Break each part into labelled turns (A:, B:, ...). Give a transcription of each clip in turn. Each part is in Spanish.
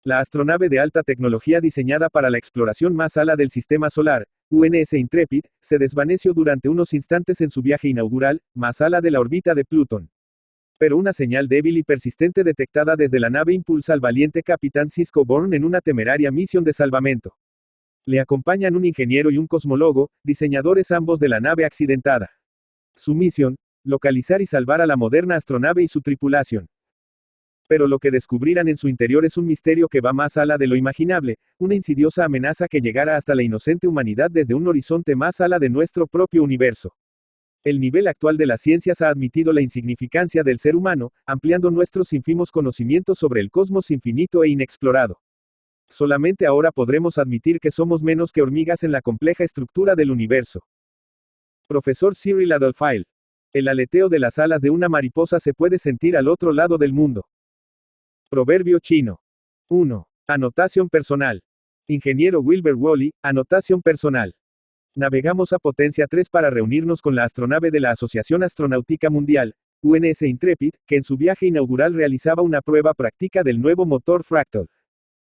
A: La astronave de alta tecnología diseñada para la exploración más ala del sistema solar, UNS Intrepid, se desvaneció durante unos instantes en su viaje inaugural, más ala de la órbita de Plutón. Pero una señal débil y persistente detectada desde la nave impulsa al valiente capitán Cisco Bourne en una temeraria misión de salvamento. Le acompañan un ingeniero y un cosmólogo, diseñadores ambos de la nave accidentada. Su misión, localizar y salvar a la moderna astronave y su tripulación. Pero lo que descubrirán en su interior es un misterio que va más allá de lo imaginable, una insidiosa amenaza que llegará hasta la inocente humanidad desde un horizonte más allá de nuestro propio universo. El nivel actual de las ciencias ha admitido la insignificancia del ser humano, ampliando nuestros ínfimos conocimientos sobre el cosmos infinito e inexplorado. Solamente ahora podremos admitir que somos menos que hormigas en la compleja estructura del universo. Profesor Cyril Adolphe. El aleteo de las alas de una mariposa se puede sentir al otro lado del mundo. Proverbio chino. 1. Anotación personal. Ingeniero Wilbur Woolley, anotación personal. Navegamos a potencia 3 para reunirnos con la astronave de la Asociación Astronáutica Mundial, UNS Intrepid, que en su viaje inaugural realizaba una prueba práctica del nuevo motor Fractal.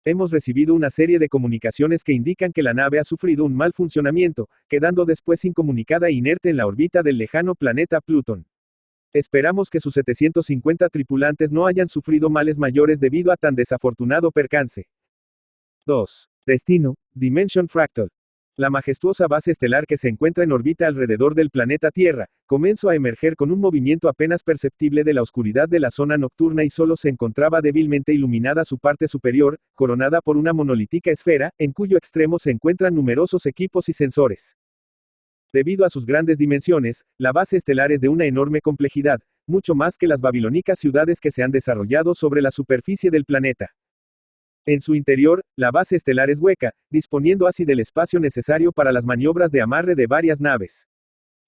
A: Hemos recibido una serie de comunicaciones que indican que la nave ha sufrido un mal funcionamiento, quedando después incomunicada e inerte en la órbita del lejano planeta Plutón. Esperamos que sus 750 tripulantes no hayan sufrido males mayores debido a tan desafortunado percance. 2. Destino, Dimension Fractal. La majestuosa base estelar que se encuentra en órbita alrededor del planeta Tierra, comenzó a emerger con un movimiento apenas perceptible de la oscuridad de la zona nocturna y solo se encontraba débilmente iluminada su parte superior, coronada por una monolítica esfera, en cuyo extremo se encuentran numerosos equipos y sensores. Debido a sus grandes dimensiones, la base estelar es de una enorme complejidad, mucho más que las babilónicas ciudades que se han desarrollado sobre la superficie del planeta. En su interior, la base estelar es hueca, disponiendo así del espacio necesario para las maniobras de amarre de varias naves.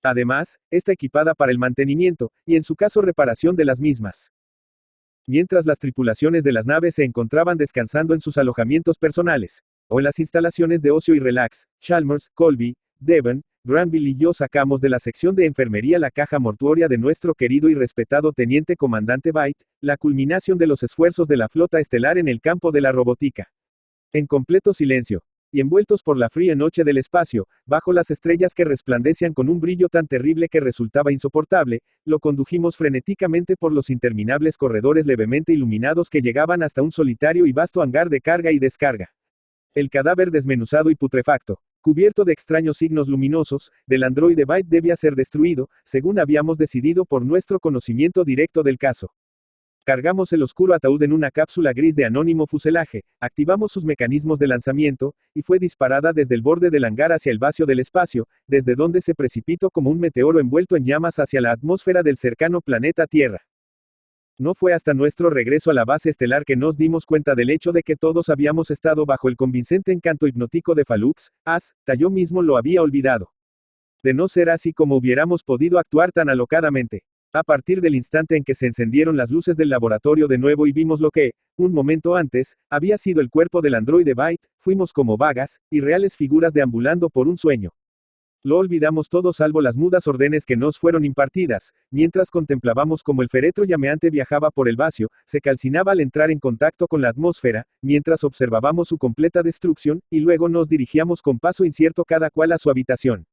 A: Además, está equipada para el mantenimiento, y en su caso reparación de las mismas. Mientras las tripulaciones de las naves se encontraban descansando en sus alojamientos personales, o en las instalaciones de ocio y relax, Chalmers, Colby, Devon, Granville y yo sacamos de la sección de enfermería la caja mortuoria de nuestro querido y respetado teniente comandante Byte, la culminación de los esfuerzos de la flota estelar en el campo de la robótica. En completo silencio, y envueltos por la fría noche del espacio, bajo las estrellas que resplandecían con un brillo tan terrible que resultaba insoportable, lo condujimos frenéticamente por los interminables corredores levemente iluminados que llegaban hasta un solitario y vasto hangar de carga y descarga. El cadáver desmenuzado y putrefacto, cubierto de extraños signos luminosos, del androide Byte debía ser destruido, según habíamos decidido por nuestro conocimiento directo del caso. Cargamos el oscuro ataúd en una cápsula gris de anónimo fuselaje, activamos sus mecanismos de lanzamiento, y fue disparada desde el borde del hangar hacia el vacío del espacio, desde donde se precipitó como un meteoro envuelto en llamas hacia la atmósfera del cercano planeta Tierra. No fue hasta nuestro regreso a la base estelar que nos dimos cuenta del hecho de que todos habíamos estado bajo el convincente encanto hipnótico de Phallus, hasta yo mismo lo había olvidado. De no ser así como hubiéramos podido actuar tan alocadamente. A partir del instante en que se encendieron las luces del laboratorio de nuevo y vimos lo que, un momento antes, había sido el cuerpo del androide Byte, fuimos como vagas, irreales figuras deambulando por un sueño. Lo olvidamos todo salvo las mudas órdenes que nos fueron impartidas, mientras contemplábamos como el féretro llameante viajaba por el vacío, se calcinaba al entrar en contacto con la atmósfera, mientras observábamos su completa destrucción, y luego nos dirigíamos con paso incierto cada cual a su habitación.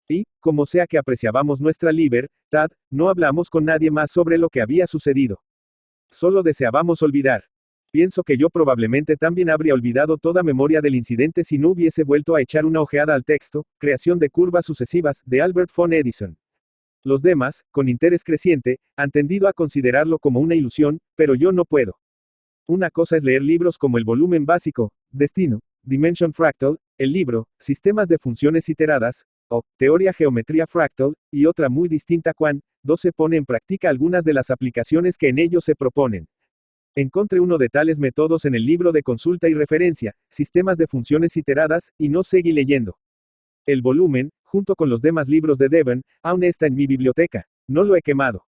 A: Y, como sea que apreciábamos nuestra libertad, no hablamos con nadie más sobre lo que había sucedido. Solo deseábamos olvidar. Pienso que yo probablemente también habría olvidado toda memoria del incidente si no hubiese vuelto a echar una ojeada al texto, Creación de curvas sucesivas, de Albert von Edison. Los demás, con interés creciente, han tendido a considerarlo como una ilusión, pero yo no puedo. Una cosa es leer libros como el volumen básico, Destino, Dimension Fractal, el libro, Sistemas de funciones iteradas, o Teoría Geometría Fractal, y otra muy distinta cuando se pone en práctica algunas de las aplicaciones que en ellos se proponen. Encontré uno de tales métodos en el libro de consulta y referencia, Sistemas de funciones iteradas, y no seguí leyendo. El volumen, junto con los demás libros de Devon, aún está en mi biblioteca. No lo he quemado.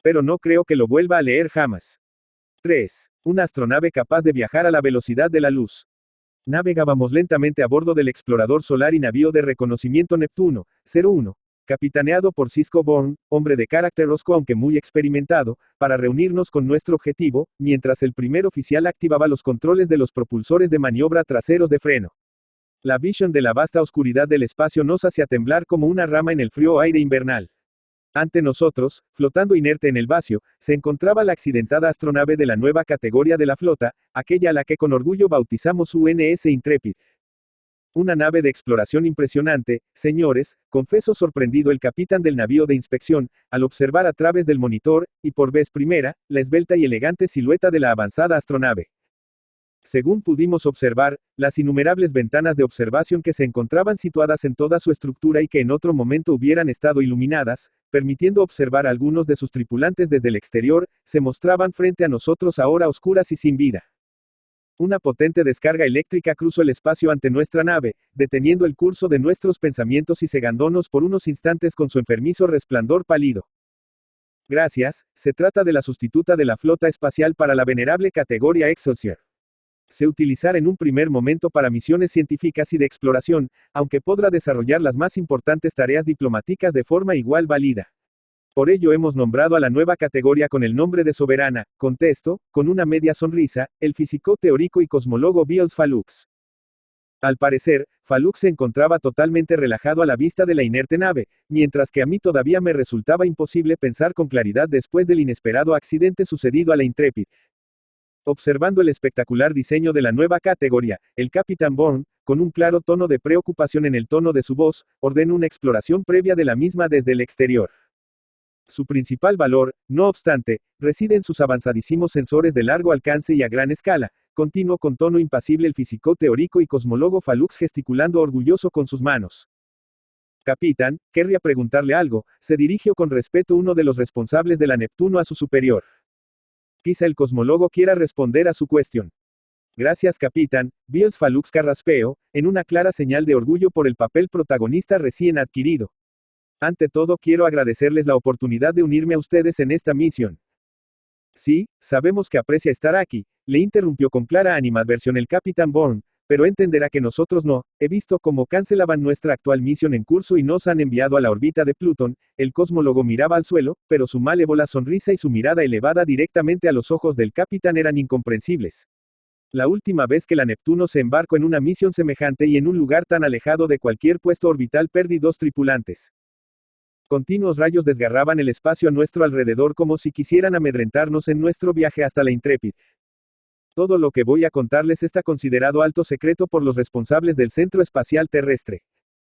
A: Pero no creo que lo vuelva a leer jamás. 3. Una astronave capaz de viajar a la velocidad de la luz. Navegábamos lentamente a bordo del explorador solar y navío de reconocimiento Neptuno, 01, capitaneado por Cisco Bourne, hombre de carácter hosco aunque muy experimentado, para reunirnos con nuestro objetivo, mientras el primer oficial activaba los controles de los propulsores de maniobra traseros de freno. La visión de la vasta oscuridad del espacio nos hacía temblar como una rama en el frío aire invernal. Ante nosotros, flotando inerte en el vacío, se encontraba la accidentada astronave de la nueva categoría de la flota, aquella a la que con orgullo bautizamos UNS Intrepid. Una nave de exploración impresionante, señores, confesó sorprendido el capitán del navío de inspección, al observar a través del monitor, y por vez primera, la esbelta y elegante silueta de la avanzada astronave. Según pudimos observar, las innumerables ventanas de observación que se encontraban situadas en toda su estructura y que en otro momento hubieran estado iluminadas, permitiendo observar a algunos de sus tripulantes desde el exterior, se mostraban frente a nosotros ahora oscuras y sin vida. Una potente descarga eléctrica cruzó el espacio ante nuestra nave, deteniendo el curso de nuestros pensamientos y cegándonos por unos instantes con su enfermizo resplandor pálido. Gracias, se trata de la sustituta de la flota espacial para la venerable categoría Excelsior. Se utilizará en un primer momento para misiones científicas y de exploración, aunque podrá desarrollar las más importantes tareas diplomáticas de forma igual válida. Por ello hemos nombrado a la nueva categoría con el nombre de Soberana, contesto, con una media sonrisa, el físico teórico y cosmólogo Biels Falux. Al parecer, Falux se encontraba totalmente relajado a la vista de la inerte nave, mientras que a mí todavía me resultaba imposible pensar con claridad después del inesperado accidente sucedido a la Intrepid. Observando el espectacular diseño de la nueva categoría, el capitán Bourne, con un claro tono de preocupación en el tono de su voz, ordenó una exploración previa de la misma desde el exterior. Su principal valor, no obstante, reside en sus avanzadísimos sensores de largo alcance y a gran escala, continuó con tono impasible el físico teórico y cosmólogo Falux gesticulando orgulloso con sus manos. Capitán, querría preguntarle algo, se dirigió con respeto uno de los responsables de la Neptuno a su superior. Quizá el cosmólogo quiera responder a su cuestión. Gracias capitán, Biels Falux carraspeó, en una clara señal de orgullo por el papel protagonista recién adquirido. Ante todo quiero agradecerles la oportunidad de unirme a ustedes en esta misión. Sí, sabemos que aprecia estar aquí, le interrumpió con clara animadversión el capitán Bourne, pero entenderá que nosotros no, he visto cómo cancelaban nuestra actual misión en curso y nos han enviado a la órbita de Plutón. El cosmólogo miraba al suelo, pero su malévola sonrisa y su mirada elevada directamente a los ojos del capitán eran incomprensibles. La última vez que la Neptuno se embarcó en una misión semejante y en un lugar tan alejado de cualquier puesto orbital perdí 2 tripulantes. Continuos rayos desgarraban el espacio a nuestro alrededor como si quisieran amedrentarnos en nuestro viaje hasta la Intrepid. Todo lo que voy a contarles está considerado alto secreto por los responsables del Centro Espacial Terrestre.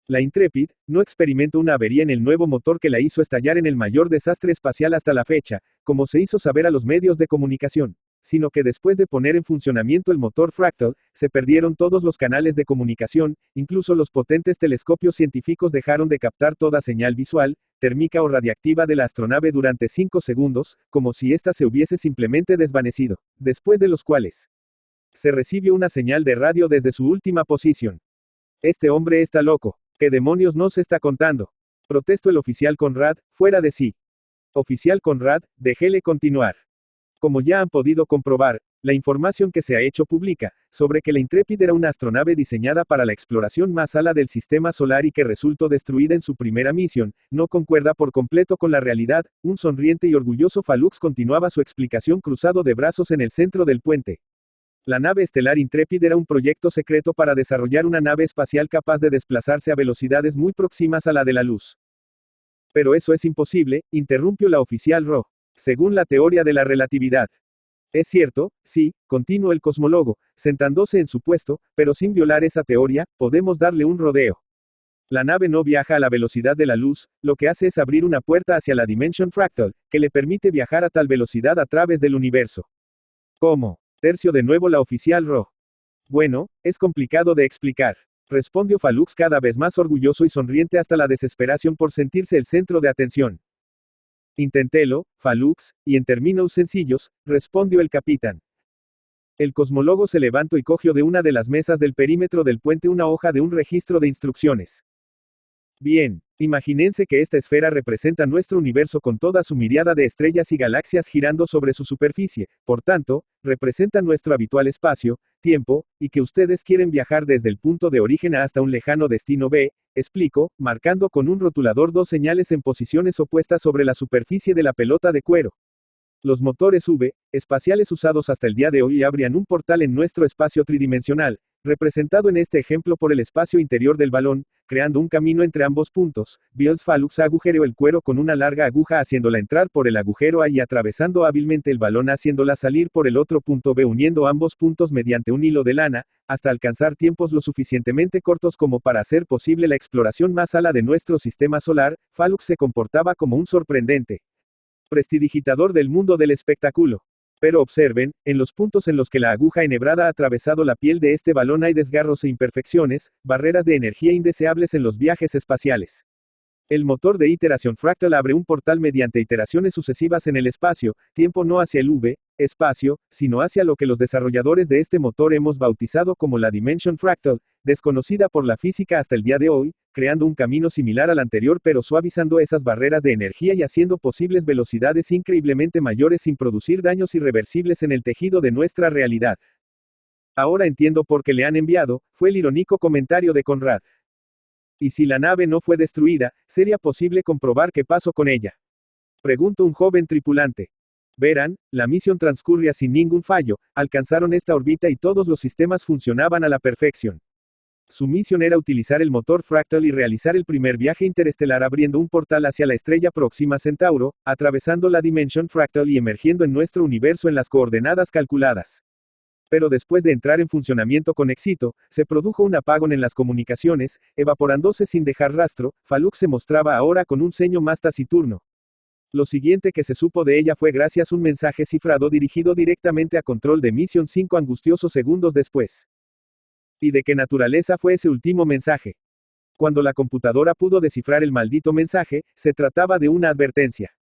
A: La Intrepid no experimentó una avería en el nuevo motor que la hizo estallar en el mayor desastre espacial hasta la fecha, como se hizo saber a los medios de comunicación, sino que después de poner en funcionamiento el motor Fractal, se perdieron todos los canales de comunicación, incluso los potentes telescopios científicos dejaron de captar toda señal visual, térmica o radiactiva de la astronave durante 5 segundos, como si ésta se hubiese simplemente desvanecido, después de los cuales se recibió una señal de radio desde su última posición. Este hombre está loco. ¿Qué demonios nos está contando? Protestó el oficial Conrad, fuera de sí. Oficial Conrad, déjele continuar. Como ya han podido comprobar, la información que se ha hecho pública, sobre que la Intrepid era una astronave diseñada para la exploración más alta del sistema solar y que resultó destruida en su primera misión, no concuerda por completo con la realidad. Un sonriente y orgulloso Falux continuaba su explicación cruzado de brazos en el centro del puente. La nave estelar Intrepid era un proyecto secreto para desarrollar una nave espacial capaz de desplazarse a velocidades muy próximas a la de la luz. Pero eso es imposible, interrumpió la oficial Ro. Según la teoría de la relatividad. Es cierto, sí, continuó el cosmólogo, sentándose en su puesto, pero sin violar esa teoría, podemos darle un rodeo. La nave no viaja a la velocidad de la luz, lo que hace es abrir una puerta hacia la Dimension Fractal, que le permite viajar a tal velocidad a través del universo. ¿Cómo? Terció de nuevo la oficial Ro. Bueno, es complicado de explicar. Respondió Falux cada vez más orgulloso y sonriente hasta la desesperación por sentirse el centro de atención. Intentélo, Falux, y en términos sencillos, respondió el capitán. El cosmólogo se levantó y cogió de una de las mesas del perímetro del puente una hoja de un registro de instrucciones. Bien, Imagínense que esta esfera representa nuestro universo con toda su miríada de estrellas y galaxias girando sobre su superficie, por tanto, representa nuestro habitual espacio, tiempo, y que ustedes quieren viajar desde el punto de origen hasta un lejano destino B, explico, marcando con un rotulador dos señales en posiciones opuestas sobre la superficie de la pelota de cuero. Los motores V, espaciales usados hasta el día de hoy abrían un portal en nuestro espacio tridimensional, representado en este ejemplo por el espacio interior del balón, creando un camino entre ambos puntos. Beals Phallus agujereó el cuero con una larga aguja haciéndola entrar por el agujero A y atravesando hábilmente el balón haciéndola salir por el otro punto B uniendo ambos puntos mediante un hilo de lana, hasta alcanzar tiempos lo suficientemente cortos como para hacer posible la exploración más ala de nuestro sistema solar. Phallus se comportaba como un sorprendente prestidigitador del mundo del espectáculo. Pero observen, en los puntos en los que la aguja enhebrada ha atravesado la piel de este balón hay desgarros e imperfecciones, barreras de energía indeseables en los viajes espaciales. El motor de iteración fractal abre un portal mediante iteraciones sucesivas en el espacio, tiempo no hacia el V, espacio, sino hacia lo que los desarrolladores de este motor hemos bautizado como la Dimension Fractal, desconocida por la física hasta el día de hoy, creando un camino similar al anterior pero suavizando esas barreras de energía y haciendo posibles velocidades increíblemente mayores sin producir daños irreversibles en el tejido de nuestra realidad. Ahora entiendo por qué le han enviado, fue el irónico comentario de Conrad. ¿Y si la nave no fue destruida, sería posible comprobar qué pasó con ella? Preguntó un joven tripulante. Verán, la misión transcurría sin ningún fallo, alcanzaron esta órbita y todos los sistemas funcionaban a la perfección. Su misión era utilizar el motor fractal y realizar el primer viaje interestelar abriendo un portal hacia la estrella Próxima Centauro, atravesando la Dimension Fractal y emergiendo en nuestro universo en las coordenadas calculadas. Pero después de entrar en funcionamiento con éxito, se produjo un apagón en las comunicaciones, evaporándose sin dejar rastro. Phallus se mostraba ahora con un ceño más taciturno. Lo siguiente que se supo de ella fue gracias a un mensaje cifrado dirigido directamente a control de misión 5 angustiosos segundos después. ¿Y de qué naturaleza fue ese último mensaje? Cuando la computadora pudo descifrar el maldito mensaje, se trataba de una advertencia.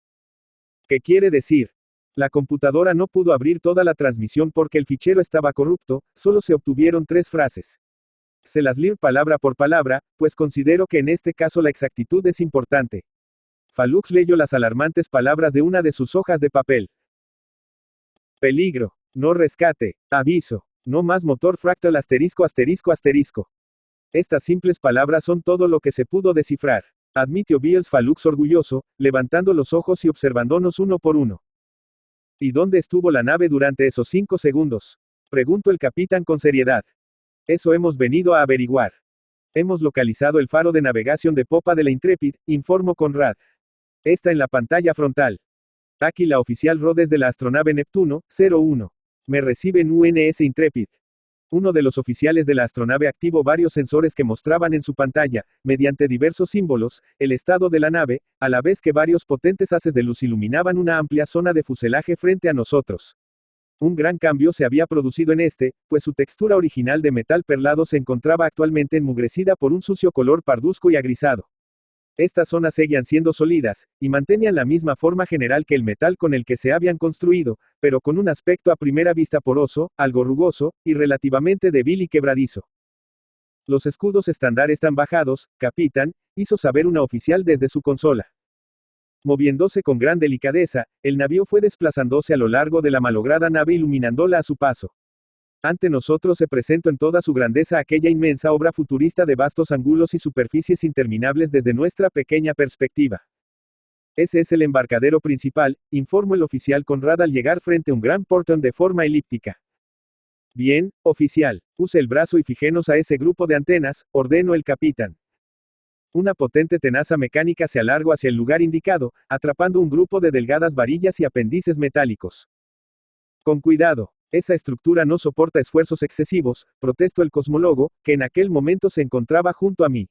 A: ¿Qué quiere decir? La computadora no pudo abrir toda la transmisión porque el fichero estaba corrupto, solo se obtuvieron 3 frases. Se las leo palabra por palabra, pues considero que en este caso la exactitud es importante. Phallus leyó las alarmantes palabras de una de sus hojas de papel. Peligro. No rescate. Aviso. No más motor fractal asterisco asterisco asterisco. Estas simples palabras son todo lo que se pudo descifrar. Admitió Beals Phallus orgulloso, levantando los ojos y observándonos uno por uno. ¿Y dónde estuvo la nave durante esos 5 segundos? Preguntó el capitán con seriedad. Eso hemos venido a averiguar. Hemos localizado el faro de navegación de popa de la Intrepid, informó Conrad. Está en la pantalla frontal. Aquí la oficial Rhodes de la astronave Neptuno, 01. Me reciben UNS Intrepid. Uno de los oficiales de la astronave activó varios sensores que mostraban en su pantalla, mediante diversos símbolos, el estado de la nave, a la vez que varios potentes haces de luz iluminaban una amplia zona de fuselaje frente a nosotros. Un gran cambio se había producido en este, pues su textura original de metal perlado se encontraba actualmente ennugrecida por un sucio color parduzco y agrisado. Estas zonas seguían siendo sólidas, y mantenían la misma forma general que el metal con el que se habían construido, pero con un aspecto a primera vista poroso, algo rugoso, y relativamente débil y quebradizo. Los escudos estándar están bajados, capitán, hizo saber una oficial desde su consola. Moviéndose con gran delicadeza, el navío fue desplazándose a lo largo de la malograda nave iluminándola a su paso. Ante nosotros se presentó en toda su grandeza aquella inmensa obra futurista de vastos ángulos y superficies interminables desde nuestra pequeña perspectiva. Ese es el embarcadero principal, informó el oficial Conrad al llegar frente a un gran portón de forma elíptica. Bien, oficial, use el brazo y fijémonos a ese grupo de antenas, ordenó el capitán. Una potente tenaza mecánica se alargó hacia el lugar indicado, atrapando un grupo de delgadas varillas y apéndices metálicos. Con cuidado. Esa estructura no soporta esfuerzos excesivos, protestó el cosmólogo, que en aquel momento se encontraba junto a mí.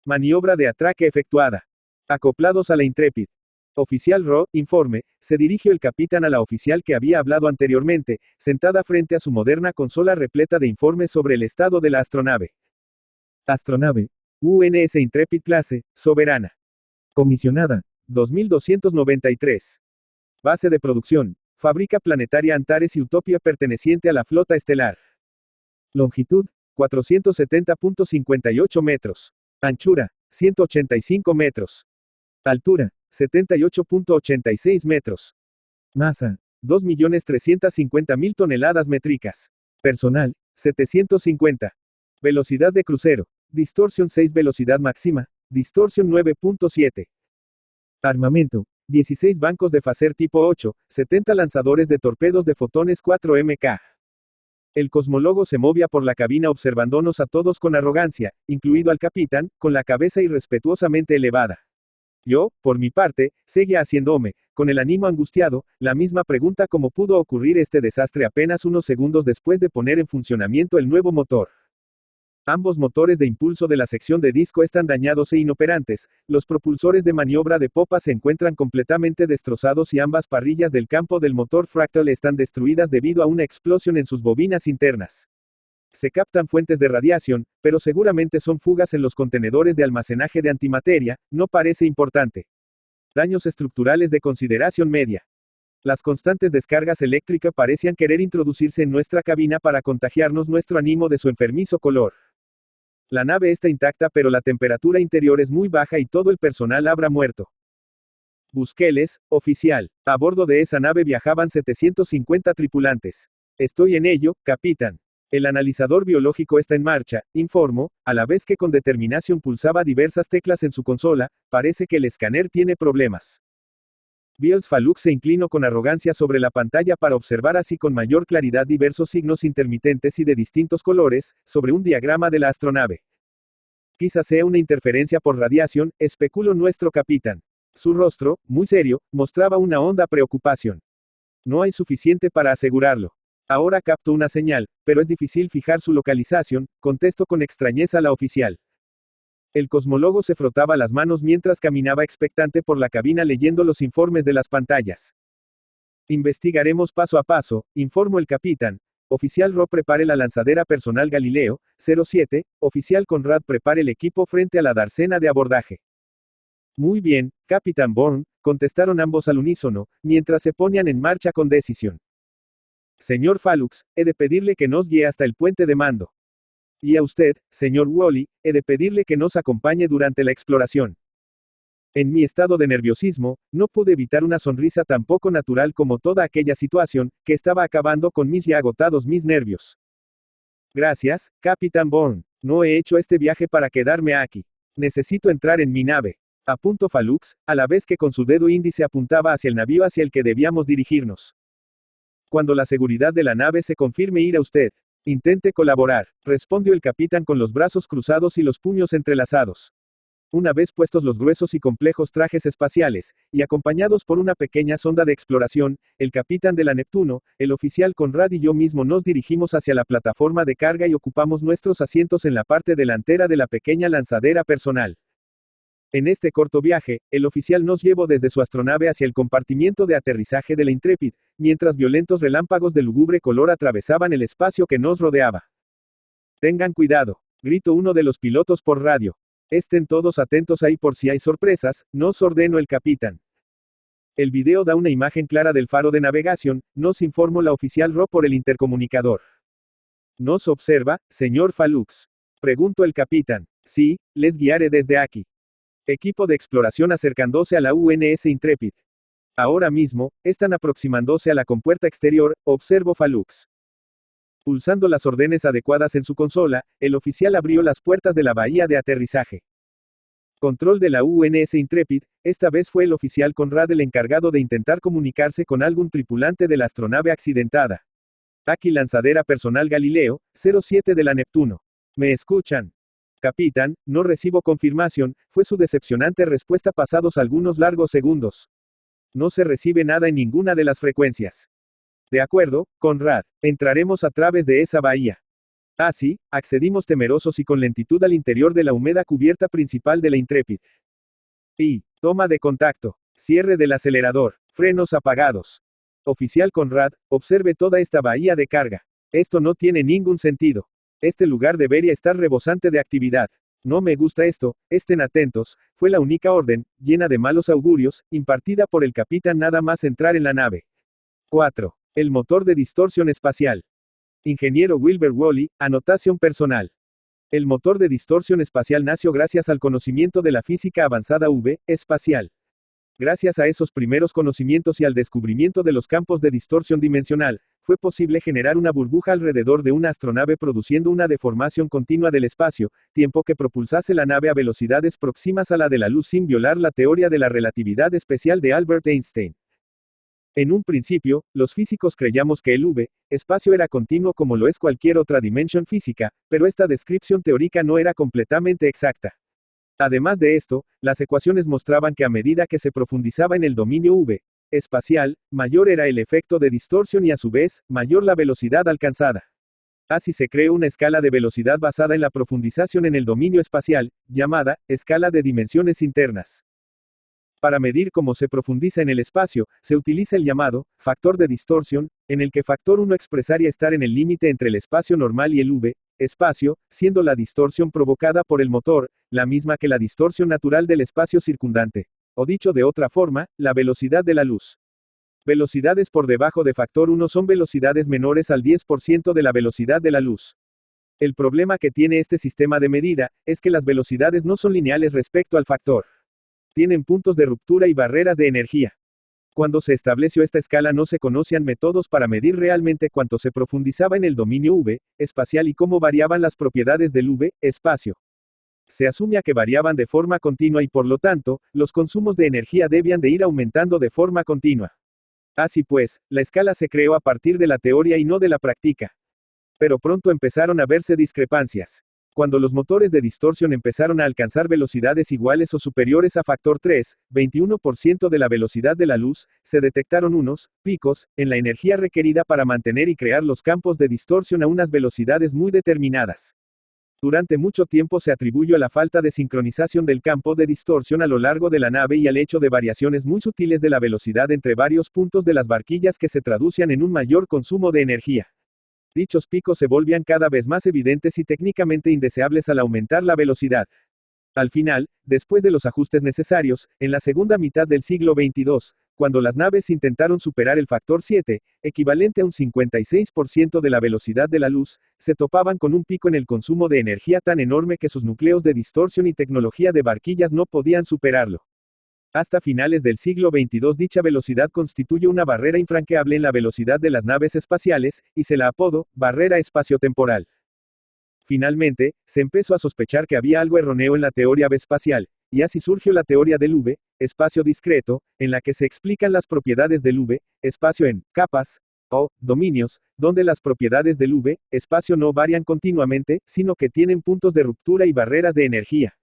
A: Maniobra de atraque efectuada. Acoplados a la Intrepid. Oficial Ro, informe, se dirigió el capitán a la oficial que había hablado anteriormente, sentada frente a su moderna consola repleta de informes sobre el estado de la astronave. Astronave. UNS Intrepid clase, soberana. Comisionada. 2293. Base de producción. Fábrica Planetaria Antares y Utopia perteneciente a la flota estelar. Longitud, 470.58 metros. Anchura, 185 metros. Altura, 78.86 metros. Masa, 2.350.000 toneladas métricas. Personal, 750. Velocidad de crucero. Distorsión 6, velocidad máxima. Distorsión 9.7. Armamento. 16 bancos de Phaser tipo 8, 70 lanzadores de torpedos de fotones 4MK. El cosmólogo se movía por la cabina observándonos a todos con arrogancia, incluido al capitán, con la cabeza irrespetuosamente elevada. Yo, por mi parte, seguía haciéndome, con el ánimo angustiado, la misma pregunta: cómo pudo ocurrir este desastre apenas unos segundos después de poner en funcionamiento el nuevo motor. Ambos motores de impulso de la sección de disco están dañados e inoperantes, los propulsores de maniobra de popa se encuentran completamente destrozados y ambas parrillas del campo del motor Fractal están destruidas debido a una explosión en sus bobinas internas. Se captan fuentes de radiación, pero seguramente son fugas en los contenedores de almacenaje de antimateria, no parece importante. Daños estructurales de consideración media. Las constantes descargas eléctricas parecían querer introducirse en nuestra cabina para contagiarnos nuestro ánimo de su enfermizo color. La nave está intacta, pero la temperatura interior es muy baja y todo el personal habrá muerto. Busqueles, oficial. A bordo de esa nave viajaban 750 tripulantes. Estoy en ello, capitán. El analizador biológico está en marcha, informó, a la vez que con determinación pulsaba diversas teclas en su consola. Parece que el escáner tiene problemas. Biels Falux se inclinó con arrogancia sobre la pantalla para observar así con mayor claridad diversos signos intermitentes y de distintos colores, sobre un diagrama de la astronave. Quizás sea una interferencia por radiación, especuló nuestro capitán. Su rostro, muy serio, mostraba una honda preocupación. No hay suficiente para asegurarlo. Ahora capto una señal, pero es difícil fijar su localización, contestó con extrañeza la oficial. El cosmólogo se frotaba las manos mientras caminaba expectante por la cabina leyendo los informes de las pantallas. Investigaremos paso a paso, informó el capitán. Oficial Ro, prepare la lanzadera personal Galileo, 07, oficial Conrad, prepare el equipo frente a la dársena de abordaje. Muy bien, Capitán Bourne, contestaron ambos al unísono, mientras se ponían en marcha con decisión. Señor Falux, he de pedirle que nos guíe hasta el puente de mando. Y a usted, señor Wally, he de pedirle que nos acompañe durante la exploración. En mi estado de nerviosismo, no pude evitar una sonrisa tan poco natural como toda aquella situación, que estaba acabando con mis ya agotados mis nervios. Gracias, Capitán Bourne. No he hecho este viaje para quedarme aquí. Necesito entrar en mi nave. Apuntó Falux, a la vez que con su dedo índice apuntaba hacia el navío hacia el que debíamos dirigirnos. Cuando la seguridad de la nave se confirme, irá usted. Intente colaborar, respondió el capitán con los brazos cruzados y los puños entrelazados. Una vez puestos los gruesos y complejos trajes espaciales, y acompañados por una pequeña sonda de exploración, el capitán de la Neptuno, el oficial Conrad y yo mismo nos dirigimos hacia la plataforma de carga y ocupamos nuestros asientos en la parte delantera de la pequeña lanzadera personal. En este corto viaje, el oficial nos llevó desde su astronave hacia el compartimiento de aterrizaje de la Intrepid, mientras violentos relámpagos de lúgubre color atravesaban el espacio que nos rodeaba. Tengan cuidado, gritó uno de los pilotos por radio. Estén todos atentos ahí por si hay sorpresas, nos ordenó el capitán. El video da una imagen clara del faro de navegación, nos informó la oficial Ro por el intercomunicador. ¿Nos observa, señor Falux? Preguntó el capitán. Sí, les guiaré desde aquí. Equipo de exploración acercándose a la UNS Intrepid. Ahora mismo, están aproximándose a la compuerta exterior, observó Falux. Pulsando las órdenes adecuadas en su consola, el oficial abrió las puertas de la bahía de aterrizaje. Control de la UNS Intrepid, esta vez fue el oficial Conrad el encargado de intentar comunicarse con algún tripulante de la astronave accidentada. Aquí lanzadera personal Galileo, 07 de la Neptuno. ¿Me escuchan? Capitán, no recibo confirmación, fue su decepcionante respuesta pasados algunos largos segundos. No se recibe nada en ninguna de las frecuencias. De acuerdo, Conrad, entraremos a través de esa bahía. Así, accedimos temerosos y con lentitud al interior de la húmeda cubierta principal de la Intrepid. Y, toma de contacto, cierre del acelerador, frenos apagados. Oficial Conrad, observe toda esta bahía de carga. Esto no tiene ningún sentido. Este lugar debería estar rebosante de actividad. No me gusta esto, estén atentos, fue la única orden, llena de malos augurios, impartida por el capitán nada más entrar en la nave. 4. El motor de distorsión espacial. Ingeniero Wilbur Wally, anotación personal. El motor de distorsión espacial nació gracias al conocimiento de la física avanzada espacial. Gracias a esos primeros conocimientos y al descubrimiento de los campos de distorsión dimensional, fue posible generar una burbuja alrededor de una astronave produciendo una deformación continua del espacio, tiempo que propulsase la nave a velocidades próximas a la de la luz sin violar la teoría de la relatividad especial de Albert Einstein. En un principio, los físicos creíamos que el espacio era continuo como lo es cualquier otra dimensión física, pero esta descripción teórica no era completamente exacta. Además de esto, las ecuaciones mostraban que a medida que se profundizaba en el dominio espacial, mayor era el efecto de distorsión y a su vez, mayor la velocidad alcanzada. Así se creó una escala de velocidad basada en la profundización en el dominio espacial, llamada escala de dimensiones internas. Para medir cómo se profundiza en el espacio, se utiliza el llamado factor de distorsión, en el que factor 1 expresaría estar en el límite entre el espacio normal y el espacio, siendo la distorsión provocada por el motor, la misma que la distorsión natural del espacio circundante. O dicho de otra forma, la velocidad de la luz. Velocidades por debajo de factor 1 son velocidades menores al 10% de la velocidad de la luz. El problema que tiene este sistema de medida, es que las velocidades no son lineales respecto al factor. Tienen puntos de ruptura y barreras de energía. Cuando se estableció esta escala no se conocían métodos para medir realmente cuánto se profundizaba en el dominio espacial y cómo variaban las propiedades del espacio. Se asumía que variaban de forma continua y por lo tanto, los consumos de energía debían de ir aumentando de forma continua. Así pues, la escala se creó a partir de la teoría y no de la práctica. Pero pronto empezaron a verse discrepancias. Cuando los motores de distorsión empezaron a alcanzar velocidades iguales o superiores a factor 3, 21% de la velocidad de la luz, se detectaron unos picos en la energía requerida para mantener y crear los campos de distorsión a unas velocidades muy determinadas. Durante mucho tiempo se atribuyó a la falta de sincronización del campo de distorsión a lo largo de la nave y al hecho de variaciones muy sutiles de la velocidad entre varios puntos de las barquillas que se traducían en un mayor consumo de energía. Dichos picos se volvían cada vez más evidentes y técnicamente indeseables al aumentar la velocidad. Al final, después de los ajustes necesarios, en la segunda mitad del siglo XXII, cuando las naves intentaron superar el factor 7, equivalente a un 56% de la velocidad de la luz, se topaban con un pico en el consumo de energía tan enorme que sus núcleos de distorsión y tecnología de barquillas no podían superarlo. Hasta finales del siglo XXII dicha velocidad constituye una barrera infranqueable en la velocidad de las naves espaciales, y se la apodó barrera espaciotemporal. Finalmente, se empezó a sospechar que había algo erróneo en la teoría espacial, y así surgió la teoría del espacio discreto, en la que se explican las propiedades del espacio en capas, o dominios, donde las propiedades del espacio no varían continuamente, sino que tienen puntos de ruptura y barreras de energía.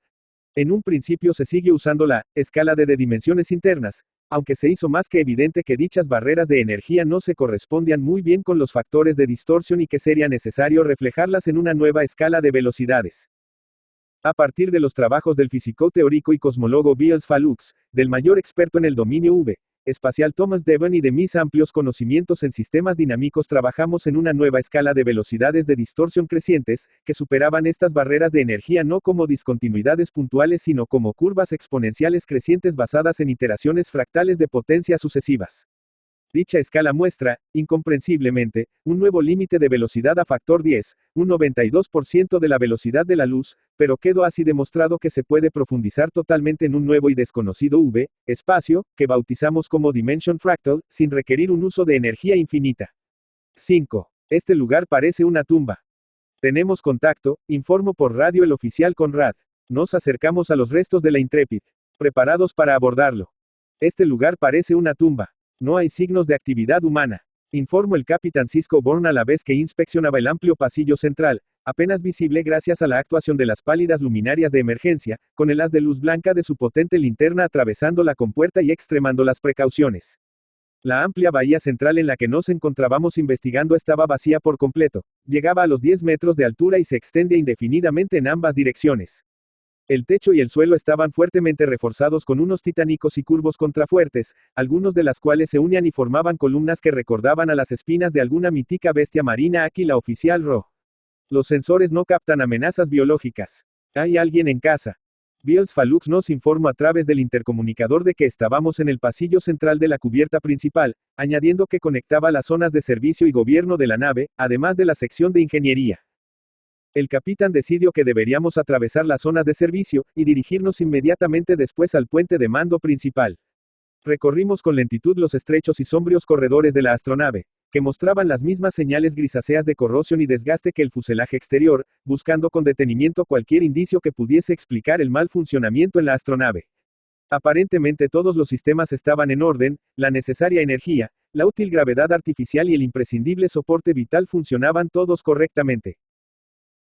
A: En un principio se sigue usando la escala de dimensiones internas, aunque se hizo más que evidente que dichas barreras de energía no se correspondían muy bien con los factores de distorsión y que sería necesario reflejarlas en una nueva escala de velocidades. A partir de los trabajos del físico teórico y cosmólogo Beals Falux, del mayor experto en el dominio espacial Thomas Devon y de mis amplios conocimientos en sistemas dinámicos trabajamos en una nueva escala de velocidades de distorsión crecientes, que superaban estas barreras de energía no como discontinuidades puntuales sino como curvas exponenciales crecientes basadas en iteraciones fractales de potencia sucesivas. Dicha escala muestra, incomprensiblemente, un nuevo límite de velocidad a factor 10, un 92% de la velocidad de la luz, pero quedó así demostrado que se puede profundizar totalmente en un nuevo y desconocido espacio, que bautizamos como Dimension Fractal, sin requerir un uso de energía infinita. 5. Este lugar parece una tumba. Tenemos contacto, informó por radio el oficial Conrad. Nos acercamos a los restos de la Intrepid, preparados para abordarlo. Este lugar parece una tumba. No hay signos de actividad humana, informó el capitán Cisco Bourne a la vez que inspeccionaba el amplio pasillo central, apenas visible gracias a la actuación de las pálidas luminarias de emergencia, con el haz de luz blanca de su potente linterna atravesando la compuerta y extremando las precauciones. La amplia bahía central en la que nos encontrábamos investigando estaba vacía por completo, llegaba a los 10 metros de altura y se extendía indefinidamente en ambas direcciones. El techo y el suelo estaban fuertemente reforzados con unos titánicos y curvos contrafuertes, algunos de las cuales se unían y formaban columnas que recordaban a las espinas de alguna mítica bestia marina. Aquí la oficial Ro. Los sensores no captan amenazas biológicas. Hay alguien en casa. Beals Falux nos informó a través del intercomunicador de que estábamos en el pasillo central de la cubierta principal, añadiendo que conectaba las zonas de servicio y gobierno de la nave, además de la sección de ingeniería. El capitán decidió que deberíamos atravesar las zonas de servicio, y dirigirnos inmediatamente después al puente de mando principal. Recorrimos con lentitud los estrechos y sombríos corredores de la astronave, que mostraban las mismas señales grisáceas de corrosión y desgaste que el fuselaje exterior, buscando con detenimiento cualquier indicio que pudiese explicar el mal funcionamiento en la astronave. Aparentemente todos los sistemas estaban en orden, la necesaria energía, la útil gravedad artificial y el imprescindible soporte vital funcionaban todos correctamente.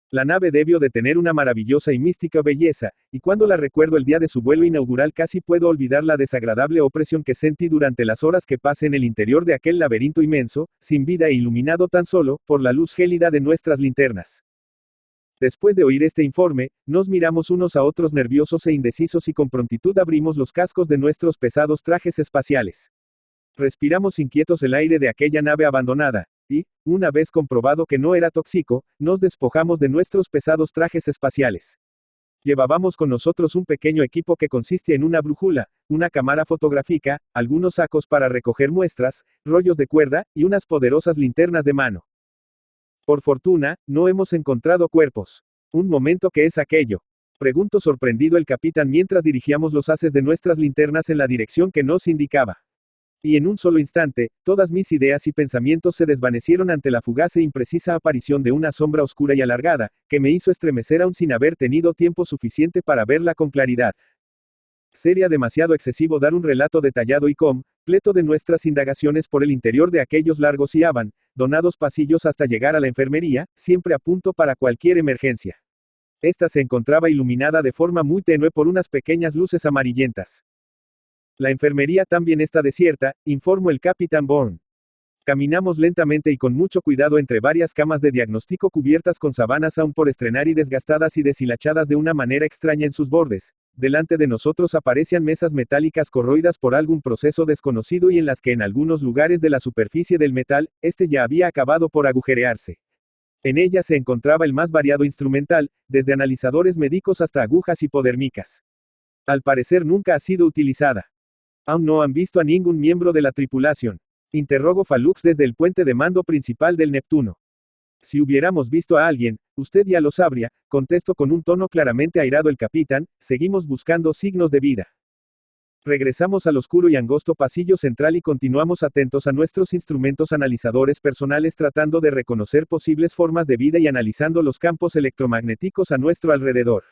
A: La nave debió de tener una maravillosa y mística belleza, y cuando la recuerdo el día de su vuelo inaugural casi puedo olvidar la desagradable opresión que sentí durante las horas que pasé en el interior de aquel laberinto inmenso, sin vida e iluminado tan solo, por la luz gélida de nuestras linternas. Después de oír este informe, nos miramos unos a otros nerviosos e indecisos y con prontitud abrimos los cascos de nuestros pesados trajes espaciales. Respiramos inquietos el aire de aquella nave abandonada, y, una vez comprobado que no era tóxico, nos despojamos de nuestros pesados trajes espaciales. Llevábamos con nosotros un pequeño equipo que consiste en una brújula, una cámara fotográfica, algunos sacos para recoger muestras, rollos de cuerda, y unas poderosas linternas de mano. Por fortuna, no hemos encontrado cuerpos. ¿Un momento qué es aquello?, preguntó sorprendido el capitán mientras dirigíamos los haces de nuestras linternas en la dirección que nos indicaba. Y en un solo instante, todas mis ideas y pensamientos se desvanecieron ante la fugaz e imprecisa aparición de una sombra oscura y alargada, que me hizo estremecer aún sin haber tenido tiempo suficiente para verla con claridad. Sería demasiado excesivo dar un relato detallado y completo de nuestras indagaciones por el interior de aquellos largos y abandonados pasillos hasta llegar a la enfermería, siempre a punto para cualquier emergencia. Esta se encontraba iluminada de forma muy tenue por unas pequeñas luces amarillentas. La enfermería también está desierta, informó el capitán Bourne. Caminamos lentamente y con mucho cuidado entre varias camas de diagnóstico cubiertas con sábanas aún por estrenar y desgastadas y deshilachadas de una manera extraña en sus bordes. Delante de nosotros aparecían mesas metálicas corroídas por algún proceso desconocido y en las que en algunos lugares de la superficie del metal, este ya había acabado por agujerearse. En ellas se encontraba el más variado instrumental, desde analizadores médicos hasta agujas hipodérmicas. Al parecer nunca ha sido utilizada. ¿Aún no han visto a ningún miembro de la tripulación?, interrogó Falux desde el puente de mando principal del Neptuno. Si hubiéramos visto a alguien, usted ya lo sabría, contestó con un tono claramente airado el capitán, seguimos buscando signos de vida. Regresamos al oscuro y angosto pasillo central y continuamos atentos a nuestros instrumentos analizadores personales tratando de reconocer posibles formas de vida y analizando los campos electromagnéticos a nuestro alrededor.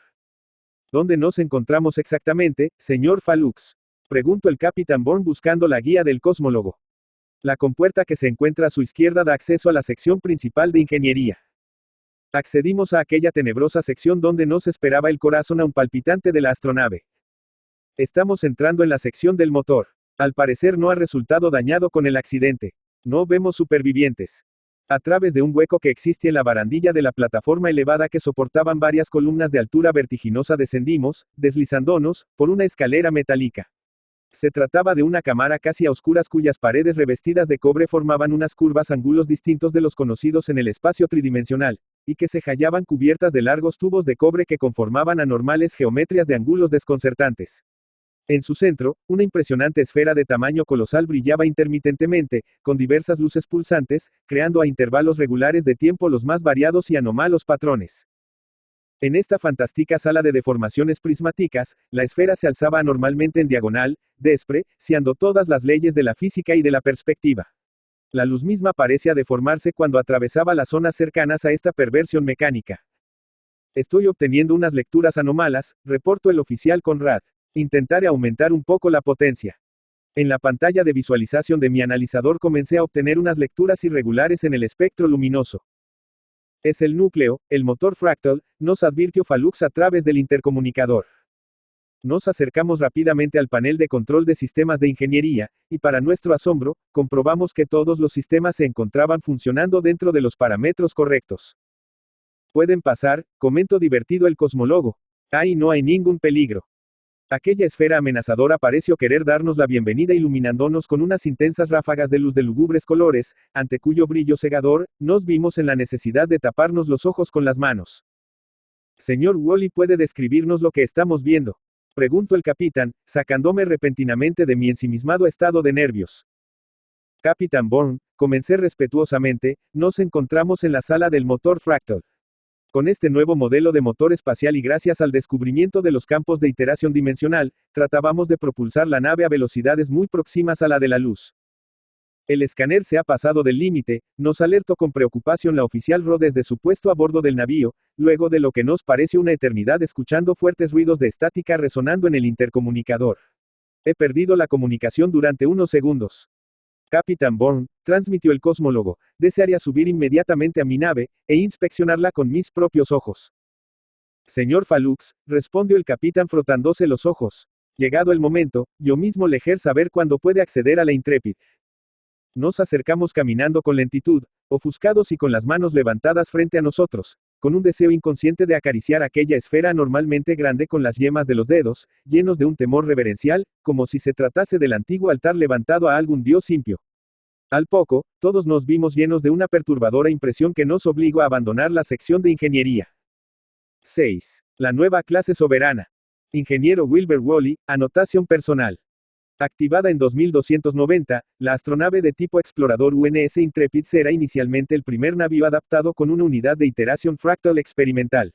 A: ¿Dónde nos encontramos exactamente, señor Falux?, preguntó el capitán Bourne buscando la guía del cosmólogo. La compuerta que se encuentra a su izquierda da acceso a la sección principal de ingeniería. Accedimos a aquella tenebrosa sección donde nos esperaba el corazón aún palpitante de la astronave. Estamos entrando en la sección del motor. Al parecer no ha resultado dañado con el accidente. No vemos supervivientes. A través de un hueco que existe en la barandilla de la plataforma elevada que soportaban varias columnas de altura vertiginosa descendimos, deslizándonos, por una escalera metálica. Se trataba de una cámara casi a oscuras cuyas paredes revestidas de cobre formaban unas curvas ángulos distintos de los conocidos en el espacio tridimensional, y que se hallaban cubiertas de largos tubos de cobre que conformaban anormales geometrías de ángulos desconcertantes. En su centro, una impresionante esfera de tamaño colosal brillaba intermitentemente, con diversas luces pulsantes, creando a intervalos regulares de tiempo los más variados y anómalos patrones. En esta fantástica sala de deformaciones prismáticas, la esfera se alzaba anormalmente en diagonal, despreciando todas las leyes de la física y de la perspectiva. La luz misma parecía deformarse cuando atravesaba las zonas cercanas a esta perversión mecánica. Estoy obteniendo unas lecturas anómalas, reportó el oficial Conrad. Intentaré aumentar un poco la potencia. En la pantalla de visualización de mi analizador comencé a obtener unas lecturas irregulares en el espectro luminoso. Es el núcleo, el motor fractal, nos advirtió Falux a través del intercomunicador. Nos acercamos rápidamente al panel de control de sistemas de ingeniería, y para nuestro asombro, comprobamos que todos los sistemas se encontraban funcionando dentro de los parámetros correctos. Pueden pasar, comentó divertido el cosmólogo. Ahí no hay ningún peligro. Aquella esfera amenazadora pareció querer darnos la bienvenida iluminándonos con unas intensas ráfagas de luz de lúgubres colores, ante cuyo brillo cegador, nos vimos en la necesidad de taparnos los ojos con las manos. Señor Wally, ¿puede describirnos lo que estamos viendo?, preguntó el capitán, sacándome repentinamente de mi ensimismado estado de nervios. Capitán Bourne, comencé respetuosamente, nos encontramos en la sala del motor fractal. Con este nuevo modelo de motor espacial y gracias al descubrimiento de los campos de iteración dimensional, tratábamos de propulsar la nave a velocidades muy próximas a la de la luz. El escáner se ha pasado del límite, nos alertó con preocupación la oficial Ro desde su puesto a bordo del navío, luego de lo que nos parece una eternidad escuchando fuertes ruidos de estática resonando en el intercomunicador. He perdido la comunicación durante unos segundos. Capitán Bourne, transmitió el cosmólogo, desearía subir inmediatamente a mi nave, e inspeccionarla con mis propios ojos. Señor Falux, respondió el capitán frotándose los ojos. Llegado el momento, yo mismo le haré saber cuándo puede acceder a la Intrepid. Nos acercamos caminando con lentitud, ofuscados y con las manos levantadas frente a nosotros, con un deseo inconsciente de acariciar aquella esfera anormalmente grande con las yemas de los dedos, llenos de un temor reverencial, como si se tratase del antiguo altar levantado a algún dios impío. Al poco, todos nos vimos llenos de una perturbadora impresión que nos obligó a abandonar la sección de ingeniería. 6. La nueva clase soberana. Ingeniero Wilbur Woolley, anotación personal. Activada en 2290, la astronave de tipo explorador UNS Intrepid será inicialmente el primer navío adaptado con una unidad de iteración fractal experimental.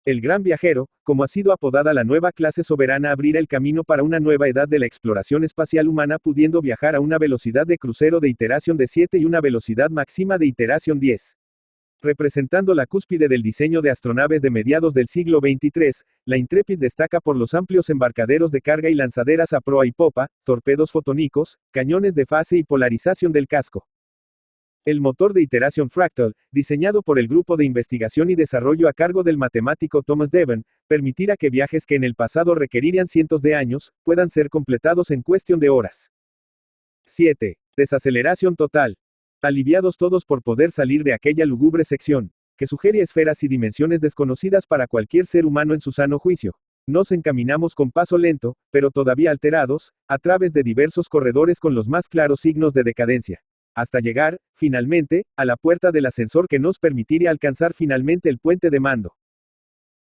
A: El Gran Viajero, como ha sido apodada la nueva clase soberana, abrirá el camino para una nueva edad de la exploración espacial humana, pudiendo viajar a una velocidad de crucero de iteración de 7 y una velocidad máxima de iteración 10. Representando la cúspide del diseño de astronaves de mediados del siglo XXIII, la Intrepid destaca por los amplios embarcaderos de carga y lanzaderas a proa y popa, torpedos fotónicos, cañones de fase y polarización del casco. El motor de iteración fractal, diseñado por el Grupo de Investigación y Desarrollo a cargo del matemático Thomas Devon, permitirá que viajes que en el pasado requerirían cientos de años, puedan ser completados en cuestión de horas. 7. Desaceleración total. Aliviados todos por poder salir de aquella lúgubre sección, que sugería esferas y dimensiones desconocidas para cualquier ser humano en su sano juicio, nos encaminamos con paso lento, pero todavía alterados, a través de diversos corredores con los más claros signos de decadencia, hasta llegar, finalmente, a la puerta del ascensor que nos permitiría alcanzar finalmente el puente de mando.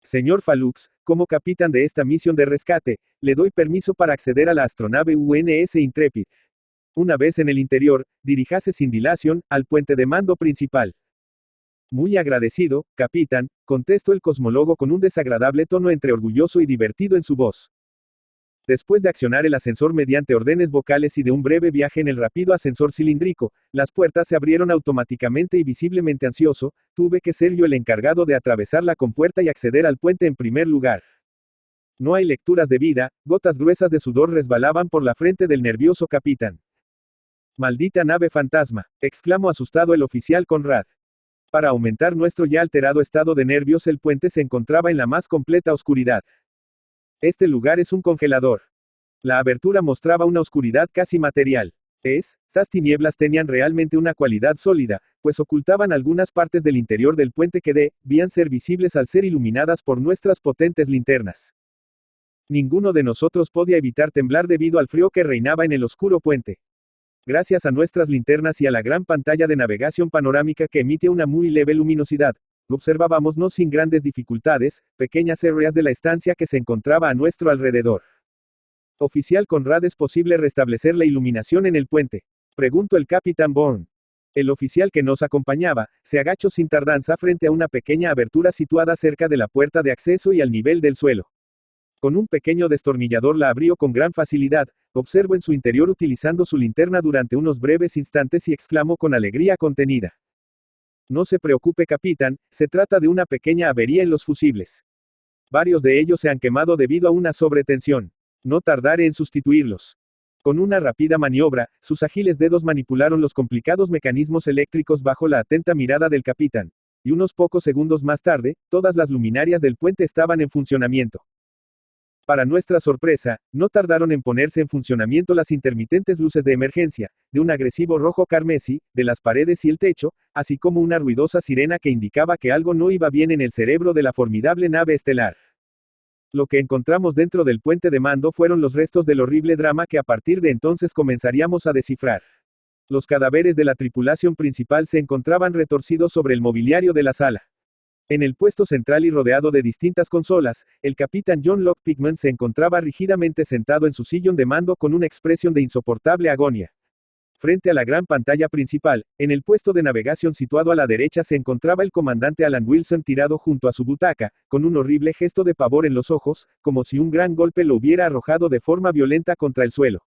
A: Señor Falux, como capitán de esta misión de rescate, le doy permiso para acceder a la astronave UNS Intrepid. Una vez en el interior, diríjase sin dilación al puente de mando principal. Muy agradecido, capitán, contestó el cosmólogo con un desagradable tono entre orgulloso y divertido en su voz. Después de accionar el ascensor mediante órdenes vocales y de un breve viaje en el rápido ascensor cilíndrico, las puertas se abrieron automáticamente y visiblemente ansioso, tuve que ser yo el encargado de atravesar la compuerta y acceder al puente en primer lugar. No hay lecturas de vida, gotas gruesas de sudor resbalaban por la frente del nervioso capitán. Maldita nave fantasma, exclamó asustado el oficial Conrad. Para aumentar nuestro ya alterado estado de nervios, el puente se encontraba en la más completa oscuridad. Este lugar es un congelador. La abertura mostraba una oscuridad casi material. Estas tinieblas tenían realmente una cualidad sólida, pues ocultaban algunas partes del interior del puente que debían ser visibles al ser iluminadas por nuestras potentes linternas. Ninguno de nosotros podía evitar temblar debido al frío que reinaba en el oscuro puente. Gracias a nuestras linternas y a la gran pantalla de navegación panorámica que emite una muy leve luminosidad, observábamos no sin grandes dificultades, pequeñas áreas de la estancia que se encontraba a nuestro alrededor. Oficial Conrad, ¿es posible restablecer la iluminación en el puente?, preguntó el capitán Bourne. El oficial que nos acompañaba, se agachó sin tardanza frente a una pequeña abertura situada cerca de la puerta de acceso y al nivel del suelo. Con un pequeño destornillador la abrió con gran facilidad, observó en su interior utilizando su linterna durante unos breves instantes y exclamó con alegría contenida. No se preocupe, capitán, se trata de una pequeña avería en los fusibles. Varios de ellos se han quemado debido a una sobretensión. No tardaré en sustituirlos. Con una rápida maniobra, sus ágiles dedos manipularon los complicados mecanismos eléctricos bajo la atenta mirada del capitán. Y unos pocos segundos más tarde, todas las luminarias del puente estaban en funcionamiento. Para nuestra sorpresa, no tardaron en ponerse en funcionamiento las intermitentes luces de emergencia, de un agresivo rojo carmesí, de las paredes y el techo, así como una ruidosa sirena que indicaba que algo no iba bien en el cerebro de la formidable nave estelar. Lo que encontramos dentro del puente de mando fueron los restos del horrible drama que a partir de entonces comenzaríamos a descifrar. Los cadáveres de la tripulación principal se encontraban retorcidos sobre el mobiliario de la sala. En el puesto central y rodeado de distintas consolas, el capitán John Locke Pickman se encontraba rígidamente sentado en su sillón de mando con una expresión de insoportable agonía. Frente a la gran pantalla principal, en el puesto de navegación situado a la derecha se encontraba el comandante Alan Wilson tirado junto a su butaca, con un horrible gesto de pavor en los ojos, como si un gran golpe lo hubiera arrojado de forma violenta contra el suelo.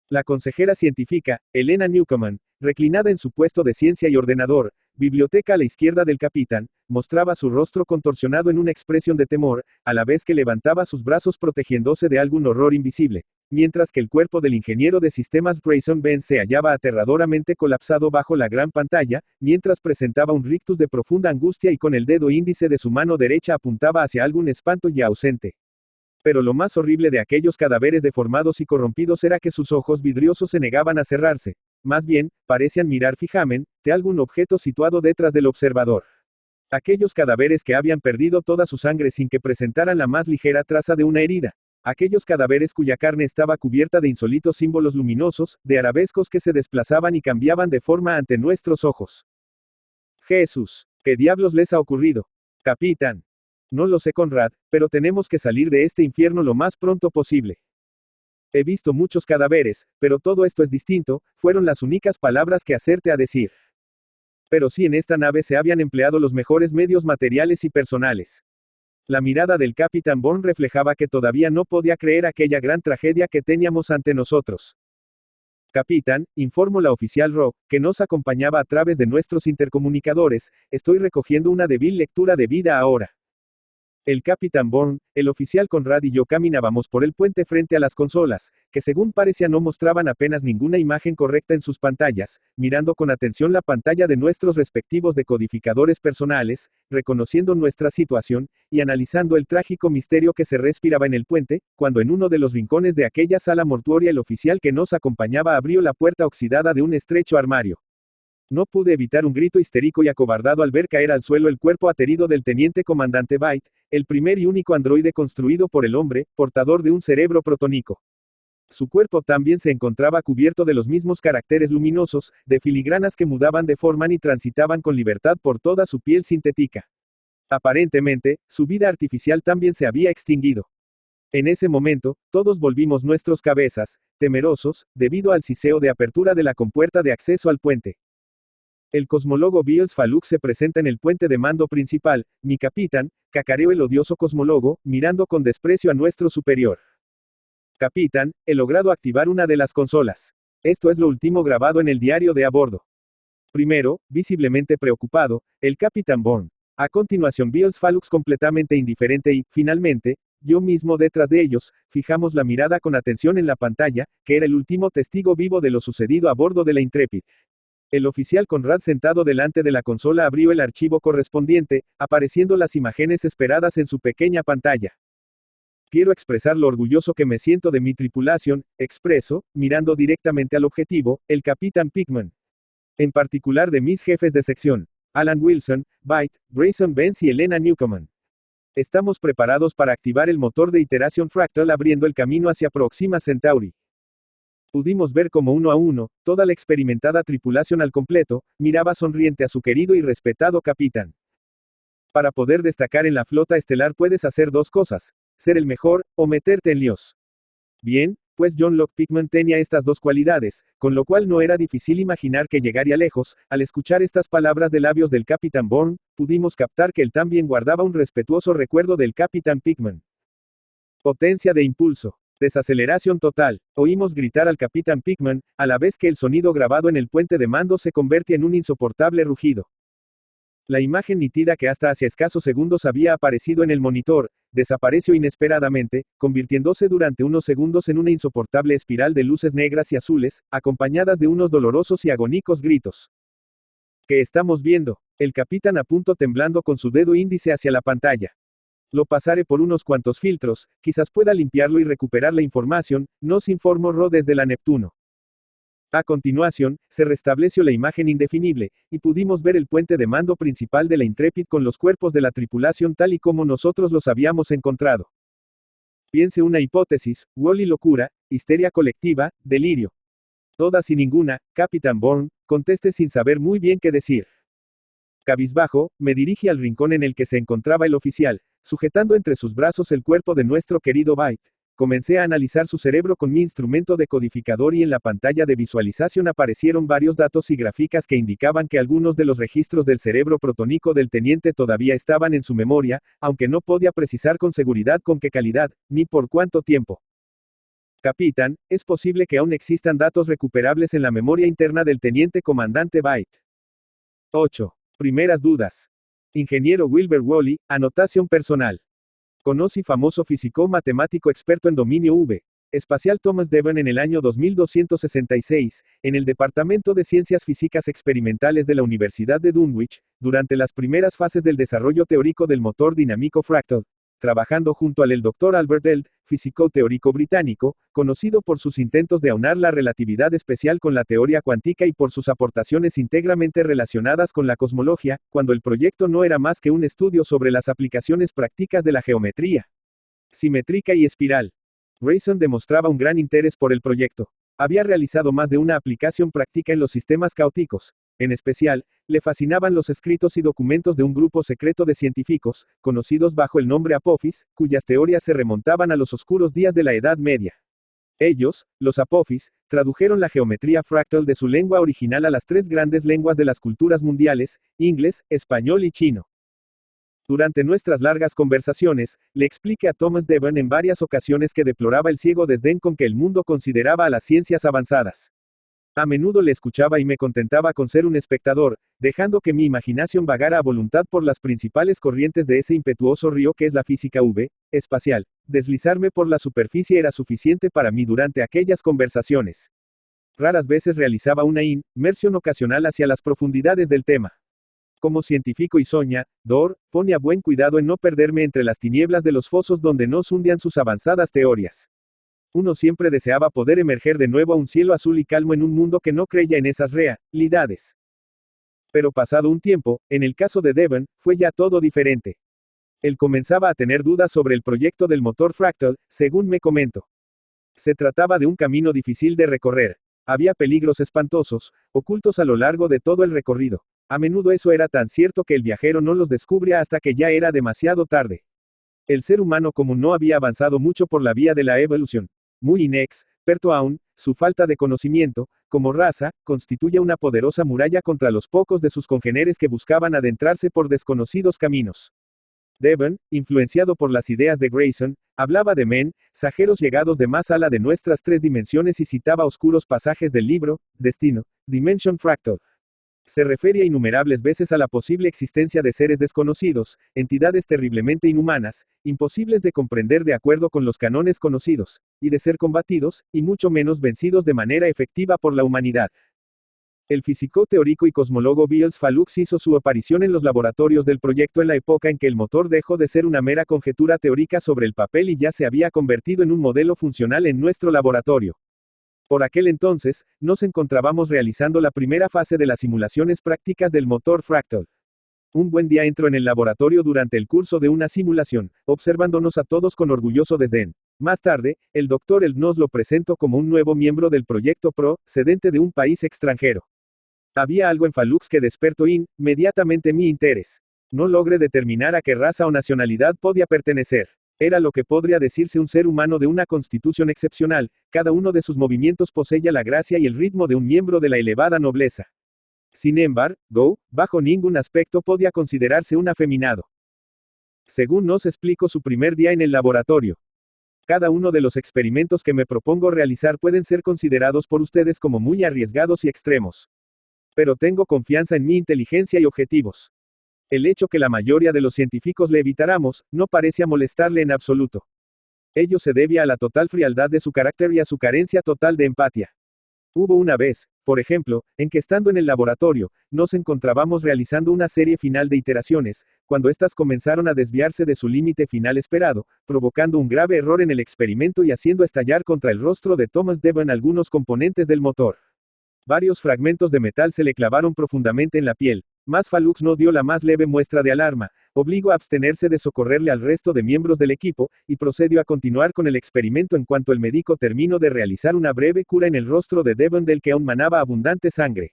A: La consejera científica, Elena Newcomen, reclinada en su puesto de ciencia y ordenador, biblioteca a la izquierda del capitán, mostraba su rostro contorsionado en una expresión de temor, a la vez que levantaba sus brazos protegiéndose de algún horror invisible, mientras que el cuerpo del ingeniero de sistemas Grayson Benz se hallaba aterradoramente colapsado bajo la gran pantalla, mientras presentaba un rictus de profunda angustia y con el dedo índice de su mano derecha apuntaba hacia algún espanto ya ausente. Pero lo más horrible de aquellos cadáveres deformados y corrompidos era que sus ojos vidriosos se negaban a cerrarse. Más bien, parecían mirar fijamente algún objeto situado detrás del observador. Aquellos cadáveres que habían perdido toda su sangre sin que presentaran la más ligera traza de una herida. Aquellos cadáveres cuya carne estaba cubierta de insólitos símbolos luminosos, de arabescos que se desplazaban y cambiaban de forma ante nuestros ojos. Jesús, ¿qué diablos les ha ocurrido? Capitán. No lo sé, Conrad, pero tenemos que salir de este infierno lo más pronto posible. He visto muchos cadáveres, pero todo esto es distinto, fueron las únicas palabras que hacerte a decir. Pero sí, en esta nave se habían empleado los mejores medios materiales y personales. La mirada del Capitán Bourne reflejaba que todavía no podía creer aquella gran tragedia que teníamos ante nosotros. Capitán, informó la oficial Rock, que nos acompañaba a través de nuestros intercomunicadores, estoy recogiendo una débil lectura de vida ahora. El Capitán Bourne, el oficial Conrad y yo caminábamos por el puente frente a las consolas, que según parecía no mostraban apenas ninguna imagen correcta en sus pantallas, mirando con atención la pantalla de nuestros respectivos decodificadores personales, reconociendo nuestra situación, y analizando el trágico misterio que se respiraba en el puente, cuando en uno de los rincones de aquella sala mortuoria el oficial que nos acompañaba abrió la puerta oxidada de un estrecho armario. No pude evitar un grito histérico y acobardado al ver caer al suelo el cuerpo aterido del teniente comandante Byte, el primer y único androide construido por el hombre, portador de un cerebro protónico. Su cuerpo también se encontraba cubierto de los mismos caracteres luminosos, de filigranas que mudaban de forma y transitaban con libertad por toda su piel sintética. Aparentemente, su vida artificial también se había extinguido. En ese momento, todos volvimos nuestras cabezas, temerosos, debido al siseo de apertura de la compuerta de acceso al puente. El cosmólogo Biels Faluk se presenta en el puente de mando principal, mi capitán, cacareó el odioso cosmólogo, mirando con desprecio a nuestro superior. Capitán, he logrado activar una de las consolas. Esto es lo último grabado en el diario de a bordo. Primero, visiblemente preocupado, el Capitán Bourne. A continuación Biels Faluk completamente indiferente y, finalmente, yo mismo detrás de ellos, fijamos la mirada con atención en la pantalla, que era el último testigo vivo de lo sucedido a bordo de la Intrepid. El oficial Conrad sentado delante de la consola abrió el archivo correspondiente, apareciendo las imágenes esperadas en su pequeña pantalla. Quiero expresar lo orgulloso que me siento de mi tripulación, expreso, mirando directamente al objetivo, el Capitán Pickman. En particular de mis jefes de sección, Alan Wilson, Byte, Grayson Benz y Elena Newcomen. Estamos preparados para activar el motor de iteración Fractal abriendo el camino hacia Proxima Centauri. Pudimos ver cómo uno a uno, toda la experimentada tripulación al completo, miraba sonriente a su querido y respetado capitán. Para poder destacar en la flota estelar puedes hacer dos cosas, ser el mejor, o meterte en líos. Bien, pues John Locke Pickman tenía estas dos cualidades, con lo cual no era difícil imaginar que llegaría lejos. Al escuchar estas palabras de labios del Capitán Bourne, pudimos captar que él también guardaba un respetuoso recuerdo del Capitán Pickman. Potencia de impulso. Desaceleración total. Oímos gritar al Capitán Pickman, a la vez que el sonido grabado en el puente de mando se convertía en un insoportable rugido. La imagen nítida que hasta hace escasos segundos había aparecido en el monitor, desapareció inesperadamente, convirtiéndose durante unos segundos en una insoportable espiral de luces negras y azules, acompañadas de unos dolorosos y agónicos gritos. ¿Qué estamos viendo? El capitán apuntó temblando con su dedo índice hacia la pantalla. Lo pasaré por unos cuantos filtros, quizás pueda limpiarlo y recuperar la información, nos informó Ro desde la Neptuno. A continuación, se restableció la imagen indefinible, y pudimos ver el puente de mando principal de la Intrepid con los cuerpos de la tripulación tal y como nosotros los habíamos encontrado. Piense una hipótesis, Wally locura, histeria colectiva, delirio. Todas y ninguna, Capitán Bourne, conteste sin saber muy bien qué decir. Cabizbajo, me dirigí al rincón en el que se encontraba el oficial, sujetando entre sus brazos el cuerpo de nuestro querido Byte. Comencé a analizar su cerebro con mi instrumento decodificador y en la pantalla de visualización aparecieron varios datos y gráficas que indicaban que algunos de los registros del cerebro protónico del teniente todavía estaban en su memoria, aunque no podía precisar con seguridad con qué calidad, ni por cuánto tiempo. Capitán, es posible que aún existan datos recuperables en la memoria interna del teniente comandante Byte. 8. Primeras dudas. Ingeniero Wilbur Woolley, anotación personal. Conocí famoso físico matemático experto en dominio V. Espacial Thomas Devon en el año 2266, en el Departamento de Ciencias Físicas Experimentales de la Universidad de Dunwich, durante las primeras fases del desarrollo teórico del motor dinámico fractal, trabajando junto al Dr. Albert Eld, físico teórico británico, conocido por sus intentos de aunar la relatividad especial con la teoría cuántica y por sus aportaciones íntegramente relacionadas con la cosmología, cuando el proyecto no era más que un estudio sobre las aplicaciones prácticas de la geometría simétrica y espiral. Grayson demostraba un gran interés por el proyecto. Había realizado más de una aplicación práctica en los sistemas caóticos. En especial, le fascinaban los escritos y documentos de un grupo secreto de científicos, conocidos bajo el nombre Apophis, cuyas teorías se remontaban a los oscuros días de la Edad Media. Ellos, los Apophis, tradujeron la geometría fractal de su lengua original a las tres grandes lenguas de las culturas mundiales, inglés, español y chino. Durante nuestras largas conversaciones, le expliqué a Thomas Devon en varias ocasiones que deploraba el ciego desdén con que el mundo consideraba a las ciencias avanzadas. A menudo le escuchaba y me contentaba con ser un espectador, dejando que mi imaginación vagara a voluntad por las principales corrientes de ese impetuoso río que es la física espacial. Deslizarme por la superficie era suficiente para mí durante aquellas conversaciones. Raras veces realizaba una inmersión ocasional hacia las profundidades del tema. Como científico y soñador, pone a buen cuidado en no perderme entre las tinieblas de los fosos donde nos hundían sus avanzadas teorías. Uno siempre deseaba poder emerger de nuevo a un cielo azul y calmo en un mundo que no creía en esas realidades. Pero pasado un tiempo, en el caso de Devon, fue ya todo diferente. Él comenzaba a tener dudas sobre el proyecto del motor fractal, según me comentó. Se trataba de un camino difícil de recorrer. Había peligros espantosos, ocultos a lo largo de todo el recorrido. A menudo eso era tan cierto que el viajero no los descubría hasta que ya era demasiado tarde. El ser humano común no había avanzado mucho por la vía de la evolución. Muy inexperto aún, su falta de conocimiento, como raza, constituye una poderosa muralla contra los pocos de sus congéneres que buscaban adentrarse por desconocidos caminos. Devon, influenciado por las ideas de Grayson, hablaba de mensajeros llegados de más allá de nuestras tres dimensiones y citaba oscuros pasajes del libro, Destino, Dimension Fractal. Se refería innumerables veces a la posible existencia de seres desconocidos, entidades terriblemente inhumanas, imposibles de comprender de acuerdo con los cánones conocidos, y de ser combatidos, y mucho menos vencidos de manera efectiva por la humanidad. El físico teórico y cosmólogo Beals Fallux hizo su aparición en los laboratorios del proyecto en la época en que el motor dejó de ser una mera conjetura teórica sobre el papel y ya se había convertido en un modelo funcional en nuestro laboratorio. Por aquel entonces, nos encontrábamos realizando la primera fase de las simulaciones prácticas del motor fractal. Un buen día entró en el laboratorio durante el curso de una simulación, observándonos a todos con orgulloso desdén. Más tarde, el Dr. Eld nos lo presentó como un nuevo miembro del proyecto procedente de un país extranjero. Había algo en Fallux que despertó inmediatamente mi interés. No logré determinar a qué raza o nacionalidad podía pertenecer. Era lo que podría decirse un ser humano de una constitución excepcional, cada uno de sus movimientos poseía la gracia y el ritmo de un miembro de la elevada nobleza. Sin embargo, bajo ningún aspecto podía considerarse un afeminado. Según nos explicó su primer día en el laboratorio. Cada uno de los experimentos que me propongo realizar pueden ser considerados por ustedes como muy arriesgados y extremos. Pero tengo confianza en mi inteligencia y objetivos. El hecho que la mayoría de los científicos le evitáramos, no parecía molestarle en absoluto. Ello se debía a la total frialdad de su carácter y a su carencia total de empatía. Hubo una vez, por ejemplo, en que estando en el laboratorio, nos encontrábamos realizando una serie final de iteraciones, cuando éstas comenzaron a desviarse de su límite final esperado, provocando un grave error en el experimento y haciendo estallar contra el rostro de Thomas Devon algunos componentes del motor. Varios fragmentos de metal se le clavaron profundamente en la piel. Mas Fallux no dio la más leve muestra de alarma, obligó a abstenerse de socorrerle al resto de miembros del equipo, y procedió a continuar con el experimento en cuanto el médico terminó de realizar una breve cura en el rostro de Devon del que aún manaba abundante sangre.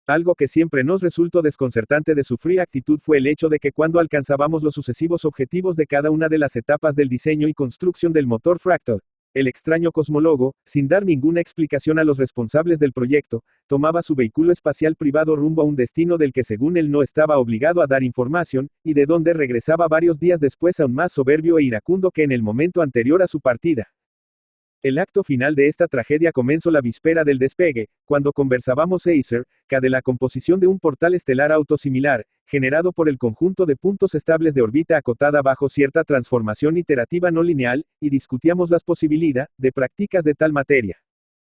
A: Algo que siempre nos resultó desconcertante de su fría actitud fue el hecho de que cuando alcanzábamos los sucesivos objetivos de cada una de las etapas del diseño y construcción del motor Fractal, el extraño cosmólogo, sin dar ninguna explicación a los responsables del proyecto, tomaba su vehículo espacial privado rumbo a un destino del que según él no estaba obligado a dar información, y de donde regresaba varios días después aún más soberbio e iracundo que en el momento anterior a su partida. El acto final de esta tragedia comenzó la víspera del despegue, cuando conversábamos acerca de la composición de un portal estelar autosimilar, generado por el conjunto de puntos estables de órbita acotada bajo cierta transformación iterativa no lineal, y discutíamos las posibilidades de prácticas de tal materia.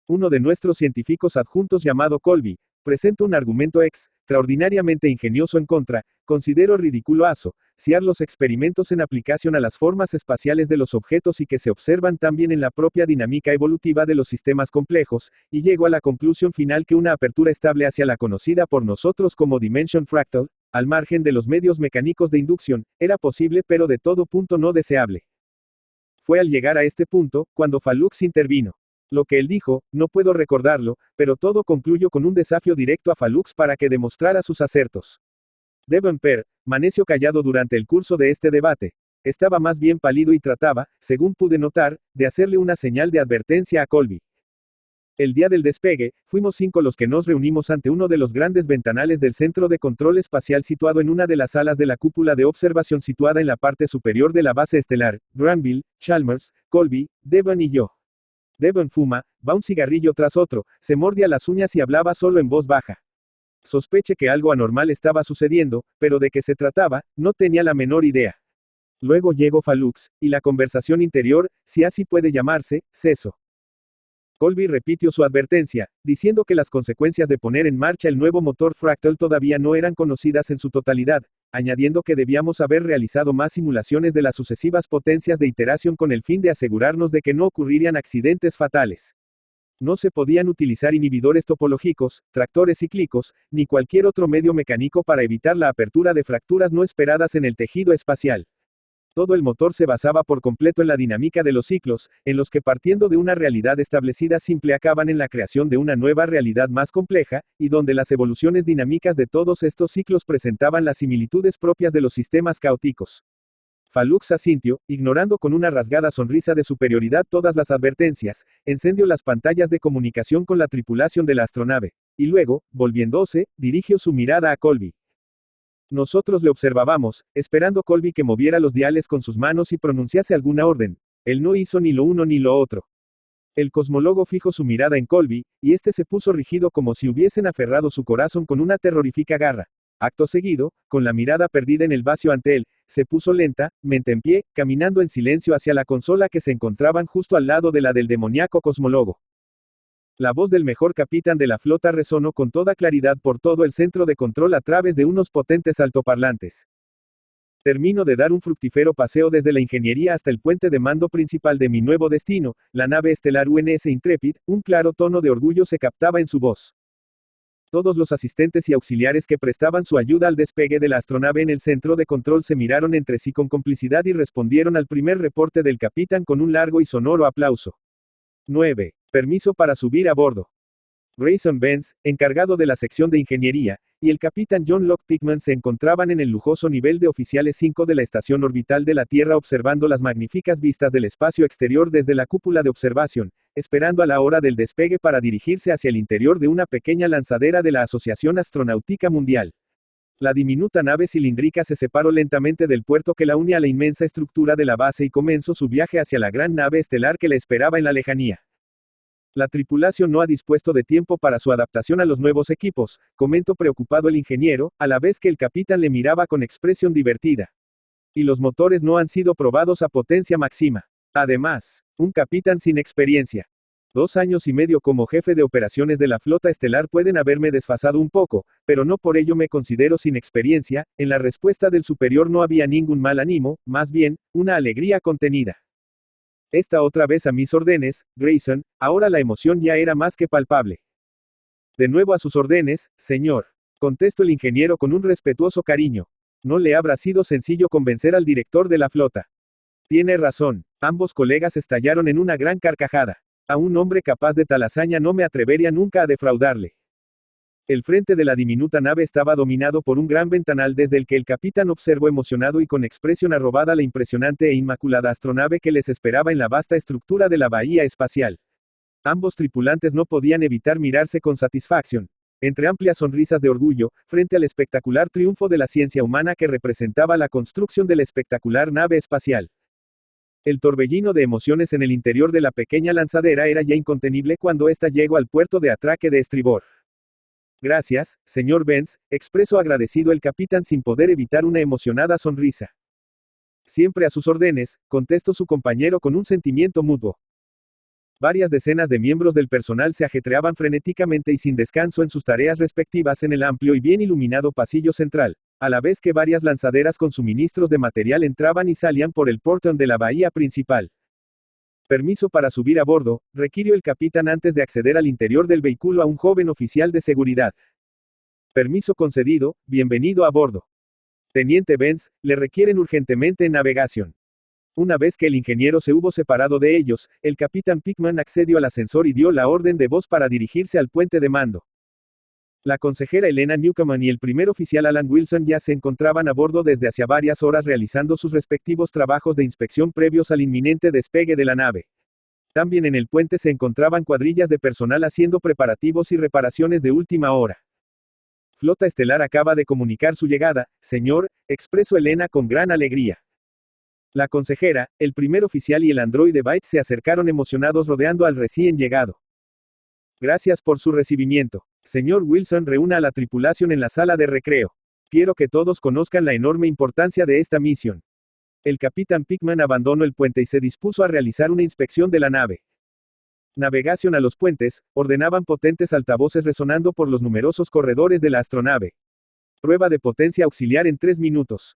A: Uno de nuestros científicos adjuntos llamado Colby, presenta un argumento extraordinariamente ingenioso en contra. Considero ridículo asociar los experimentos en aplicación a las formas espaciales de los objetos y que se observan también en la propia dinámica evolutiva de los sistemas complejos, y llego a la conclusión final que una apertura estable hacia la conocida por nosotros como Dimension Fractal, al margen de los medios mecánicos de inducción, era posible pero de todo punto no deseable. Fue al llegar a este punto, cuando Falux intervino. Lo que él dijo, no puedo recordarlo, pero todo concluyó con un desafío directo a Falux para que demostrara sus acertos. Devon permaneció callado durante el curso de este debate. Estaba más bien pálido y trataba, según pude notar, de hacerle una señal de advertencia a Colby. El día del despegue, fuimos 5 los que nos reunimos ante uno de los grandes ventanales del centro de control espacial situado en una de las salas de la cúpula de observación situada en la parte superior de la base estelar. Granville, Chalmers, Colby, Devon y yo. Devon fuma, va un cigarrillo tras otro, se mordía las uñas y hablaba solo en voz baja. Sospeché que algo anormal estaba sucediendo, pero de qué se trataba, no tenía la menor idea. Luego llegó Falux, y la conversación interior, si así puede llamarse, cesó. Colby repitió su advertencia, diciendo que las consecuencias de poner en marcha el nuevo motor Fractal todavía no eran conocidas en su totalidad, añadiendo que debíamos haber realizado más simulaciones de las sucesivas potencias de iteración con el fin de asegurarnos de que no ocurrirían accidentes fatales. No se podían utilizar inhibidores topológicos, tractores cíclicos, ni cualquier otro medio mecánico para evitar la apertura de fracturas no esperadas en el tejido espacial. Todo el motor se basaba por completo en la dinámica de los ciclos, en los que partiendo de una realidad establecida simple acaban en la creación de una nueva realidad más compleja, y donde las evoluciones dinámicas de todos estos ciclos presentaban las similitudes propias de los sistemas caóticos. Falux asintió, ignorando con una rasgada sonrisa de superioridad todas las advertencias, encendió las pantallas de comunicación con la tripulación de la astronave, y luego, volviéndose, dirigió su mirada a Colby. Nosotros le observábamos, esperando Colby que moviera los diales con sus manos y pronunciase alguna orden. Él no hizo ni lo uno ni lo otro. El cosmólogo fijó su mirada en Colby, y este se puso rígido como si hubiesen aferrado su corazón con una terrorífica garra. Acto seguido, con la mirada perdida en el vacío ante él, se puso lentamente en pie, caminando en silencio hacia la consola que se encontraban justo al lado de la del demoníaco cosmólogo. La voz del mejor capitán de la flota resonó con toda claridad por todo el centro de control a través de unos potentes altoparlantes. Termino de dar un fructífero paseo desde la ingeniería hasta el puente de mando principal de mi nuevo destino, la nave estelar UNS Intrepid. Un claro tono de orgullo se captaba en su voz. Todos los asistentes y auxiliares que prestaban su ayuda al despegue de la astronave en el centro de control se miraron entre sí con complicidad y respondieron al primer reporte del capitán con un largo y sonoro aplauso. 9. Permiso para subir a bordo. Grayson Benz, encargado de la sección de ingeniería, y el capitán John Locke Pickman se encontraban en el lujoso nivel de oficiales 5 de la estación orbital de la Tierra observando las magníficas vistas del espacio exterior desde la cúpula de observación, esperando a la hora del despegue para dirigirse hacia el interior de una pequeña lanzadera de la Asociación Astronáutica Mundial. La diminuta nave cilíndrica se separó lentamente del puerto que la unía a la inmensa estructura de la base y comenzó su viaje hacia la gran nave estelar que la esperaba en la lejanía. La tripulación no ha dispuesto de tiempo para su adaptación a los nuevos equipos, comentó preocupado el ingeniero, a la vez que el capitán le miraba con expresión divertida. Y los motores no han sido probados a potencia máxima. Además, un capitán sin experiencia. 2 años y medio como jefe de operaciones de la flota estelar pueden haberme desfasado un poco, pero no por ello me considero sin experiencia. En la respuesta del superior no había ningún mal ánimo, más bien, una alegría contenida. Esta otra vez a mis órdenes, Grayson. Ahora la emoción ya era más que palpable. De nuevo a sus órdenes, señor. Contestó el ingeniero con un respetuoso cariño. No le habrá sido sencillo convencer al director de la flota. Tiene razón. Ambos colegas estallaron en una gran carcajada. A un hombre capaz de tal hazaña no me atrevería nunca a defraudarle. El frente de la diminuta nave estaba dominado por un gran ventanal desde el que el capitán observó emocionado y con expresión arrobada la impresionante e inmaculada astronave que les esperaba en la vasta estructura de la bahía espacial. Ambos tripulantes no podían evitar mirarse con satisfacción, entre amplias sonrisas de orgullo, frente al espectacular triunfo de la ciencia humana que representaba la construcción de la espectacular nave espacial. El torbellino de emociones en el interior de la pequeña lanzadera era ya incontenible cuando ésta llegó al puerto de atraque de estribor. Gracias, señor Benz, expresó agradecido el capitán sin poder evitar una emocionada sonrisa. Siempre a sus órdenes, contestó su compañero con un sentimiento mutuo. Varias decenas de miembros del personal se ajetreaban frenéticamente y sin descanso en sus tareas respectivas en el amplio y bien iluminado pasillo central, a la vez que varias lanzaderas con suministros de material entraban y salían por el portón de la bahía principal. Permiso para subir a bordo, requirió el capitán antes de acceder al interior del vehículo a un joven oficial de seguridad. Permiso concedido, bienvenido a bordo. Teniente Benz, le requieren urgentemente en navegación. Una vez que el ingeniero se hubo separado de ellos, el capitán Pickman accedió al ascensor y dio la orden de voz para dirigirse al puente de mando. La consejera Elena Newcomen y el primer oficial Alan Wilson ya se encontraban a bordo desde hacía varias horas realizando sus respectivos trabajos de inspección previos al inminente despegue de la nave. También en el puente se encontraban cuadrillas de personal haciendo preparativos y reparaciones de última hora. Flota Estelar acaba de comunicar su llegada, señor, expresó Elena con gran alegría. La consejera, el primer oficial y el androide Byte se acercaron emocionados rodeando al recién llegado. Gracias por su recibimiento. Señor Wilson, reúna a la tripulación en la sala de recreo. Quiero que todos conozcan la enorme importancia de esta misión. El capitán Pickman abandonó el puente y se dispuso a realizar una inspección de la nave. Navegación a los puentes, ordenaban potentes altavoces resonando por los numerosos corredores de la astronave. Prueba de potencia auxiliar en 3 minutos.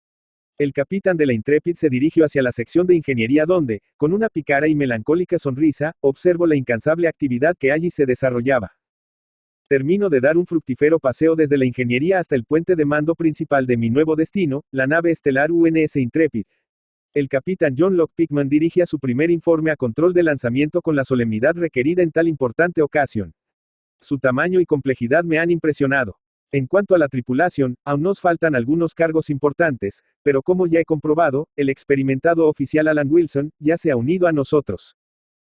A: El capitán de la Intrepid se dirigió hacia la sección de ingeniería donde, con una pícara y melancólica sonrisa, observó la incansable actividad que allí se desarrollaba. Termino de dar un fructífero paseo desde la ingeniería hasta el puente de mando principal de mi nuevo destino, la nave estelar UNS Intrepid. El capitán John Locke Pickman dirigía su primer informe a control de lanzamiento con la solemnidad requerida en tal importante ocasión. Su tamaño y complejidad me han impresionado. En cuanto a la tripulación, aún nos faltan algunos cargos importantes, pero como ya he comprobado, el experimentado oficial Alan Wilson, ya se ha unido a nosotros.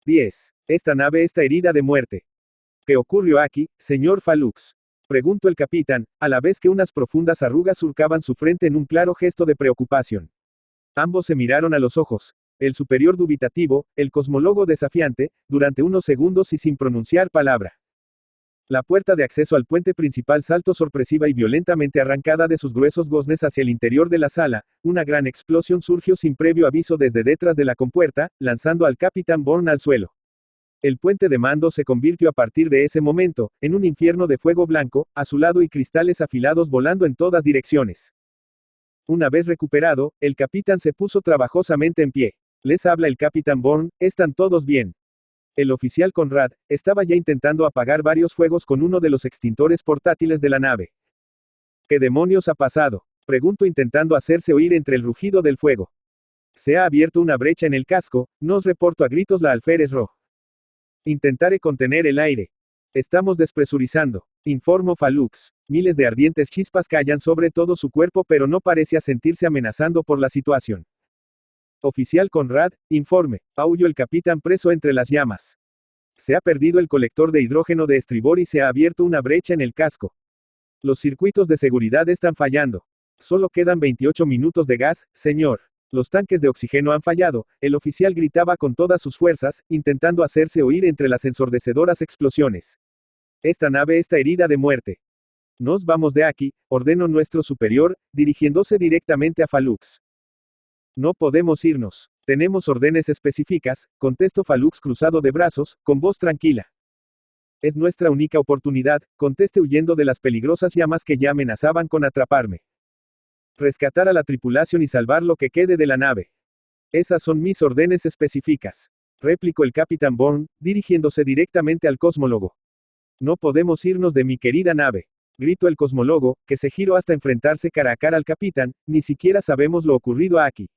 A: 10. Esta nave está herida de muerte. ¿Qué ocurrió aquí, señor Falux? Preguntó el capitán, a la vez que unas profundas arrugas surcaban su frente en un claro gesto de preocupación. Ambos se miraron a los ojos. El superior dubitativo, el cosmólogo desafiante, durante unos segundos y sin pronunciar palabra. La puerta de acceso al puente principal saltó sorpresiva y violentamente arrancada de sus gruesos goznes hacia el interior de la sala, una gran explosión surgió sin previo aviso desde detrás de la compuerta, lanzando al capitán Bourne al suelo. El puente de mando se convirtió a partir de ese momento, en un infierno de fuego blanco, azulado y cristales afilados volando en todas direcciones. Una vez recuperado, el capitán se puso trabajosamente en pie. Les habla el capitán Bourne, ¿están todos bien? El oficial Conrad, estaba ya intentando apagar varios fuegos con uno de los extintores portátiles de la nave. ¿Qué demonios ha pasado? Preguntó intentando hacerse oír entre el rugido del fuego. Se ha abierto una brecha en el casco, nos reportó a gritos la alférez Roh. Intentaré contener el aire. Estamos despresurizando, informó Falux. Miles de ardientes chispas caían sobre todo su cuerpo pero no parecía sentirse amenazando por la situación. Oficial Conrad, informe, aulló el capitán preso entre las llamas. Se ha perdido el colector de hidrógeno de estribor y se ha abierto una brecha en el casco. Los circuitos de seguridad están fallando. Solo quedan 28 minutos de gas, señor. Los tanques de oxígeno han fallado, el oficial gritaba con todas sus fuerzas, intentando hacerse oír entre las ensordecedoras explosiones. Esta nave está herida de muerte. Nos vamos de aquí, ordenó nuestro superior, dirigiéndose directamente a Falux. No podemos irnos. Tenemos órdenes específicas, contestó Falux cruzado de brazos, con voz tranquila. Es nuestra única oportunidad, contesté huyendo de las peligrosas llamas que ya amenazaban con atraparme. Rescatar a la tripulación y salvar lo que quede de la nave. Esas son mis órdenes específicas, replicó el capitán Bourne, dirigiéndose directamente al cosmólogo. No podemos irnos de mi querida nave, gritó el cosmólogo, que se giró hasta enfrentarse cara a cara al capitán, ni siquiera sabemos lo ocurrido aquí.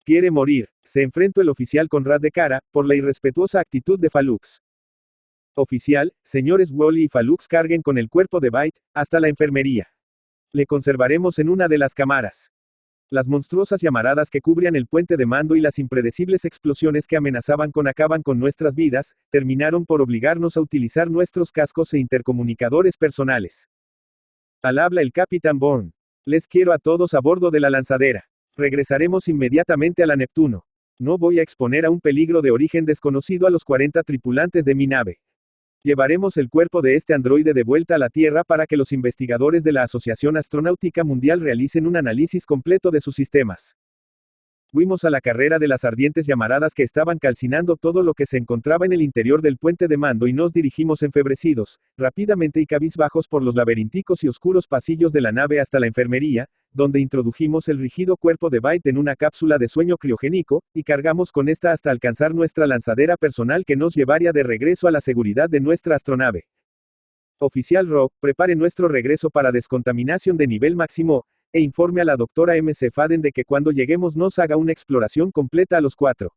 A: Quiere morir, se enfrentó el oficial Conrad de cara, por la irrespetuosa actitud de Falux. Oficial, señores Wally y Falux carguen con el cuerpo de Byte, hasta la enfermería. Le conservaremos en una de las cámaras. Las monstruosas llamaradas que cubrían el puente de mando y las impredecibles explosiones que amenazaban con acaban con nuestras vidas, terminaron por obligarnos a utilizar nuestros cascos e intercomunicadores personales. Al habla el Capitán Bourne. Les quiero a todos a bordo de la lanzadera. Regresaremos inmediatamente a la Neptuno. No voy a exponer a un peligro de origen desconocido a los 40 tripulantes de mi nave. Llevaremos el cuerpo de este androide de vuelta a la Tierra para que los investigadores de la Asociación Astronáutica Mundial realicen un análisis completo de sus sistemas. Fuimos a la carrera de las ardientes llamaradas que estaban calcinando todo lo que se encontraba en el interior del puente de mando y nos dirigimos enfebrecidos, rápidamente y cabizbajos por los laberínticos y oscuros pasillos de la nave hasta la enfermería, donde introdujimos el rígido cuerpo de Byte en una cápsula de sueño criogénico, y cargamos con esta hasta alcanzar nuestra lanzadera personal que nos llevaría de regreso a la seguridad de nuestra astronave. Oficial Rock, prepare nuestro regreso para descontaminación de nivel máximo, e informe a la doctora MC Faden de que cuando lleguemos nos haga una exploración completa a los 4.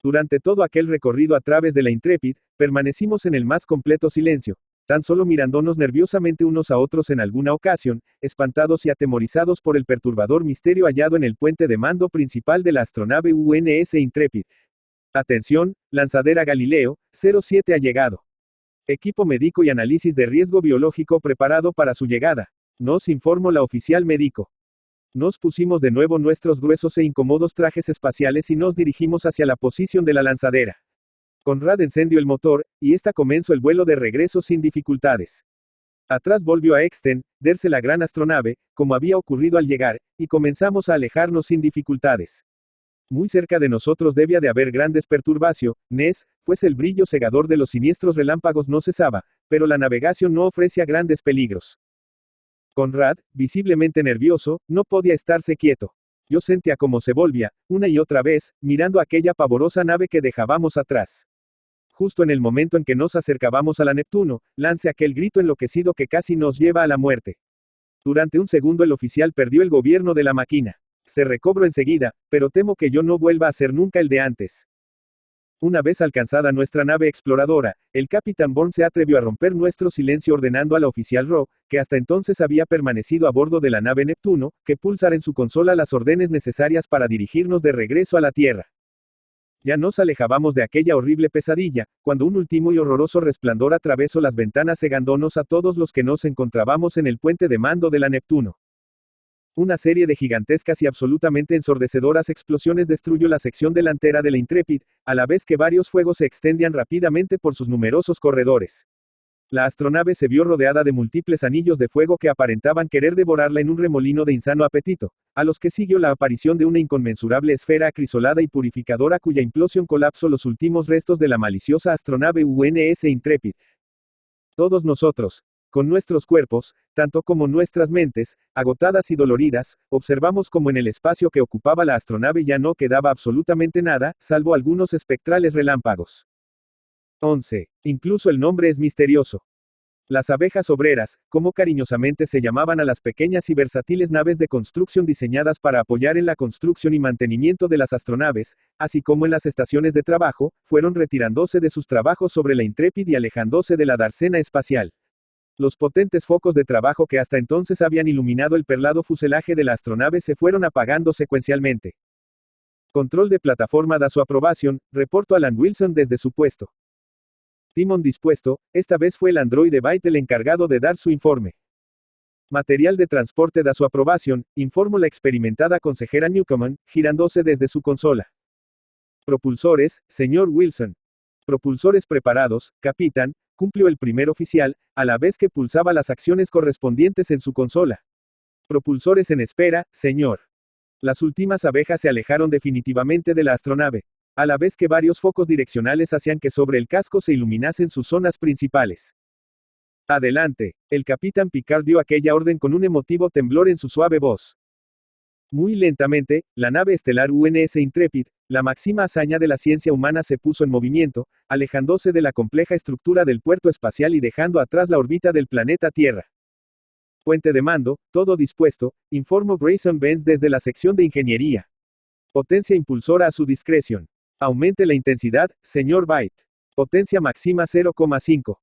A: Durante todo aquel recorrido a través de la Intrepid, permanecimos en el más completo silencio, tan solo mirándonos nerviosamente unos a otros en alguna ocasión, espantados y atemorizados por el perturbador misterio hallado en el puente de mando principal de la astronave UNS Intrepid. Atención, lanzadera Galileo, 07 ha llegado. Equipo médico y análisis de riesgo biológico preparado para su llegada. Nos informó la oficial médico. Nos pusimos de nuevo nuestros gruesos e incómodos trajes espaciales y nos dirigimos hacia la posición de la lanzadera. Conrad encendió el motor, y esta comenzó el vuelo de regreso sin dificultades. Atrás volvió a extenderse la gran astronave, como había ocurrido al llegar, y comenzamos a alejarnos sin dificultades. Muy cerca de nosotros debía de haber grandes perturbaciones, pues el brillo cegador de los siniestros relámpagos no cesaba, pero la navegación no ofrecía grandes peligros. Conrad, visiblemente nervioso, no podía estarse quieto. Yo sentía cómo se volvía, una y otra vez, mirando aquella pavorosa nave que dejábamos atrás. Justo en el momento en que nos acercábamos a la Neptuno, lance aquel grito enloquecido que casi nos lleva a la muerte. Durante un segundo el oficial perdió el gobierno de la máquina. Se recobró enseguida, pero temo que yo no vuelva a ser nunca el de antes. Una vez alcanzada nuestra nave exploradora, el Capitán Bourne se atrevió a romper nuestro silencio ordenando a la oficial Rock, que hasta entonces había permanecido a bordo de la nave Neptuno, que pulsara en su consola las órdenes necesarias para dirigirnos de regreso a la Tierra. Ya nos alejábamos de aquella horrible pesadilla, cuando un último y horroroso resplandor atravesó las ventanas cegándonos a todos los que nos encontrábamos en el puente de mando de la Neptuno. Una serie de gigantescas y absolutamente ensordecedoras explosiones destruyó la sección delantera de la Intrepid, a la vez que varios fuegos se extendían rápidamente por sus numerosos corredores. La astronave se vio rodeada de múltiples anillos de fuego que aparentaban querer devorarla en un remolino de insano apetito, a los que siguió la aparición de una inconmensurable esfera acrisolada y purificadora cuya implosión colapsó los últimos restos de la maliciosa astronave UNS Intrepid. Todos nosotros, con nuestros cuerpos, tanto como nuestras mentes, agotadas y doloridas, observamos como en el espacio que ocupaba la astronave ya no quedaba absolutamente nada, salvo algunos espectrales relámpagos. 11. Incluso el nombre es misterioso. Las abejas obreras, como cariñosamente se llamaban a las pequeñas y versátiles naves de construcción diseñadas para apoyar en la construcción y mantenimiento de las astronaves, así como en las estaciones de trabajo, fueron retirándose de sus trabajos sobre la Intrepid y alejándose de la dársena espacial. Los potentes focos de trabajo que hasta entonces habían iluminado el perlado fuselaje de la astronave se fueron apagando secuencialmente. Control de plataforma da su aprobación, reportó Alan Wilson desde su puesto. Timón dispuesto, esta vez fue el androide Byte el encargado de dar su informe. Material de transporte da su aprobación, informó la experimentada consejera Newcomen, girándose desde su consola. Propulsores, señor Wilson. Propulsores preparados, capitán, cumplió el primer oficial, a la vez que pulsaba las acciones correspondientes en su consola. Propulsores en espera, señor. Las últimas abejas se alejaron definitivamente de la astronave, a la vez que varios focos direccionales hacían que sobre el casco se iluminasen sus zonas principales. Adelante, el capitán Picard dio aquella orden con un emotivo temblor en su suave voz. Muy lentamente, la nave estelar UNS Intrepid, la máxima hazaña de la ciencia humana, se puso en movimiento, alejándose de la compleja estructura del puerto espacial y dejando atrás la órbita del planeta Tierra. Puente de mando, todo dispuesto, informó Grayson Benz desde la sección de ingeniería. Potencia impulsora a su discreción. Aumente la intensidad, señor Byte. Potencia máxima 0,5.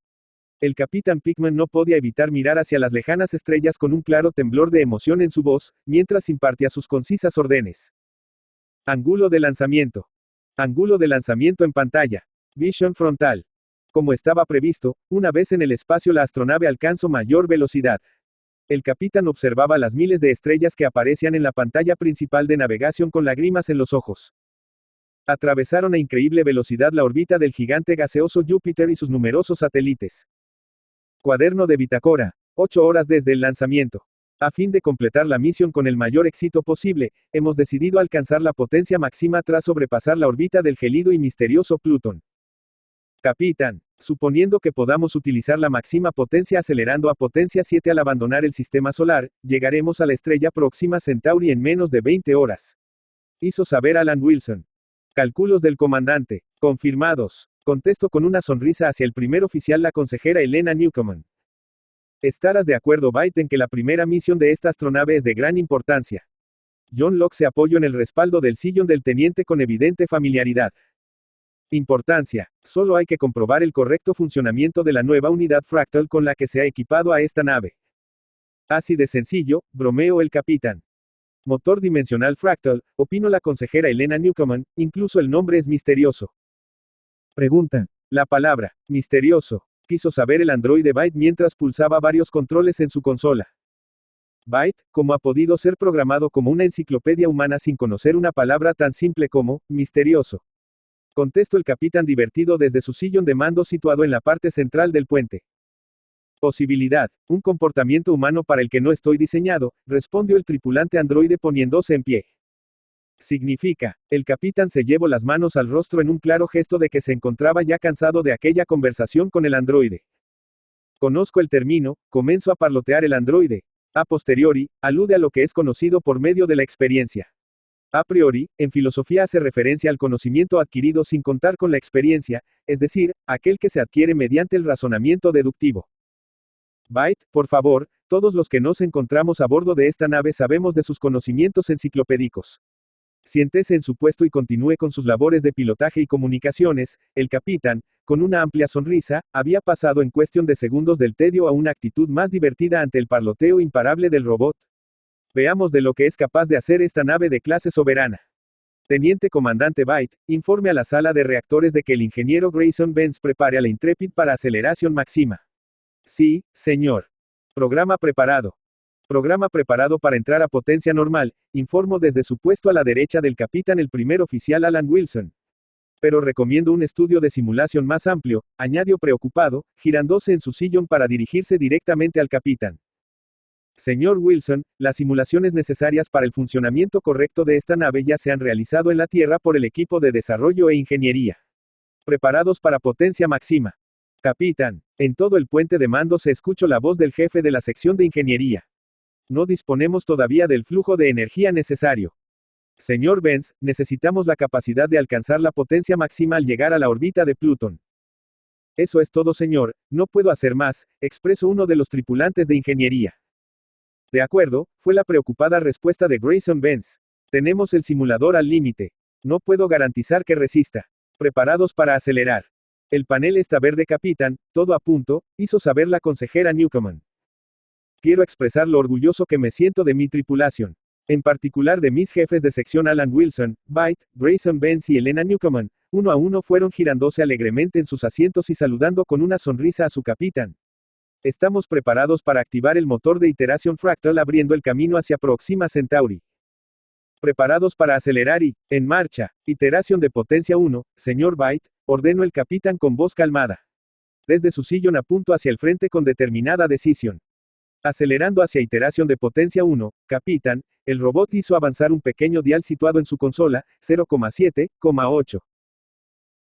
A: El capitán Pickman no podía evitar mirar hacia las lejanas estrellas con un claro temblor de emoción en su voz, mientras impartía sus concisas órdenes. Ángulo de lanzamiento. Ángulo de lanzamiento en pantalla. Visión frontal. Como estaba previsto, una vez en el espacio la astronave alcanzó mayor velocidad. El capitán observaba las miles de estrellas que aparecían en la pantalla principal de navegación con lágrimas en los ojos. Atravesaron a increíble velocidad la órbita del gigante gaseoso Júpiter y sus numerosos satélites. Cuaderno de bitácora. 8 horas desde el lanzamiento. A fin de completar la misión con el mayor éxito posible, hemos decidido alcanzar la potencia máxima tras sobrepasar la órbita del gélido y misterioso Plutón. Capitán, suponiendo que podamos utilizar la máxima potencia acelerando a potencia 7 al abandonar el sistema solar, llegaremos a la estrella próxima Centauri en menos de 20 horas. Hizo saber Alan Wilson. Cálculos del comandante. Confirmados. Contestó con una sonrisa hacia el primer oficial la consejera Elena Newcomen. Estarás de acuerdo, Byte, en que la primera misión de esta astronave es de gran importancia. John Locke se apoyó en el respaldo del sillón del teniente con evidente familiaridad. Importancia. Solo hay que comprobar el correcto funcionamiento de la nueva unidad Fractal con la que se ha equipado a esta nave. Así de sencillo, bromeó el capitán. Motor dimensional Fractal, opinó la consejera Elena Newcomen, incluso el nombre es misterioso. Pregunta. La palabra, misterioso, quiso saber el androide Byte mientras pulsaba varios controles en su consola. Byte, ¿cómo ha podido ser programado como una enciclopedia humana sin conocer una palabra tan simple como, misterioso? Contestó el capitán divertido desde su sillón de mando situado en la parte central del puente. Posibilidad, un comportamiento humano para el que no estoy diseñado, respondió el tripulante androide poniéndose en pie. Significa, el capitán se llevó las manos al rostro en un claro gesto de que se encontraba ya cansado de aquella conversación con el androide. Conozco el término, comenzó a parlotear el androide. A posteriori, alude a lo que es conocido por medio de la experiencia. A priori, en filosofía hace referencia al conocimiento adquirido sin contar con la experiencia, es decir, aquel que se adquiere mediante el razonamiento deductivo. Byte, por favor, todos los que nos encontramos a bordo de esta nave sabemos de sus conocimientos enciclopédicos. Siéntese en su puesto y continúe con sus labores de pilotaje y comunicaciones. El capitán, con una amplia sonrisa, había pasado en cuestión de segundos del tedio a una actitud más divertida ante el parloteo imparable del robot. Veamos de lo que es capaz de hacer esta nave de clase soberana. Teniente comandante Byte, informe a la sala de reactores de que el ingeniero Grayson Benz prepare a la Intrepid para aceleración máxima. Sí, señor. Programa preparado. Programa preparado para entrar a potencia normal, informó desde su puesto a la derecha del capitán el primer oficial Alan Wilson. Pero recomiendo un estudio de simulación más amplio, añadió preocupado, girándose en su sillón para dirigirse directamente al capitán. Señor Wilson, las simulaciones necesarias para el funcionamiento correcto de esta nave ya se han realizado en la Tierra por el equipo de desarrollo e ingeniería. Preparados para potencia máxima. Capitán, en todo el puente de mando se escuchó la voz del jefe de la sección de ingeniería. No disponemos todavía del flujo de energía necesario. Señor Benz, necesitamos la capacidad de alcanzar la potencia máxima al llegar a la órbita de Plutón. Eso es todo, señor, no puedo hacer más, expresó uno de los tripulantes de ingeniería. De acuerdo, fue la preocupada respuesta de Grayson Benz. Tenemos el simulador al límite. No puedo garantizar que resista. Preparados para acelerar. El panel está verde, capitán, todo a punto, hizo saber la consejera Newcomen. Quiero expresar lo orgulloso que me siento de mi tripulación. En particular de mis jefes de sección Alan Wilson, Byte, Grayson Benz y Elena Newcomen, uno a uno fueron girándose alegremente en sus asientos y saludando con una sonrisa a su capitán. Estamos preparados para activar el motor de iteración Fractal abriendo el camino hacia Proxima Centauri. Preparados para acelerar y, en marcha, iteración de potencia 1, señor Byte, ordenó el capitán con voz calmada. Desde su sillón apuntó hacia el frente con determinada decisión. Acelerando hacia iteración de potencia 1, capitán, el robot hizo avanzar un pequeño dial situado en su consola, 0,7,8.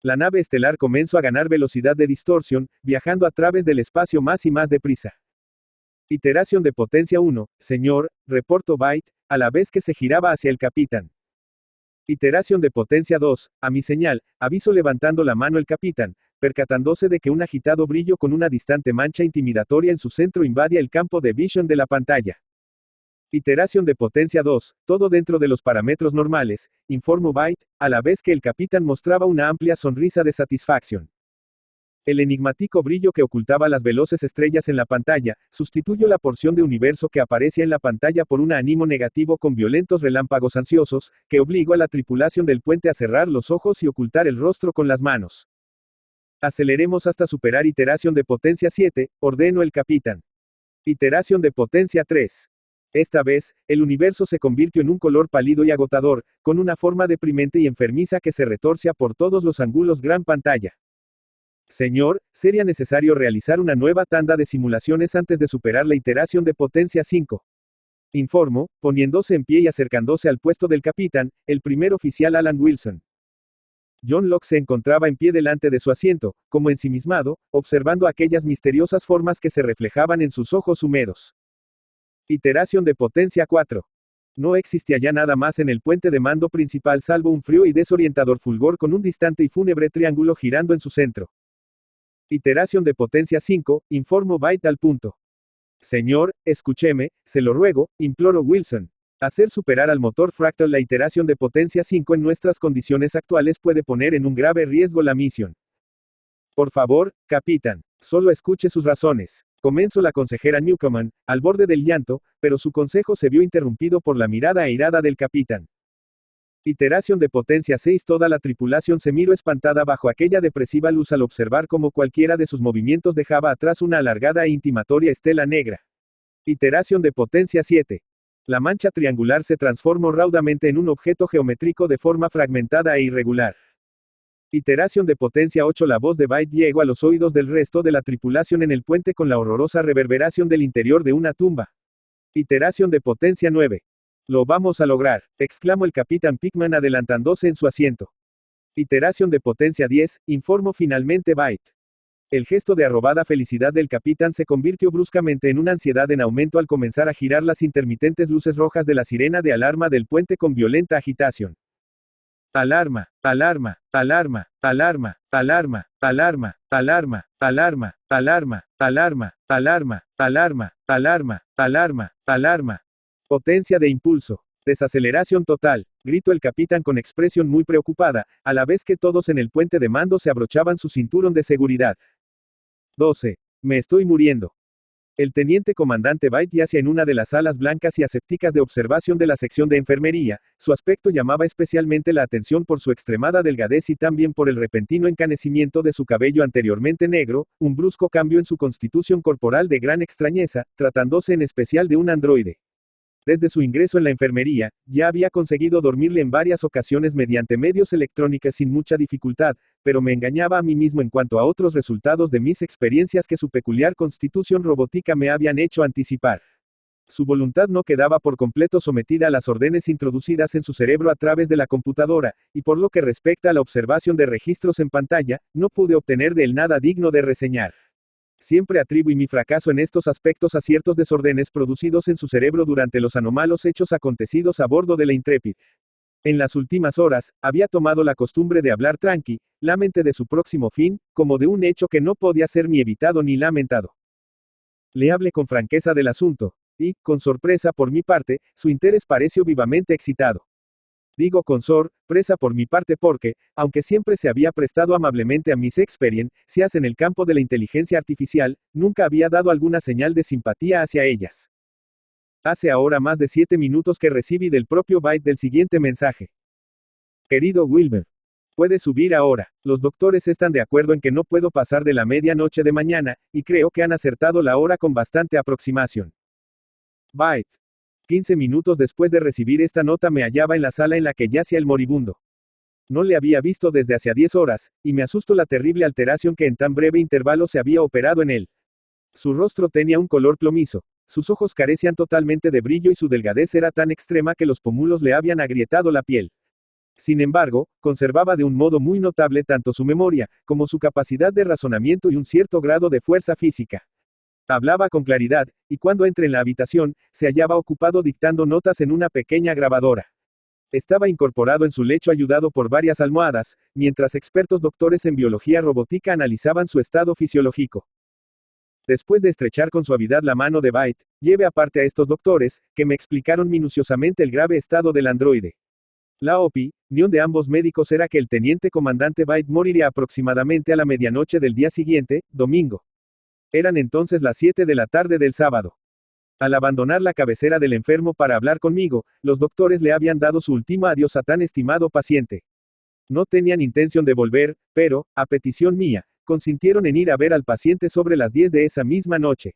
A: La nave estelar comenzó a ganar velocidad de distorsión, viajando a través del espacio más y más deprisa. Iteración de potencia 1, señor, reportó Byte, a la vez que se giraba hacia el capitán. Iteración de potencia 2, a mi señal, avisó levantando la mano el capitán, percatándose de que un agitado brillo con una distante mancha intimidatoria en su centro invadía el campo de visión de la pantalla. Iteración de potencia 2, todo dentro de los parámetros normales, informó Byte, a la vez que el capitán mostraba una amplia sonrisa de satisfacción. El enigmático brillo que ocultaba las veloces estrellas en la pantalla, sustituyó la porción de universo que aparecía en la pantalla por un ánimo negativo con violentos relámpagos ansiosos, que obligó a la tripulación del puente a cerrar los ojos y ocultar el rostro con las manos. Aceleremos hasta superar iteración de potencia 7, ordenó el capitán. Iteración de potencia 3. Esta vez, el universo se convirtió en un color pálido y agotador, con una forma deprimente y enfermiza que se retorcía por todos los ángulos gran pantalla. Señor, sería necesario realizar una nueva tanda de simulaciones antes de superar la iteración de potencia 5. Informó, poniéndose en pie y acercándose al puesto del capitán, el primer oficial Alan Wilson. John Locke se encontraba en pie delante de su asiento, como ensimismado, observando aquellas misteriosas formas que se reflejaban en sus ojos húmedos. Iteración de potencia 4. No existía ya nada más en el puente de mando principal salvo un frío y desorientador fulgor con un distante y fúnebre triángulo girando en su centro. Iteración de potencia 5, informó Byte al punto. Señor, escúcheme, se lo ruego, imploró Wilson. Hacer superar al motor Fractal la iteración de potencia 5 en nuestras condiciones actuales puede poner en un grave riesgo la misión. Por favor, capitán, solo escuche sus razones. Comenzó la consejera Newcomen, al borde del llanto, pero su consejo se vio interrumpido por la mirada airada del capitán. Iteración de potencia 6. Toda la tripulación se miró espantada bajo aquella depresiva luz al observar cómo cualquiera de sus movimientos dejaba atrás una alargada e intimatoria estela negra. Iteración de potencia 7. La mancha triangular se transformó raudamente en un objeto geométrico de forma fragmentada e irregular. Iteración de potencia 8. La voz de Byte llegó a los oídos del resto de la tripulación en el puente con la horrorosa reverberación del interior de una tumba. Iteración de potencia 9. Lo vamos a lograr, exclamó el capitán Pickman adelantándose en su asiento. Iteración de potencia 10, informó finalmente Byte. El gesto de arrobada felicidad del capitán se convirtió bruscamente en una ansiedad en aumento al comenzar a girar las intermitentes luces rojas de la sirena de alarma del puente con violenta agitación. Alarma, alarma, alarma, alarma, alarma, alarma, alarma, alarma, alarma, alarma, alarma, alarma, alarma, alarma, alarma. Potencia de impulso. Desaceleración total, gritó el capitán con expresión muy preocupada, a la vez que todos en el puente de mando se abrochaban su cinturón de seguridad. 12. Me estoy muriendo. El teniente comandante Byte yacía en una de las salas blancas y asépticas de observación de la sección de enfermería. Su aspecto llamaba especialmente la atención por su extremada delgadez y también por el repentino encanecimiento de su cabello anteriormente negro, un brusco cambio en su constitución corporal de gran extrañeza, tratándose en especial de un androide. Desde su ingreso en la enfermería, ya había conseguido dormirle en varias ocasiones mediante medios electrónicos sin mucha dificultad, pero me engañaba a mí mismo en cuanto a otros resultados de mis experiencias que su peculiar constitución robótica me habían hecho anticipar. Su voluntad no quedaba por completo sometida a las órdenes introducidas en su cerebro a través de la computadora, y por lo que respecta a la observación de registros en pantalla, no pude obtener de él nada digno de reseñar. Siempre atribuí mi fracaso en estos aspectos a ciertos desórdenes producidos en su cerebro durante los anómalos hechos acontecidos a bordo de la Intrepid. En las últimas horas, había tomado la costumbre de hablar tranquilamente de su próximo fin, como de un hecho que no podía ser ni evitado ni lamentado. Le hablé con franqueza del asunto, y, con sorpresa por mi parte, su interés pareció vivamente excitado. Digo con sorpresa por mi parte porque, aunque siempre se había prestado amablemente a mis experiencias en el campo de la inteligencia artificial, nunca había dado alguna señal de simpatía hacia ellas. Hace ahora más de 7 minutos que recibí del propio Byte del siguiente mensaje. Querido Wilber, puedes subir ahora. Los doctores están de acuerdo en que no puedo pasar de la medianoche de mañana, y creo que han acertado la hora con bastante aproximación. Byte. 15 minutos después de recibir esta nota me hallaba en la sala en la que yacía el moribundo. No le había visto desde hacía 10 horas, y me asustó la terrible alteración que en tan breve intervalo se había operado en él. Su rostro tenía un color plomizo, sus ojos carecían totalmente de brillo y su delgadez era tan extrema que los pómulos le habían agrietado la piel. Sin embargo, conservaba de un modo muy notable tanto su memoria, como su capacidad de razonamiento y un cierto grado de fuerza física. Hablaba con claridad, y cuando entré en la habitación, se hallaba ocupado dictando notas en una pequeña grabadora. Estaba incorporado en su lecho ayudado por varias almohadas, mientras expertos doctores en biología robótica analizaban su estado fisiológico. Después de estrechar con suavidad la mano de Byte, llevé aparte a estos doctores, que me explicaron minuciosamente el grave estado del androide. La opinión de ambos médicos era que el teniente comandante Byte moriría aproximadamente a la medianoche del día siguiente, domingo. Eran entonces las 7 de la tarde del sábado. Al abandonar la cabecera del enfermo para hablar conmigo, los doctores le habían dado su último adiós a tan estimado paciente. No tenían intención de volver, pero, a petición mía, consintieron en ir a ver al paciente sobre las 10 de esa misma noche.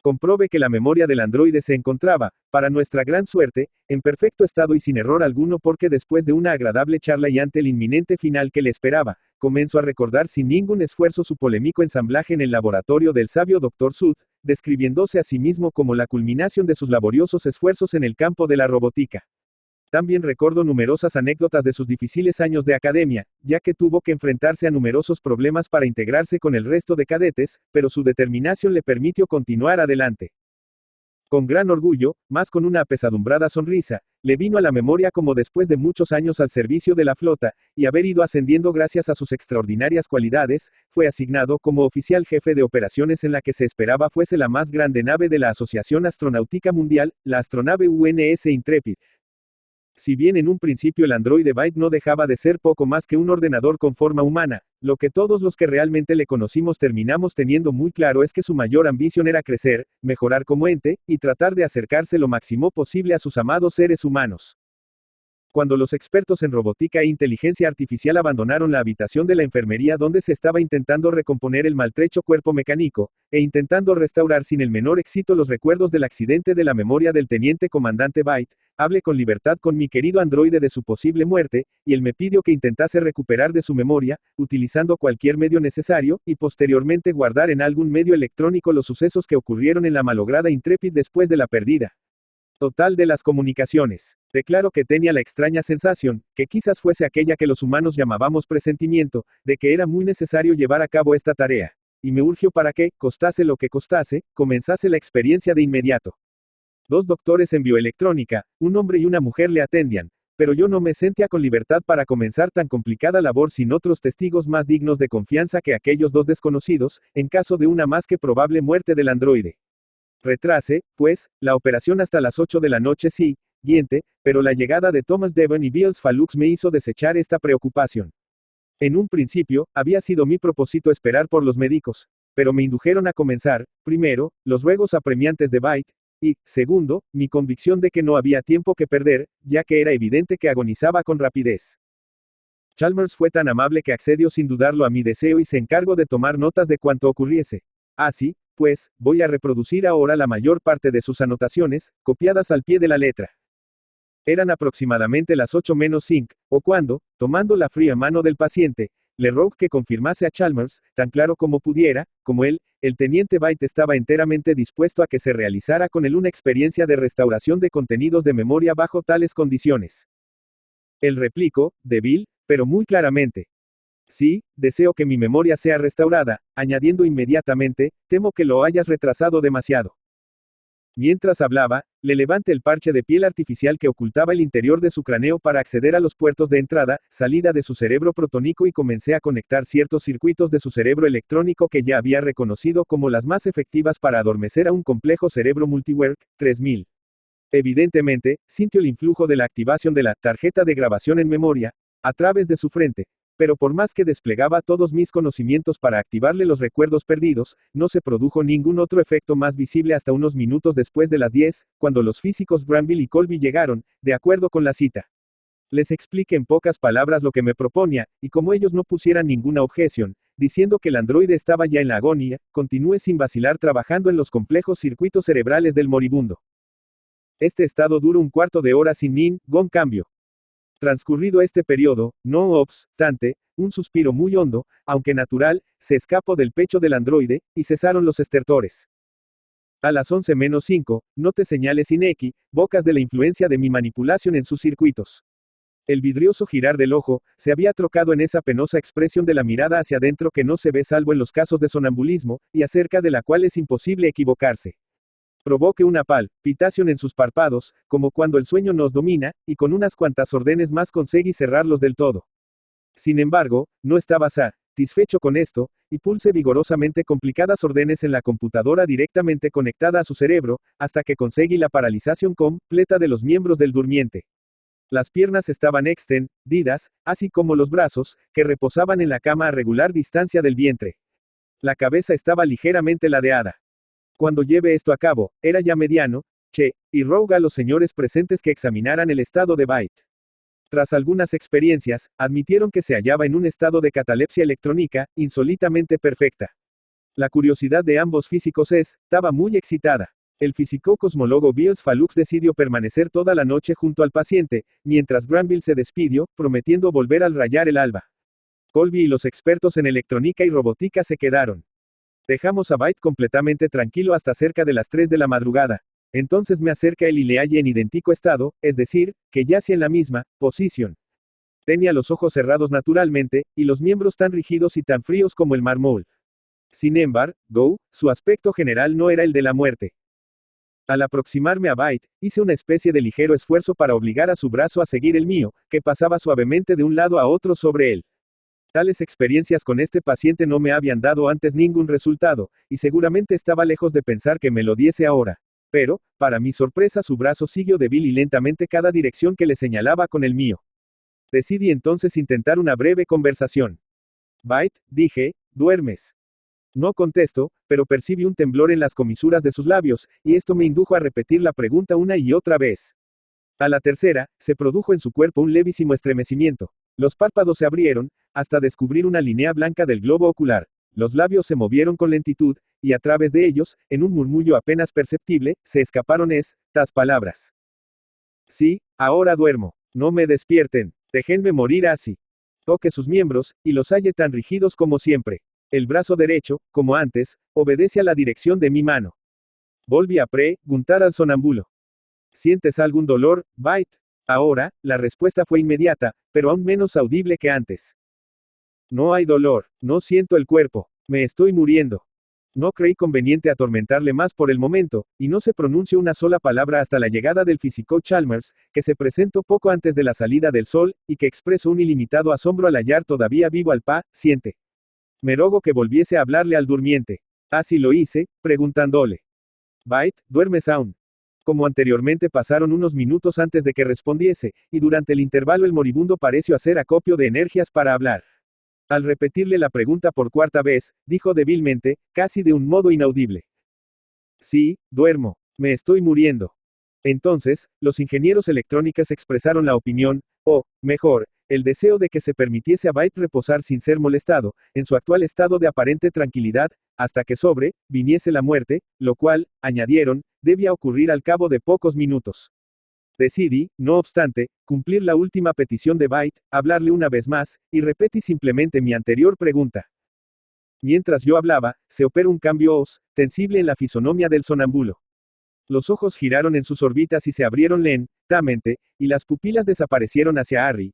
A: Comprobé que la memoria del androide se encontraba, para nuestra gran suerte, en perfecto estado y sin error alguno porque después de una agradable charla y ante el inminente final que le esperaba, comenzó a recordar sin ningún esfuerzo su polémico ensamblaje en el laboratorio del sabio Dr. Sooth, describiéndose a sí mismo como la culminación de sus laboriosos esfuerzos en el campo de la robótica. También recuerdo numerosas anécdotas de sus difíciles años de academia, ya que tuvo que enfrentarse a numerosos problemas para integrarse con el resto de cadetes, pero su determinación le permitió continuar adelante. Con gran orgullo, más con una apesadumbrada sonrisa, le vino a la memoria como después de muchos años al servicio de la flota, y haber ido ascendiendo gracias a sus extraordinarias cualidades, fue asignado como oficial jefe de operaciones en la que se esperaba fuese la más grande nave de la Asociación Astronáutica Mundial, la astronave UNS Intrepid. Si bien en un principio el androide Byte no dejaba de ser poco más que un ordenador con forma humana, lo que todos los que realmente le conocimos terminamos teniendo muy claro es que su mayor ambición era crecer, mejorar como ente, y tratar de acercarse lo máximo posible a sus amados seres humanos. Cuando los expertos en robótica e inteligencia artificial abandonaron la habitación de la enfermería donde se estaba intentando recomponer el maltrecho cuerpo mecánico, e intentando restaurar sin el menor éxito los recuerdos del accidente de la memoria del teniente comandante Byte, hablé con libertad con mi querido androide de su posible muerte, y él me pidió que intentase recuperar de su memoria, utilizando cualquier medio necesario, y posteriormente guardar en algún medio electrónico los sucesos que ocurrieron en la malograda Intrepid después de la pérdida total de las comunicaciones. Declaro que tenía la extraña sensación, que quizás fuese aquella que los humanos llamábamos presentimiento, de que era muy necesario llevar a cabo esta tarea. Y me urgió para que, costase lo que costase, comenzase la experiencia de inmediato. 2 doctores en bioelectrónica, un hombre y una mujer le atendían, pero yo no me sentía con libertad para comenzar tan complicada labor sin otros testigos más dignos de confianza que aquellos 2 desconocidos, en caso de una más que probable muerte del androide. Retrase, pues, la operación hasta las 8 de la noche siguiente, pero la llegada de Thomas Devon y Bills Falux me hizo desechar esta preocupación. En un principio, había sido mi propósito esperar por los médicos, pero me indujeron a comenzar, primero, los ruegos apremiantes de Byte, y, segundo, mi convicción de que no había tiempo que perder, ya que era evidente que agonizaba con rapidez. Chalmers fue tan amable que accedió sin dudarlo a mi deseo y se encargó de tomar notas de cuanto ocurriese. Así, pues, voy a reproducir ahora la mayor parte de sus anotaciones, copiadas al pie de la letra. Eran aproximadamente las 8 menos 5, o cuando, tomando la fría mano del paciente, le rogué que confirmase a Chalmers, tan claro como pudiera, como él, el teniente Byte estaba enteramente dispuesto a que se realizara con él una experiencia de restauración de contenidos de memoria bajo tales condiciones. Él replicó, débil, pero muy claramente. Sí, deseo que mi memoria sea restaurada, añadiendo inmediatamente, temo que lo hayas retrasado demasiado. Mientras hablaba, le levanté el parche de piel artificial que ocultaba el interior de su cráneo para acceder a los puertos de entrada, salida de su cerebro protónico y comencé a conectar ciertos circuitos de su cerebro electrónico que ya había reconocido como las más efectivas para adormecer a un complejo cerebro Multiwork 3000. Evidentemente, sintió el influjo de la activación de la tarjeta de grabación en memoria, a través de su frente. Pero por más que desplegaba todos mis conocimientos para activarle los recuerdos perdidos, no se produjo ningún otro efecto más visible hasta unos minutos después de las 10, cuando los físicos Granville y Colby llegaron, de acuerdo con la cita. Les expliqué en pocas palabras lo que me proponía, y como ellos no pusieran ninguna objeción, diciendo que el androide estaba ya en la agonía, continué sin vacilar trabajando en los complejos circuitos cerebrales del moribundo. Este estado duró un cuarto de hora sin ningún cambio. Transcurrido este periodo, no obstante, un suspiro muy hondo, aunque natural, se escapó del pecho del androide, y cesaron los estertores. A las 11 menos 5, noté señales inequívocas de la influencia de mi manipulación en sus circuitos. El vidrioso girar del ojo, se había trocado en esa penosa expresión de la mirada hacia adentro que no se ve salvo en los casos de sonambulismo, y acerca de la cual es imposible equivocarse. Provoque una palpitación en sus párpados, como cuando el sueño nos domina, y con unas cuantas órdenes más conseguí cerrarlos del todo. Sin embargo, no estaba satisfecho con esto, y pulsé vigorosamente complicadas órdenes en la computadora directamente conectada a su cerebro, hasta que conseguí la paralización completa de los miembros del durmiente. Las piernas estaban extendidas, así como los brazos, que reposaban en la cama a regular distancia del vientre. La cabeza estaba ligeramente ladeada. Cuando lleve esto a cabo, era ya mediano, y roga a los señores presentes que examinaran el estado de Byte. Tras algunas experiencias, admitieron que se hallaba en un estado de catalepsia electrónica, insólitamente perfecta. La curiosidad de ambos físicos estaba muy excitada. El físico-cosmólogo Beals Falux decidió permanecer toda la noche junto al paciente, mientras Granville se despidió, prometiendo volver al rayar el alba. Colby y los expertos en electrónica y robótica se quedaron. Dejamos a Byte completamente tranquilo hasta cerca de las 3 de la madrugada. Entonces me acerca él y le hallé en idéntico estado, es decir, que yacía en la misma posición. Tenía los ojos cerrados naturalmente, y los miembros tan rígidos y tan fríos como el mármol. Sin embargo, su aspecto general no era el de la muerte. Al aproximarme a Byte, hice una especie de ligero esfuerzo para obligar a su brazo a seguir el mío, que pasaba suavemente de un lado a otro sobre él. Tales experiencias con este paciente no me habían dado antes ningún resultado, y seguramente estaba lejos de pensar que me lo diese ahora. Pero, para mi sorpresa, su brazo siguió débil y lentamente cada dirección que le señalaba con el mío. Decidí entonces intentar una breve conversación. Byte, dije, ¿duermes? No contestó, pero percibí un temblor en las comisuras de sus labios, y esto me indujo a repetir la pregunta una y otra vez. A la tercera, se produjo en su cuerpo un levísimo estremecimiento. Los párpados se abrieron, hasta descubrir una línea blanca del globo ocular. Los labios se movieron con lentitud, y a través de ellos, en un murmullo apenas perceptible, se escaparon estas palabras. Sí, ahora duermo. No me despierten. Déjenme morir así. Toque sus miembros, y los halle tan rígidos como siempre. El brazo derecho, como antes, obedece a la dirección de mi mano. Volví a preguntar al sonambulo. ¿Sientes algún dolor, Byte? Ahora, la respuesta fue inmediata, pero aún menos audible que antes. No hay dolor, no siento el cuerpo, me estoy muriendo. No creí conveniente atormentarle más por el momento, y no se pronunció una sola palabra hasta la llegada del físico Chalmers, que se presentó poco antes de la salida del sol, y que expresó un ilimitado asombro al hallar todavía vivo al paciente. Me rogó que volviese a hablarle al durmiente. Así lo hice, preguntándole. Byte, ¿duermes aún? Como anteriormente pasaron unos minutos antes de que respondiese, y durante el intervalo el moribundo pareció hacer acopio de energías para hablar. Al repetirle la pregunta por cuarta vez, dijo débilmente, casi de un modo inaudible. Sí, duermo. Me estoy muriendo. Entonces, los ingenieros electrónicos expresaron la opinión, o, mejor, el deseo de que se permitiese a Byte reposar sin ser molestado, en su actual estado de aparente tranquilidad, hasta que viniese la muerte, lo cual, añadieron, debía ocurrir al cabo de pocos minutos. Decidí, no obstante, cumplir la última petición de Byte, hablarle una vez más, y repetí simplemente mi anterior pregunta. Mientras yo hablaba, se operó un cambio ostensible en la fisonomía del sonambulo. Los ojos giraron en sus órbitas y se abrieron lentamente, y las pupilas desaparecieron hacia Harry.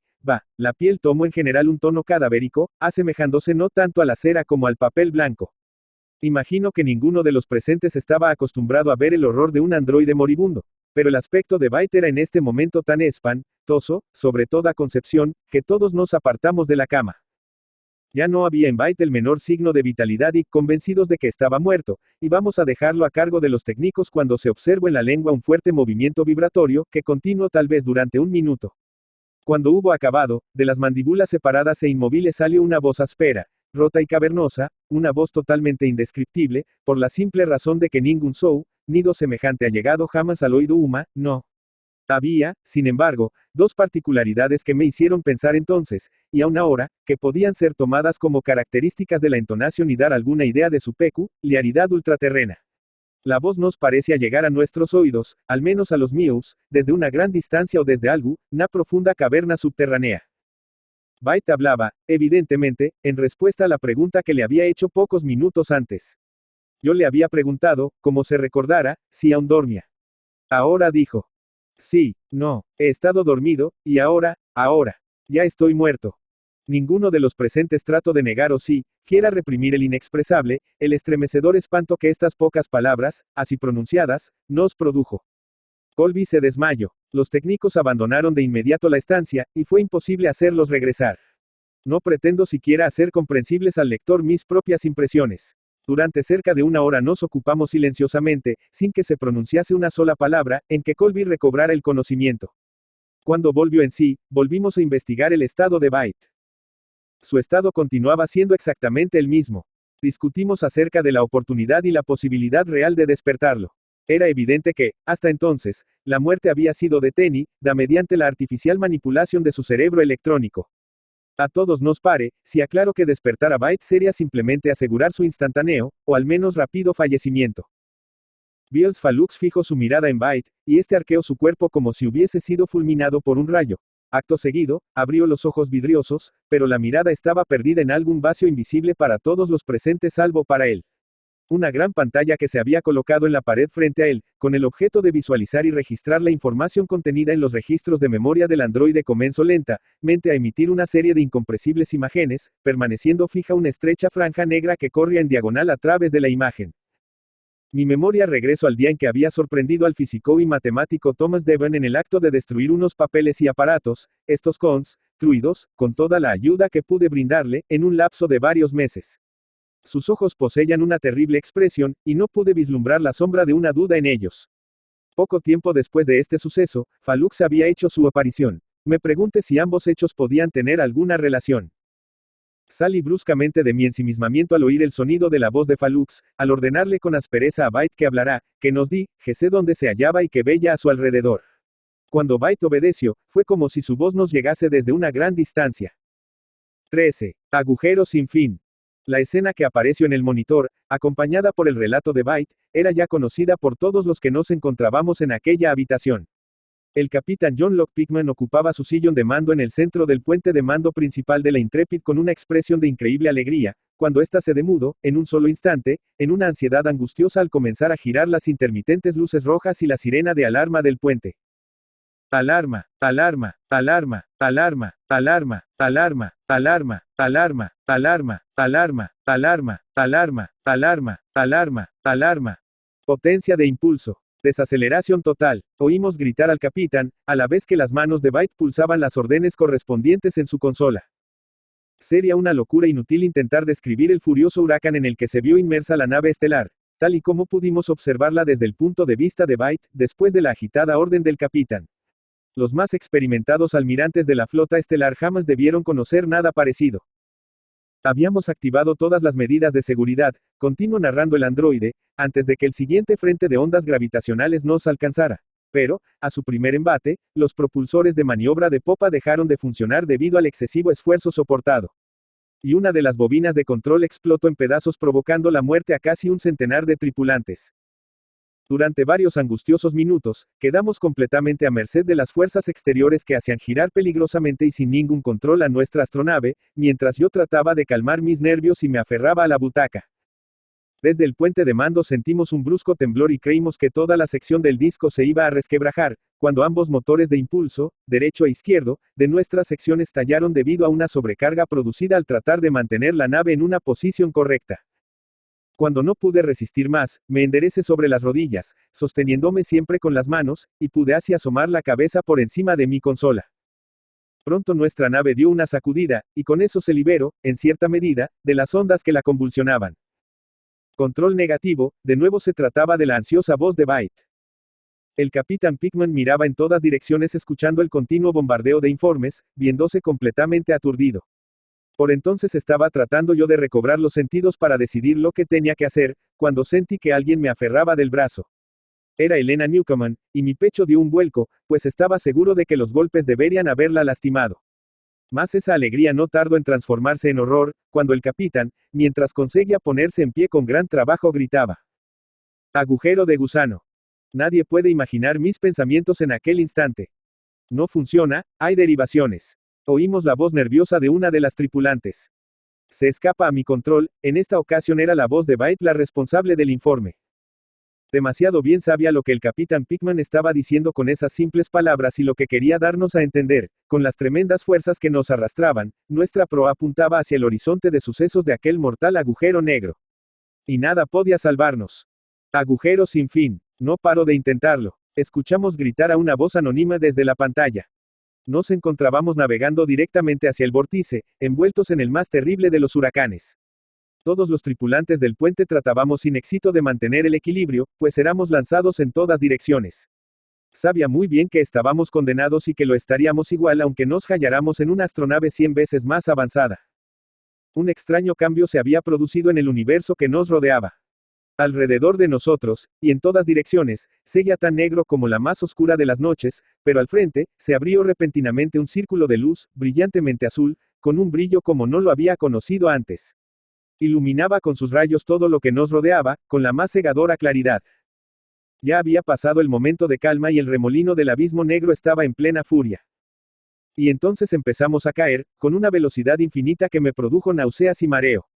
A: La piel tomó en general un tono cadavérico, asemejándose no tanto a la cera como al papel blanco. Imagino que ninguno de los presentes estaba acostumbrado a ver el horror de un androide moribundo, pero el aspecto de Byte era en este momento tan espantoso, sobre toda concepción, que todos nos apartamos de la cama. Ya no había en Byte el menor signo de vitalidad y, convencidos de que estaba muerto, y vamos a dejarlo a cargo de los técnicos cuando se observó en la lengua un fuerte movimiento vibratorio, que continuó tal vez durante un minuto. Cuando hubo acabado, de las mandíbulas separadas e inmóviles salió una voz áspera, rota y cavernosa, una voz totalmente indescriptible, por la simple razón de que ningún nido semejante ha llegado jamás al oído humano, no. Había, sin embargo, dos particularidades que me hicieron pensar entonces, y aún ahora, que podían ser tomadas como características de la entonación y dar alguna idea de su peculiaridad ultraterrena. La voz nos parecía llegar a nuestros oídos, al menos a los míos, desde una gran distancia o desde una profunda caverna subterránea. Byte hablaba, evidentemente, en respuesta a la pregunta que le había hecho pocos minutos antes. Yo le había preguntado, como se recordara, si aún dormía. Ahora dijo. Sí, no, he estado dormido, y ahora, ya estoy muerto. Ninguno de los presentes trató de negar o quiera reprimir el inexpresable, el estremecedor espanto que estas pocas palabras, así pronunciadas, nos produjo. Colby se desmayó. Los técnicos abandonaron de inmediato la estancia, y fue imposible hacerlos regresar. No pretendo siquiera hacer comprensibles al lector mis propias impresiones. Durante cerca de una hora nos ocupamos silenciosamente, sin que se pronunciase una sola palabra, en que Colby recobrara el conocimiento. Cuando volvió en sí, volvimos a investigar el estado de Byte. Su estado continuaba siendo exactamente el mismo. Discutimos acerca de la oportunidad y la posibilidad real de despertarlo. Era evidente que, hasta entonces, la muerte había sido detenida mediante la artificial manipulación de su cerebro electrónico. A todos nos si aclaro que despertar a Byte sería simplemente asegurar su instantáneo, o al menos rápido fallecimiento. Beelzebub Falux fijó su mirada en Byte, y este arqueó su cuerpo como si hubiese sido fulminado por un rayo. Acto seguido, abrió los ojos vidriosos, pero la mirada estaba perdida en algún vacío invisible para todos los presentes salvo para él. Una gran pantalla que se había colocado en la pared frente a él, con el objeto de visualizar y registrar la información contenida en los registros de memoria del androide comenzó lentamente a emitir una serie de incomprensibles imágenes, permaneciendo fija una estrecha franja negra que corría en diagonal a través de la imagen. Mi memoria regresó al día en que había sorprendido al físico y matemático Thomas Devon en el acto de destruir unos papeles y aparatos, estos construidos, con toda la ayuda que pude brindarle, en un lapso de varios meses. Sus ojos poseían una terrible expresión, y no pude vislumbrar la sombra de una duda en ellos. Poco tiempo después de este suceso, Falux había hecho su aparición. Me pregunté si ambos hechos podían tener alguna relación. Salí bruscamente de mi ensimismamiento al oír el sonido de la voz de Falux, al ordenarle con aspereza a Byte que hablará, que nos dijese dónde se hallaba y que veía a su alrededor. Cuando Byte obedeció, fue como si su voz nos llegase desde una gran distancia. 13. Agujero sin fin. La escena que apareció en el monitor, acompañada por el relato de Byte, era ya conocida por todos los que nos encontrábamos en aquella habitación. El capitán John Locke Pickman ocupaba su sillón de mando en el centro del puente de mando principal de la Intrepid con una expresión de increíble alegría, cuando ésta se demudó, en un solo instante, en una ansiedad angustiosa al comenzar a girar las intermitentes luces rojas y la sirena de alarma del puente. Alarma, alarma, alarma, alarma, alarma, alarma, alarma, alarma, alarma, alarma, alarma, alarma, alarma, alarma, alarma. Potencia de impulso. Desaceleración total. Oímos gritar al capitán, a la vez que las manos de Byte pulsaban las órdenes correspondientes en su consola. Sería una locura inútil intentar describir el furioso huracán en el que se vio inmersa la nave estelar, tal y como pudimos observarla desde el punto de vista de Byte, después de la agitada orden del capitán. Los más experimentados almirantes de la flota estelar jamás debieron conocer nada parecido. Habíamos activado todas las medidas de seguridad, continuó narrando el androide, antes de que el siguiente frente de ondas gravitacionales nos alcanzara. Pero, a su primer embate, los propulsores de maniobra de popa dejaron de funcionar debido al excesivo esfuerzo soportado. Y una de las bobinas de control explotó en pedazos provocando la muerte a casi un centenar de tripulantes. Durante varios angustiosos minutos, quedamos completamente a merced de las fuerzas exteriores que hacían girar peligrosamente y sin ningún control a nuestra astronave, mientras yo trataba de calmar mis nervios y me aferraba a la butaca. Desde el puente de mando sentimos un brusco temblor y creímos que toda la sección del disco se iba a resquebrajar, cuando ambos motores de impulso, derecho e izquierdo, de nuestra sección estallaron debido a una sobrecarga producida al tratar de mantener la nave en una posición correcta. Cuando no pude resistir más, me enderecé sobre las rodillas, sosteniéndome siempre con las manos, y pude así asomar la cabeza por encima de mi consola. Pronto nuestra nave dio una sacudida, y con eso se liberó, en cierta medida, de las ondas que la convulsionaban. Control negativo, de nuevo se trataba de la ansiosa voz de Byte. El capitán Pickman miraba en todas direcciones escuchando el continuo bombardeo de informes, viéndose completamente aturdido. Por entonces estaba tratando yo de recobrar los sentidos para decidir lo que tenía que hacer, cuando sentí que alguien me aferraba del brazo. Era Elena Newcomen, y mi pecho dio un vuelco, pues estaba seguro de que los golpes deberían haberla lastimado. Mas esa alegría no tardó en transformarse en horror, cuando el capitán, mientras conseguía ponerse en pie con gran trabajo gritaba. Agujero de gusano. Nadie puede imaginar mis pensamientos en aquel instante. No funciona, hay derivaciones. Oímos la voz nerviosa de una de las tripulantes. Se escapa a mi control, en esta ocasión era la voz de Byte la responsable del informe. Demasiado bien sabía lo que el capitán Pickman estaba diciendo con esas simples palabras y lo que quería darnos a entender, con las tremendas fuerzas que nos arrastraban, nuestra proa apuntaba hacia el horizonte de sucesos de aquel mortal agujero negro. Y nada podía salvarnos. Agujero sin fin. No paro de intentarlo. Escuchamos gritar a una voz anónima desde la pantalla. Nos encontrábamos navegando directamente hacia el vórtice, envueltos en el más terrible de los huracanes. Todos los tripulantes del puente tratábamos sin éxito de mantener el equilibrio, pues éramos lanzados en todas direcciones. Sabía muy bien que estábamos condenados y que lo estaríamos igual aunque nos halláramos en una astronave 100 veces más avanzada. Un extraño cambio se había producido en el universo que nos rodeaba. Alrededor de nosotros, y en todas direcciones, seguía tan negro como la más oscura de las noches, pero al frente, se abrió repentinamente un círculo de luz, brillantemente azul, con un brillo como no lo había conocido antes. Iluminaba con sus rayos todo lo que nos rodeaba, con la más cegadora claridad. Ya había pasado el momento de calma y el remolino del abismo negro estaba en plena furia. Y entonces empezamos a caer, con una velocidad infinita que me produjo náuseas y mareo.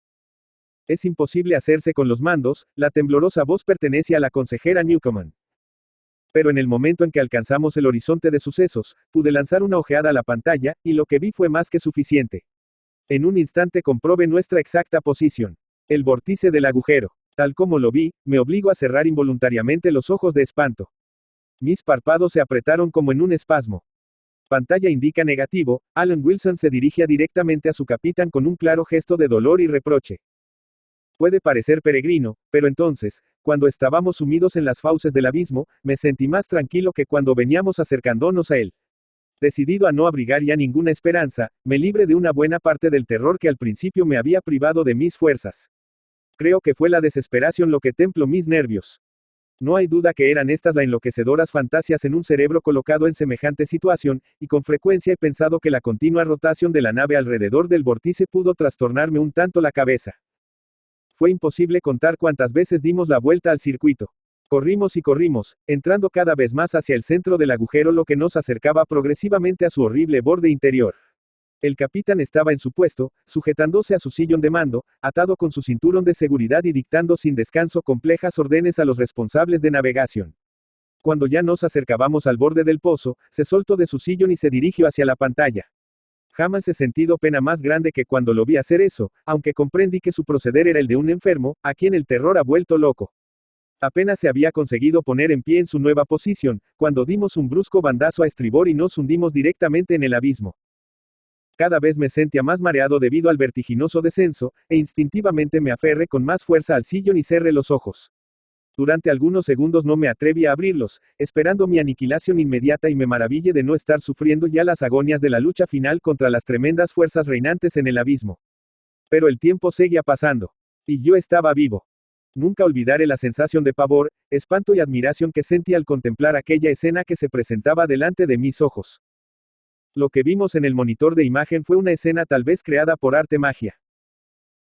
A: Es imposible hacerse con los mandos, la temblorosa voz pertenece a la consejera Newcomen. Pero en el momento en que alcanzamos el horizonte de sucesos, pude lanzar una ojeada a la pantalla, y lo que vi fue más que suficiente. En un instante comprobé nuestra exacta posición. El vórtice del agujero. Tal como lo vi, me obligó a cerrar involuntariamente los ojos de espanto. Mis párpados se apretaron como en un espasmo. Pantalla indica negativo, Alan Wilson se dirige directamente a su capitán con un claro gesto de dolor y reproche. Puede parecer peregrino, pero entonces, cuando estábamos sumidos en las fauces del abismo, me sentí más tranquilo que cuando veníamos acercándonos a él. Decidido a no abrigar ya ninguna esperanza, me libré de una buena parte del terror que al principio me había privado de mis fuerzas. Creo que fue la desesperación lo que templó mis nervios. No hay duda que eran estas las enloquecedoras fantasías en un cerebro colocado en semejante situación, y con frecuencia he pensado que la continua rotación de la nave alrededor del vórtice pudo trastornarme un tanto la cabeza. Fue imposible contar cuántas veces dimos la vuelta al circuito. Corrimos y corrimos, entrando cada vez más hacia el centro del agujero, lo que nos acercaba progresivamente a su horrible borde interior. El capitán estaba en su puesto, sujetándose a su sillón de mando, atado con su cinturón de seguridad y dictando sin descanso complejas órdenes a los responsables de navegación. Cuando ya nos acercábamos al borde del pozo, se soltó de su sillón y se dirigió hacia la pantalla. Jamás he sentido pena más grande que cuando lo vi hacer eso, aunque comprendí que su proceder era el de un enfermo, a quien el terror ha vuelto loco. Apenas se había conseguido poner en pie en su nueva posición, cuando dimos un brusco bandazo a estribor y nos hundimos directamente en el abismo. Cada vez me sentía más mareado debido al vertiginoso descenso, e instintivamente me aferré con más fuerza al sillón y cerré los ojos. Durante algunos segundos no me atreví a abrirlos, esperando mi aniquilación inmediata y me maravillé de no estar sufriendo ya las agonias de la lucha final contra las tremendas fuerzas reinantes en el abismo. Pero el tiempo seguía pasando. Y yo estaba vivo. Nunca olvidaré la sensación de pavor, espanto y admiración que sentí al contemplar aquella escena que se presentaba delante de mis ojos. Lo que vimos en el monitor de imagen fue una escena tal vez creada por arte magia.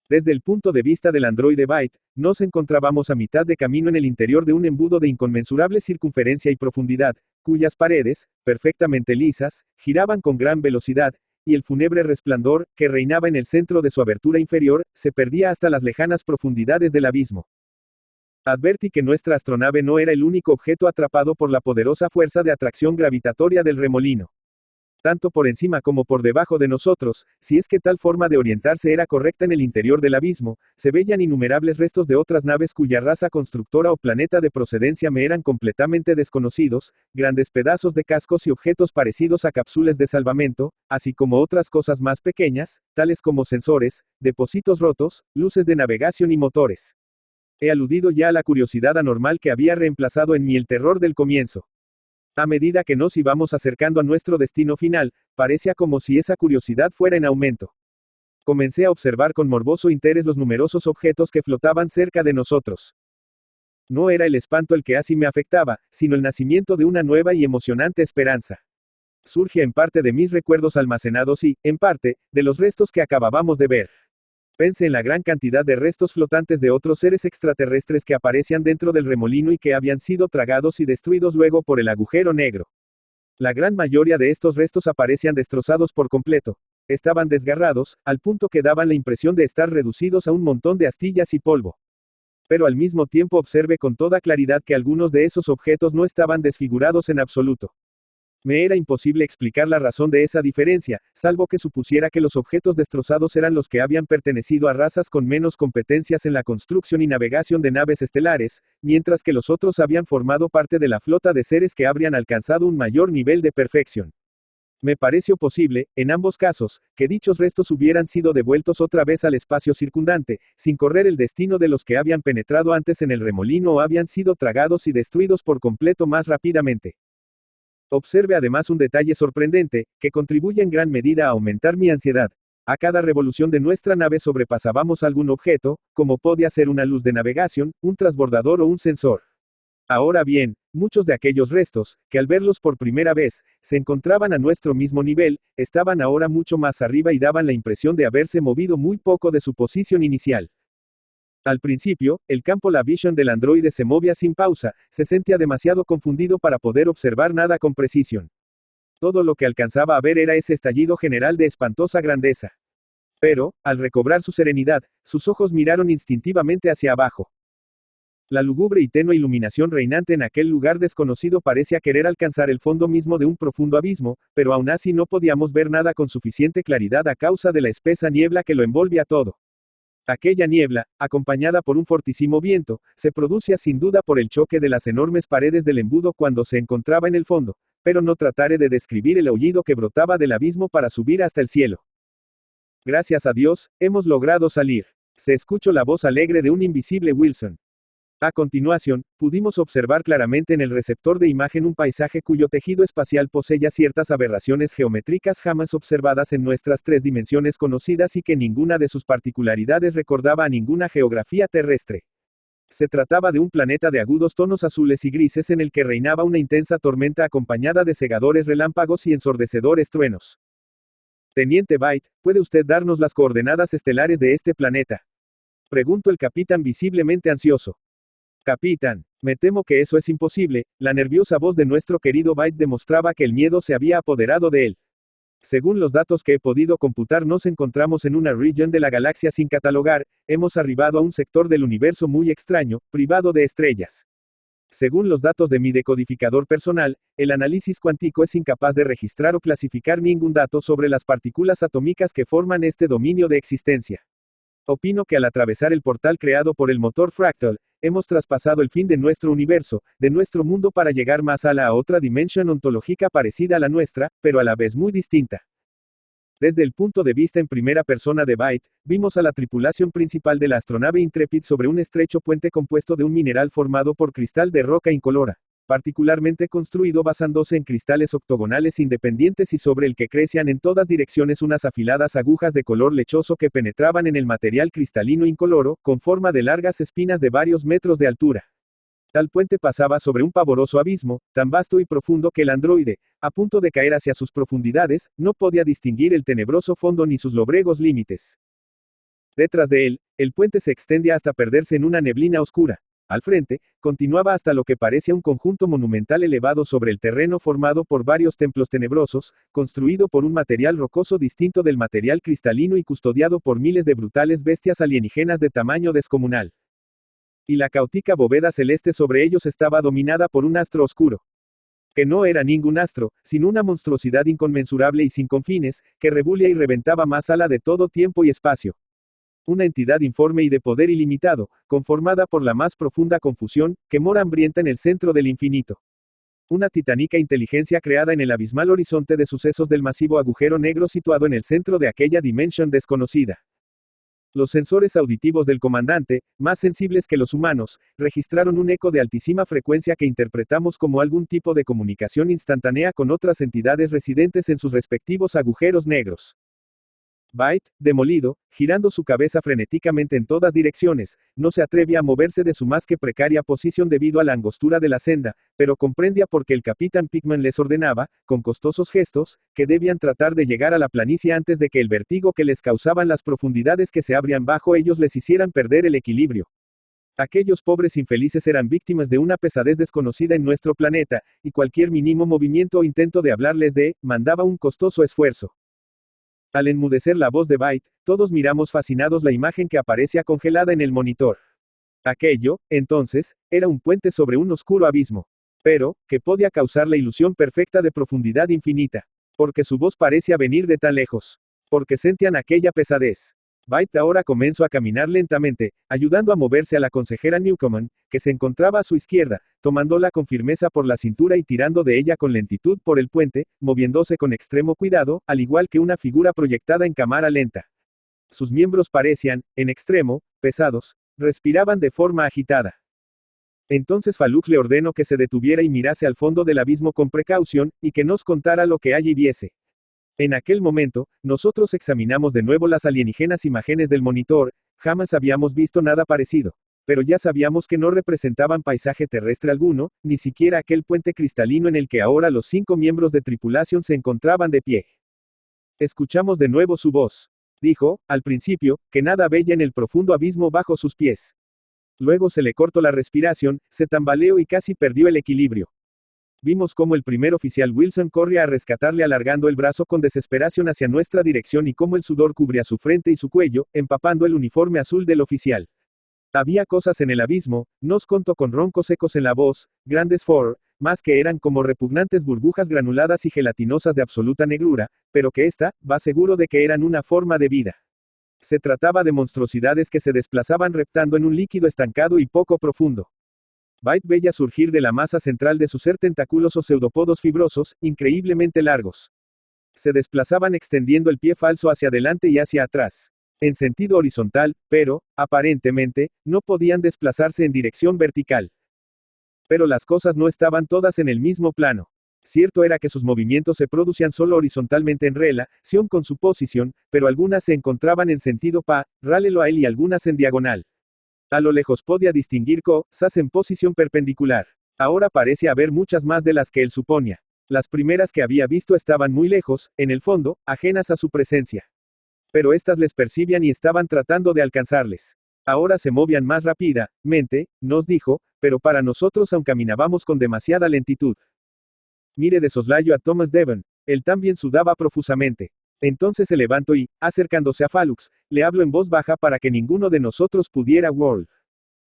A: Desde el punto de vista del androide Byte, nos encontrábamos a mitad de camino en el interior de un embudo de inconmensurable circunferencia y profundidad, cuyas paredes, perfectamente lisas, giraban con gran velocidad, y el fúnebre resplandor, que reinaba en el centro de su abertura inferior, se perdía hasta las lejanas profundidades del abismo. Advertí que nuestra astronave no era el único objeto atrapado por la poderosa fuerza de atracción gravitatoria del remolino. Tanto por encima como por debajo de nosotros, si es que tal forma de orientarse era correcta en el interior del abismo, se veían innumerables restos de otras naves cuya raza constructora o planeta de procedencia me eran completamente desconocidos, grandes pedazos de cascos y objetos parecidos a cápsulas de salvamento, así como otras cosas más pequeñas, tales como sensores, depósitos rotos, luces de navegación y motores. He aludido ya a la curiosidad anormal que había reemplazado en mí el terror del comienzo. A medida que nos íbamos acercando a nuestro destino final, parecía como si esa curiosidad fuera en aumento. Comencé a observar con morboso interés los numerosos objetos que flotaban cerca de nosotros. No era el espanto el que así me afectaba, sino el nacimiento de una nueva y emocionante esperanza. Surge en parte de mis recuerdos almacenados y, en parte, de los restos que acabábamos de ver. Pensé en la gran cantidad de restos flotantes de otros seres extraterrestres que aparecían dentro del remolino y que habían sido tragados y destruidos luego por el agujero negro. La gran mayoría de estos restos aparecían destrozados por completo. Estaban desgarrados, al punto que daban la impresión de estar reducidos a un montón de astillas y polvo. Pero al mismo tiempo observé con toda claridad que algunos de esos objetos no estaban desfigurados en absoluto. Me era imposible explicar la razón de esa diferencia, salvo que supusiera que los objetos destrozados eran los que habían pertenecido a razas con menos competencias en la construcción y navegación de naves estelares, mientras que los otros habían formado parte de la flota de seres que habrían alcanzado un mayor nivel de perfección. Me pareció posible, en ambos casos, que dichos restos hubieran sido devueltos otra vez al espacio circundante, sin correr el destino de los que habían penetrado antes en el remolino o habían sido tragados y destruidos por completo más rápidamente. Observe además un detalle sorprendente, que contribuye en gran medida a aumentar mi ansiedad. A cada revolución de nuestra nave sobrepasábamos algún objeto, como podía ser una luz de navegación, un transbordador o un sensor. Ahora bien, muchos de aquellos restos, que al verlos por primera vez, se encontraban a nuestro mismo nivel, estaban ahora mucho más arriba y daban la impresión de haberse movido muy poco de su posición inicial. Al principio, el campo la Vision del androide se movía sin pausa, se sentía demasiado confundido para poder observar nada con precisión. Todo lo que alcanzaba a ver era ese estallido general de espantosa grandeza. Pero, al recobrar su serenidad, sus ojos miraron instintivamente hacia abajo. La lúgubre y tenue iluminación reinante en aquel lugar desconocido parecía querer alcanzar el fondo mismo de un profundo abismo, pero aún así no podíamos ver nada con suficiente claridad a causa de la espesa niebla que lo envolvía todo. Aquella niebla, acompañada por un fortísimo viento, se producía sin duda por el choque de las enormes paredes del embudo cuando se encontraba en el fondo, pero no trataré de describir el aullido que brotaba del abismo para subir hasta el cielo. Gracias a Dios, hemos logrado salir. Se escuchó la voz alegre de un invisible Wilson. A continuación, pudimos observar claramente en el receptor de imagen un paisaje cuyo tejido espacial poseía ciertas aberraciones geométricas jamás observadas en nuestras 3 dimensiones conocidas y que ninguna de sus particularidades recordaba a ninguna geografía terrestre. Se trataba de un planeta de agudos tonos azules y grises en el que reinaba una intensa tormenta acompañada de cegadores relámpagos y ensordecedores truenos. Teniente Byte, ¿puede usted darnos las coordenadas estelares de este planeta? Preguntó el capitán visiblemente ansioso. Capitán, me temo que eso es imposible. La nerviosa voz de nuestro querido Byte demostraba que el miedo se había apoderado de él. Según los datos que he podido computar, nos encontramos en una región de la galaxia sin catalogar, hemos arribado a un sector del universo muy extraño, privado de estrellas. Según los datos de mi decodificador personal, el análisis cuántico es incapaz de registrar o clasificar ningún dato sobre las partículas atómicas que forman este dominio de existencia. Opino que al atravesar el portal creado por el motor Fractal, hemos traspasado el fin de nuestro universo, de nuestro mundo para llegar más a la otra dimensión ontológica parecida a la nuestra, pero a la vez muy distinta. Desde el punto de vista en primera persona de Byte, vimos a la tripulación principal de la astronave Intrepid sobre un estrecho puente compuesto de un mineral formado por cristal de roca incolora, particularmente construido basándose en cristales octogonales independientes y sobre el que crecían en todas direcciones unas afiladas agujas de color lechoso que penetraban en el material cristalino incoloro, con forma de largas espinas de varios metros de altura. Tal puente pasaba sobre un pavoroso abismo, tan vasto y profundo que el androide, a punto de caer hacia sus profundidades, no podía distinguir el tenebroso fondo ni sus lóbregos límites. Detrás de él, el puente se extendía hasta perderse en una neblina oscura. Al frente, continuaba hasta lo que parecía un conjunto monumental elevado sobre el terreno formado por varios templos tenebrosos, construido por un material rocoso distinto del material cristalino y custodiado por miles de brutales bestias alienígenas de tamaño descomunal. Y la caótica bóveda celeste sobre ellos estaba dominada por un astro oscuro. Que no era ningún astro, sino una monstruosidad inconmensurable y sin confines, que rebulia y reventaba más ala de todo tiempo y espacio. Una entidad informe y de poder ilimitado, conformada por la más profunda confusión, que mora hambrienta en el centro del infinito. Una titánica inteligencia creada en el abismal horizonte de sucesos del masivo agujero negro situado en el centro de aquella dimensión desconocida. Los sensores auditivos del comandante, más sensibles que los humanos, registraron un eco de altísima frecuencia que interpretamos como algún tipo de comunicación instantánea con otras entidades residentes en sus respectivos agujeros negros. Byte, demolido, girando su cabeza frenéticamente en todas direcciones, no se atrevía a moverse de su más que precaria posición debido a la angostura de la senda, pero comprendía por qué el capitán Pickman les ordenaba, con costosos gestos, que debían tratar de llegar a la planicie antes de que el vértigo que les causaban las profundidades que se abrían bajo ellos les hicieran perder el equilibrio. Aquellos pobres infelices eran víctimas de una pesadez desconocida en nuestro planeta, y cualquier mínimo movimiento o intento de hablarles mandaba un costoso esfuerzo. Al enmudecer la voz de Byte, todos miramos fascinados la imagen que aparecía congelada en el monitor. Aquello, entonces, era un puente sobre un oscuro abismo. Pero, que podía causar la ilusión perfecta de profundidad infinita. Porque su voz parecía venir de tan lejos. Porque sentían aquella pesadez. Byte ahora comenzó a caminar lentamente, ayudando a moverse a la consejera Newcomen, que se encontraba a su izquierda, tomándola con firmeza por la cintura y tirando de ella con lentitud por el puente, moviéndose con extremo cuidado, al igual que una figura proyectada en cámara lenta. Sus miembros parecían, en extremo, pesados, respiraban de forma agitada. Entonces Falux le ordenó que se detuviera y mirase al fondo del abismo con precaución, y que nos contara lo que allí viese. En aquel momento, nosotros examinamos de nuevo las alienígenas imágenes del monitor, jamás habíamos visto nada parecido. Pero ya sabíamos que no representaban paisaje terrestre alguno, ni siquiera aquel puente cristalino en el que ahora los 5 miembros de tripulación se encontraban de pie. Escuchamos de nuevo su voz. Dijo, al principio, que nada veía en el profundo abismo bajo sus pies. Luego se le cortó la respiración, se tambaleó y casi perdió el equilibrio. Vimos cómo el primer oficial Wilson corría a rescatarle alargando el brazo con desesperación hacia nuestra dirección y cómo el sudor cubría su frente y su cuello, empapando el uniforme azul del oficial. Había cosas en el abismo, nos contó con roncos secos en la voz, grandes más que eran como repugnantes burbujas granuladas y gelatinosas de absoluta negrura, pero que va seguro de que eran una forma de vida. Se trataba de monstruosidades que se desplazaban reptando en un líquido estancado y poco profundo. Byte veía surgir de la masa central de su ser tentáculos o pseudopódos fibrosos, increíblemente largos. Se desplazaban extendiendo el pie falso hacia adelante y hacia atrás. En sentido horizontal, pero, aparentemente, no podían desplazarse en dirección vertical. Pero las cosas no estaban todas en el mismo plano. Cierto era que sus movimientos se producían solo horizontalmente en relación con su posición, pero algunas se encontraban en sentido paralelo a él y algunas en diagonal. A lo lejos podía distinguir cosas en posición perpendicular. Ahora parece haber muchas más de las que él suponía. Las primeras que había visto estaban muy lejos, en el fondo, ajenas a su presencia. Pero éstas les percibían y estaban tratando de alcanzarles. Ahora se movían más rápidamente, nos dijo, pero para nosotros aún caminábamos con demasiada lentitud. Mire de soslayo a Thomas Devon. Él también sudaba profusamente. Entonces se levantó y, acercándose a Falux, le habló en voz baja para que ninguno de nosotros pudiera oír.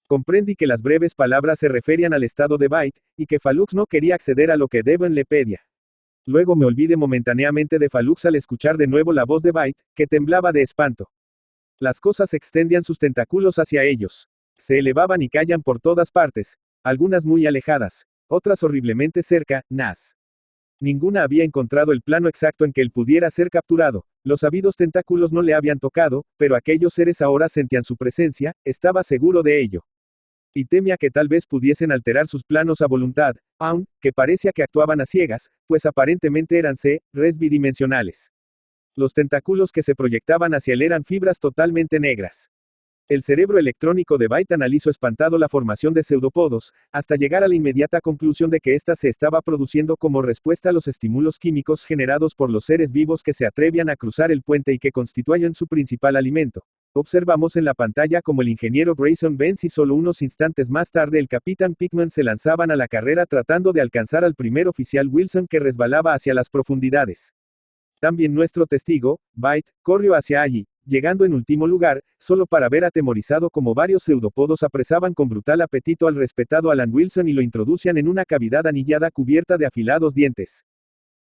A: Comprendí que las breves palabras se referían al estado de Byte, y que Falux no quería acceder a lo que Devon le pedía. Luego me olvidé momentáneamente de Falux al escuchar de nuevo la voz de Byte, que temblaba de espanto. Las cosas extendían sus tentáculos hacia ellos. Se elevaban y caían por todas partes, algunas muy alejadas, otras horriblemente cerca, Ninguna había encontrado el plano exacto en que él pudiera ser capturado. Los sabidos tentáculos no le habían tocado, pero aquellos seres ahora sentían su presencia, estaba seguro de ello. Y temía que tal vez pudiesen alterar sus planos a voluntad, aunque parecía que actuaban a ciegas, pues aparentemente eran seres bidimensionales. Los tentáculos que se proyectaban hacia él eran fibras totalmente negras. El cerebro electrónico de Byte analizó espantado la formación de pseudopódos, hasta llegar a la inmediata conclusión de que ésta se estaba produciendo como respuesta a los estímulos químicos generados por los seres vivos que se atrevían a cruzar el puente y que constituían su principal alimento. Observamos en la pantalla como el ingeniero Grayson Benz y solo unos instantes más tarde el capitán Pickman se lanzaban a la carrera tratando de alcanzar al primer oficial Wilson que resbalaba hacia las profundidades. También nuestro testigo, Byte, corrió hacia allí, llegando en último lugar, solo para ver atemorizado como varios pseudopódos apresaban con brutal apetito al respetado Alan Wilson y lo introducían en una cavidad anillada cubierta de afilados dientes.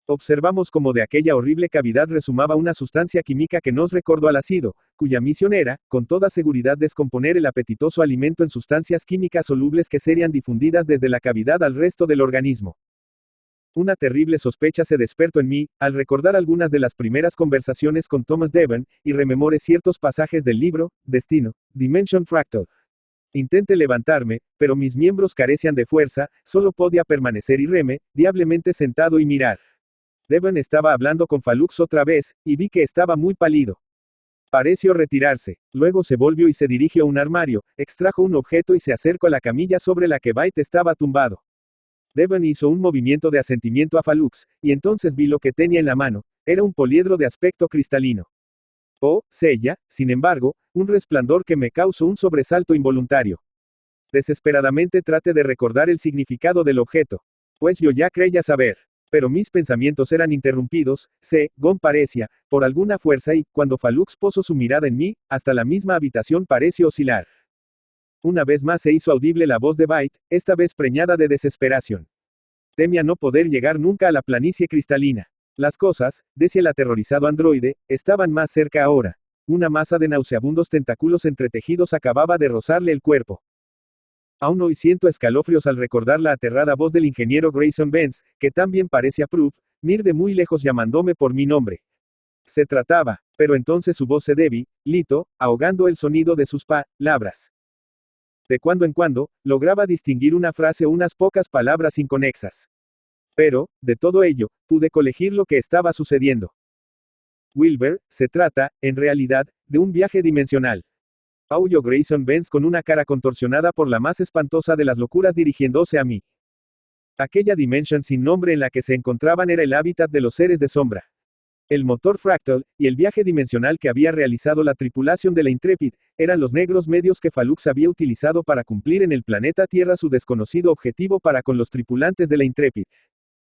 A: Observamos como de aquella horrible cavidad resumaba una sustancia química que nos recordó al ácido, cuya misión era, con toda seguridad, descomponer el apetitoso alimento en sustancias químicas solubles que serían difundidas desde la cavidad al resto del organismo. Una terrible sospecha se despertó en mí, al recordar algunas de las primeras conversaciones con Thomas Devon, y rememoré ciertos pasajes del libro, Destino, Dimension Fractal. Intenté levantarme, pero mis miembros carecían de fuerza, solo podía permanecer irremediablemente sentado y mirar. Devon estaba hablando con Falux otra vez, y vi que estaba muy pálido. Pareció retirarse, luego se volvió y se dirigió a un armario, extrajo un objeto y se acercó a la camilla sobre la que Byte estaba tumbado. Devon hizo un movimiento de asentimiento a Falux, y entonces vi lo que tenía en la mano, era un poliedro de aspecto cristalino. Sella, sin embargo, un resplandor que me causó un sobresalto involuntario. Desesperadamente traté de recordar el significado del objeto, pues yo ya creía saber. Pero mis pensamientos eran interrumpidos, parecía, por alguna fuerza y, cuando Falux posó su mirada en mí, hasta la misma habitación pareció oscilar. Una vez más se hizo audible la voz de Byte, esta vez preñada de desesperación. Temía no poder llegar nunca a la planicie cristalina. Las cosas, decía el aterrorizado androide, estaban más cerca ahora. Una masa de nauseabundos tentáculos entretejidos acababa de rozarle el cuerpo. Aún hoy siento escalofríos al recordar la aterrada voz del ingeniero Grayson Benz, que también parecía mir de muy lejos llamándome por mi nombre. Se trataba, pero entonces su voz se debilitó, ahogando el sonido de sus palabras. De cuando en cuando, lograba distinguir una frase o unas pocas palabras inconexas. Pero, de todo ello, pude colegir lo que estaba sucediendo. Wilbur, se trata, en realidad, de un viaje dimensional. Aulló Grayson Benz con una cara contorsionada por la más espantosa de las locuras dirigiéndose a mí. Aquella dimensión sin nombre en la que se encontraban era el hábitat de los seres de sombra. El motor Fractal, y el viaje dimensional que había realizado la tripulación de la Intrepid, eran los negros medios que Falux había utilizado para cumplir en el planeta Tierra su desconocido objetivo para con los tripulantes de la Intrepid.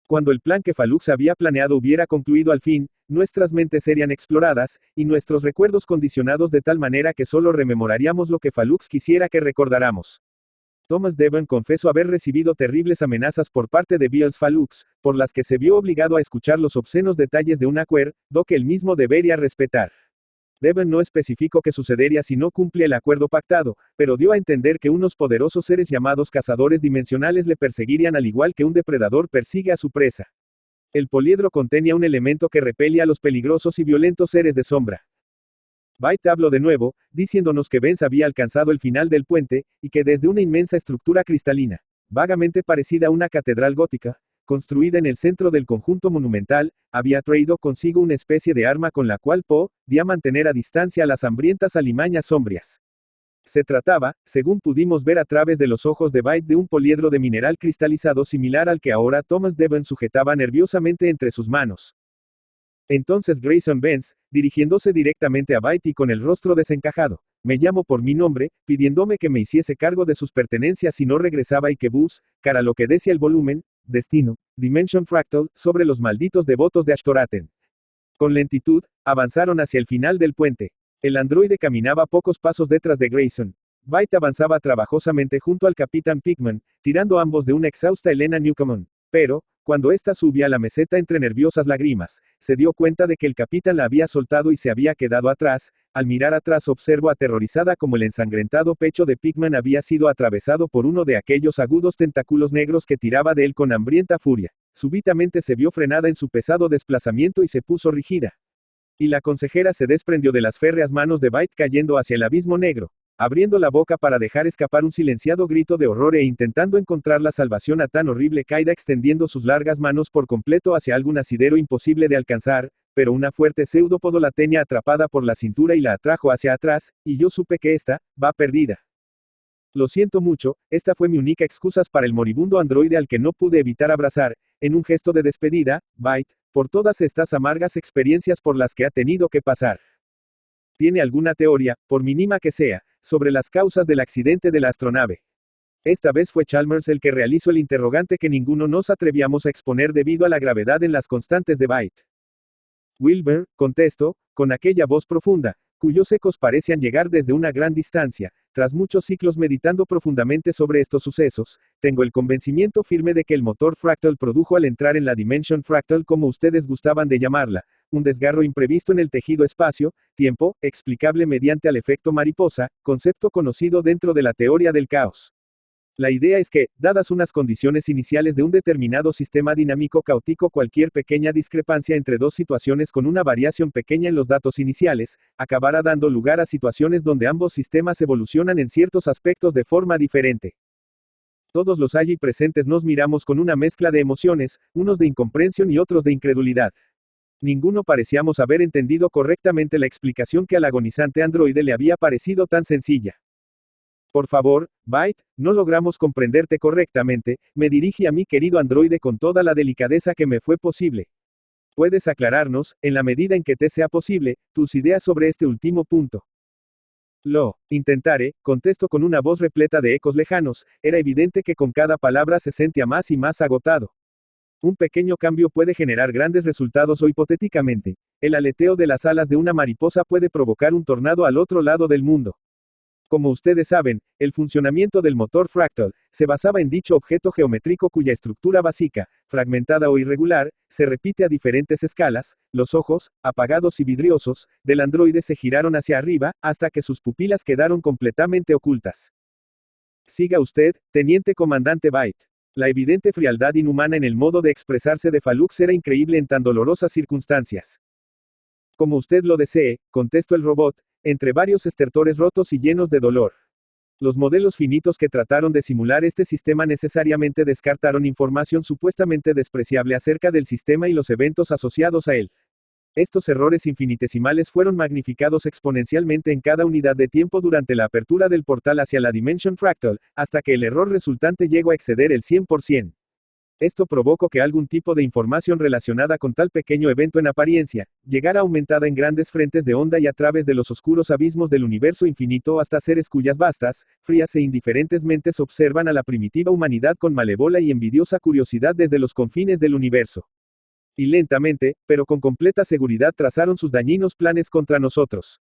A: Cuando el plan que Falux había planeado hubiera concluido al fin, nuestras mentes serían exploradas, y nuestros recuerdos condicionados de tal manera que solo rememoraríamos lo que Falux quisiera que recordáramos. Thomas Devon confesó haber recibido terribles amenazas por parte de Beals Falux, por las que se vio obligado a escuchar los obscenos detalles de un acuerdo que él mismo debería respetar. Devon no especificó qué sucedería si no cumple el acuerdo pactado, pero dio a entender que unos poderosos seres llamados cazadores dimensionales le perseguirían al igual que un depredador persigue a su presa. El poliedro contenía un elemento que repele a los peligrosos y violentos seres de sombra. Byte habló de nuevo, diciéndonos que Benz había alcanzado el final del puente, y que desde una inmensa estructura cristalina, vagamente parecida a una catedral gótica, construida en el centro del conjunto monumental, había traído consigo una especie de arma con la cual podía mantener a distancia a las hambrientas alimañas sombrias. Se trataba, según pudimos ver a través de los ojos de Byte, de un poliedro de mineral cristalizado similar al que ahora Thomas Devon sujetaba nerviosamente entre sus manos. Entonces Grayson Benz, dirigiéndose directamente a Byte y con el rostro desencajado, me llamó por mi nombre, pidiéndome que me hiciese cargo de sus pertenencias si no regresaba y que buscara lo que decía el volumen, destino, Dimension Fractal, sobre los malditos devotos de Ashtoraten. Con lentitud, avanzaron hacia el final del puente. El androide caminaba pocos pasos detrás de Grayson. Byte avanzaba trabajosamente junto al capitán Pickman, tirando ambos de una exhausta Helena Newcomen. Pero, cuando ésta subía a la meseta entre nerviosas lágrimas, se dio cuenta de que el capitán la había soltado y se había quedado atrás. Al mirar atrás observó aterrorizada como el ensangrentado pecho de Pickman había sido atravesado por uno de aquellos agudos tentáculos negros que tiraba de él con hambrienta furia. Súbitamente se vio frenada en su pesado desplazamiento y se puso rígida. Y la consejera se desprendió de las férreas manos de Byte cayendo hacia el abismo negro, abriendo la boca para dejar escapar un silenciado grito de horror e intentando encontrar la salvación a tan horrible caída, extendiendo sus largas manos por completo hacia algún asidero imposible de alcanzar, pero una fuerte pseudópodo la tenía atrapada por la cintura y la atrajo hacia atrás, y yo supe que esta va perdida. Lo siento mucho, esta fue mi única excusa para el moribundo androide al que no pude evitar abrazar, en un gesto de despedida, Byte, por todas estas amargas experiencias por las que ha tenido que pasar. ¿Tiene alguna teoría, por mínima que sea, sobre las causas del accidente de la astronave? Esta vez fue Chalmers el que realizó el interrogante que ninguno nos atrevíamos a exponer debido a la gravedad en las constantes de Byte. Wilbur, contestó, con aquella voz profunda, cuyos ecos parecían llegar desde una gran distancia. Tras muchos ciclos meditando profundamente sobre estos sucesos, tengo el convencimiento firme de que el motor Fractal produjo al entrar en la Dimension Fractal, como ustedes gustaban de llamarla, un desgarro imprevisto en el tejido espacio-tiempo, explicable mediante el efecto mariposa, concepto conocido dentro de la teoría del caos. La idea es que, dadas unas condiciones iniciales de un determinado sistema dinámico caótico, cualquier pequeña discrepancia entre dos situaciones con una variación pequeña en los datos iniciales, acabará dando lugar a situaciones donde ambos sistemas evolucionan en ciertos aspectos de forma diferente. Todos los allí presentes nos miramos con una mezcla de emociones, unos de incomprensión y otros de incredulidad. Ninguno parecíamos haber entendido correctamente la explicación que al agonizante androide le había parecido tan sencilla. Por favor, Byte, no logramos comprenderte correctamente, me dirigí a mi querido androide con toda la delicadeza que me fue posible. ¿Puedes aclararnos, en la medida en que te sea posible, tus ideas sobre este último punto? Lo intentaré, contestó con una voz repleta de ecos lejanos. Era evidente que con cada palabra se sentía más y más agotado. Un pequeño cambio puede generar grandes resultados o hipotéticamente, el aleteo de las alas de una mariposa puede provocar un tornado al otro lado del mundo. Como ustedes saben, el funcionamiento del motor Fractal se basaba en dicho objeto geométrico cuya estructura básica, fragmentada o irregular, se repite a diferentes escalas. Los ojos, apagados y vidriosos, del androide se giraron hacia arriba, hasta que sus pupilas quedaron completamente ocultas. Siga usted, teniente comandante Byte. La evidente frialdad inhumana en el modo de expresarse de Falux era increíble en tan dolorosas circunstancias. Como usted lo desee, contestó el robot, entre varios estertores rotos y llenos de dolor. Los modelos finitos que trataron de simular este sistema necesariamente descartaron información supuestamente despreciable acerca del sistema y los eventos asociados a él. Estos errores infinitesimales fueron magnificados exponencialmente en cada unidad de tiempo durante la apertura del portal hacia la Dimension Fractal, hasta que el error resultante llegó a exceder el 100%. Esto provocó que algún tipo de información relacionada con tal pequeño evento en apariencia, llegara aumentada en grandes frentes de onda y a través de los oscuros abismos del universo infinito hasta seres cuyas vastas, frías e indiferentes mentes observan a la primitiva humanidad con malévola y envidiosa curiosidad desde los confines del universo. Y lentamente, pero con completa seguridad trazaron sus dañinos planes contra nosotros.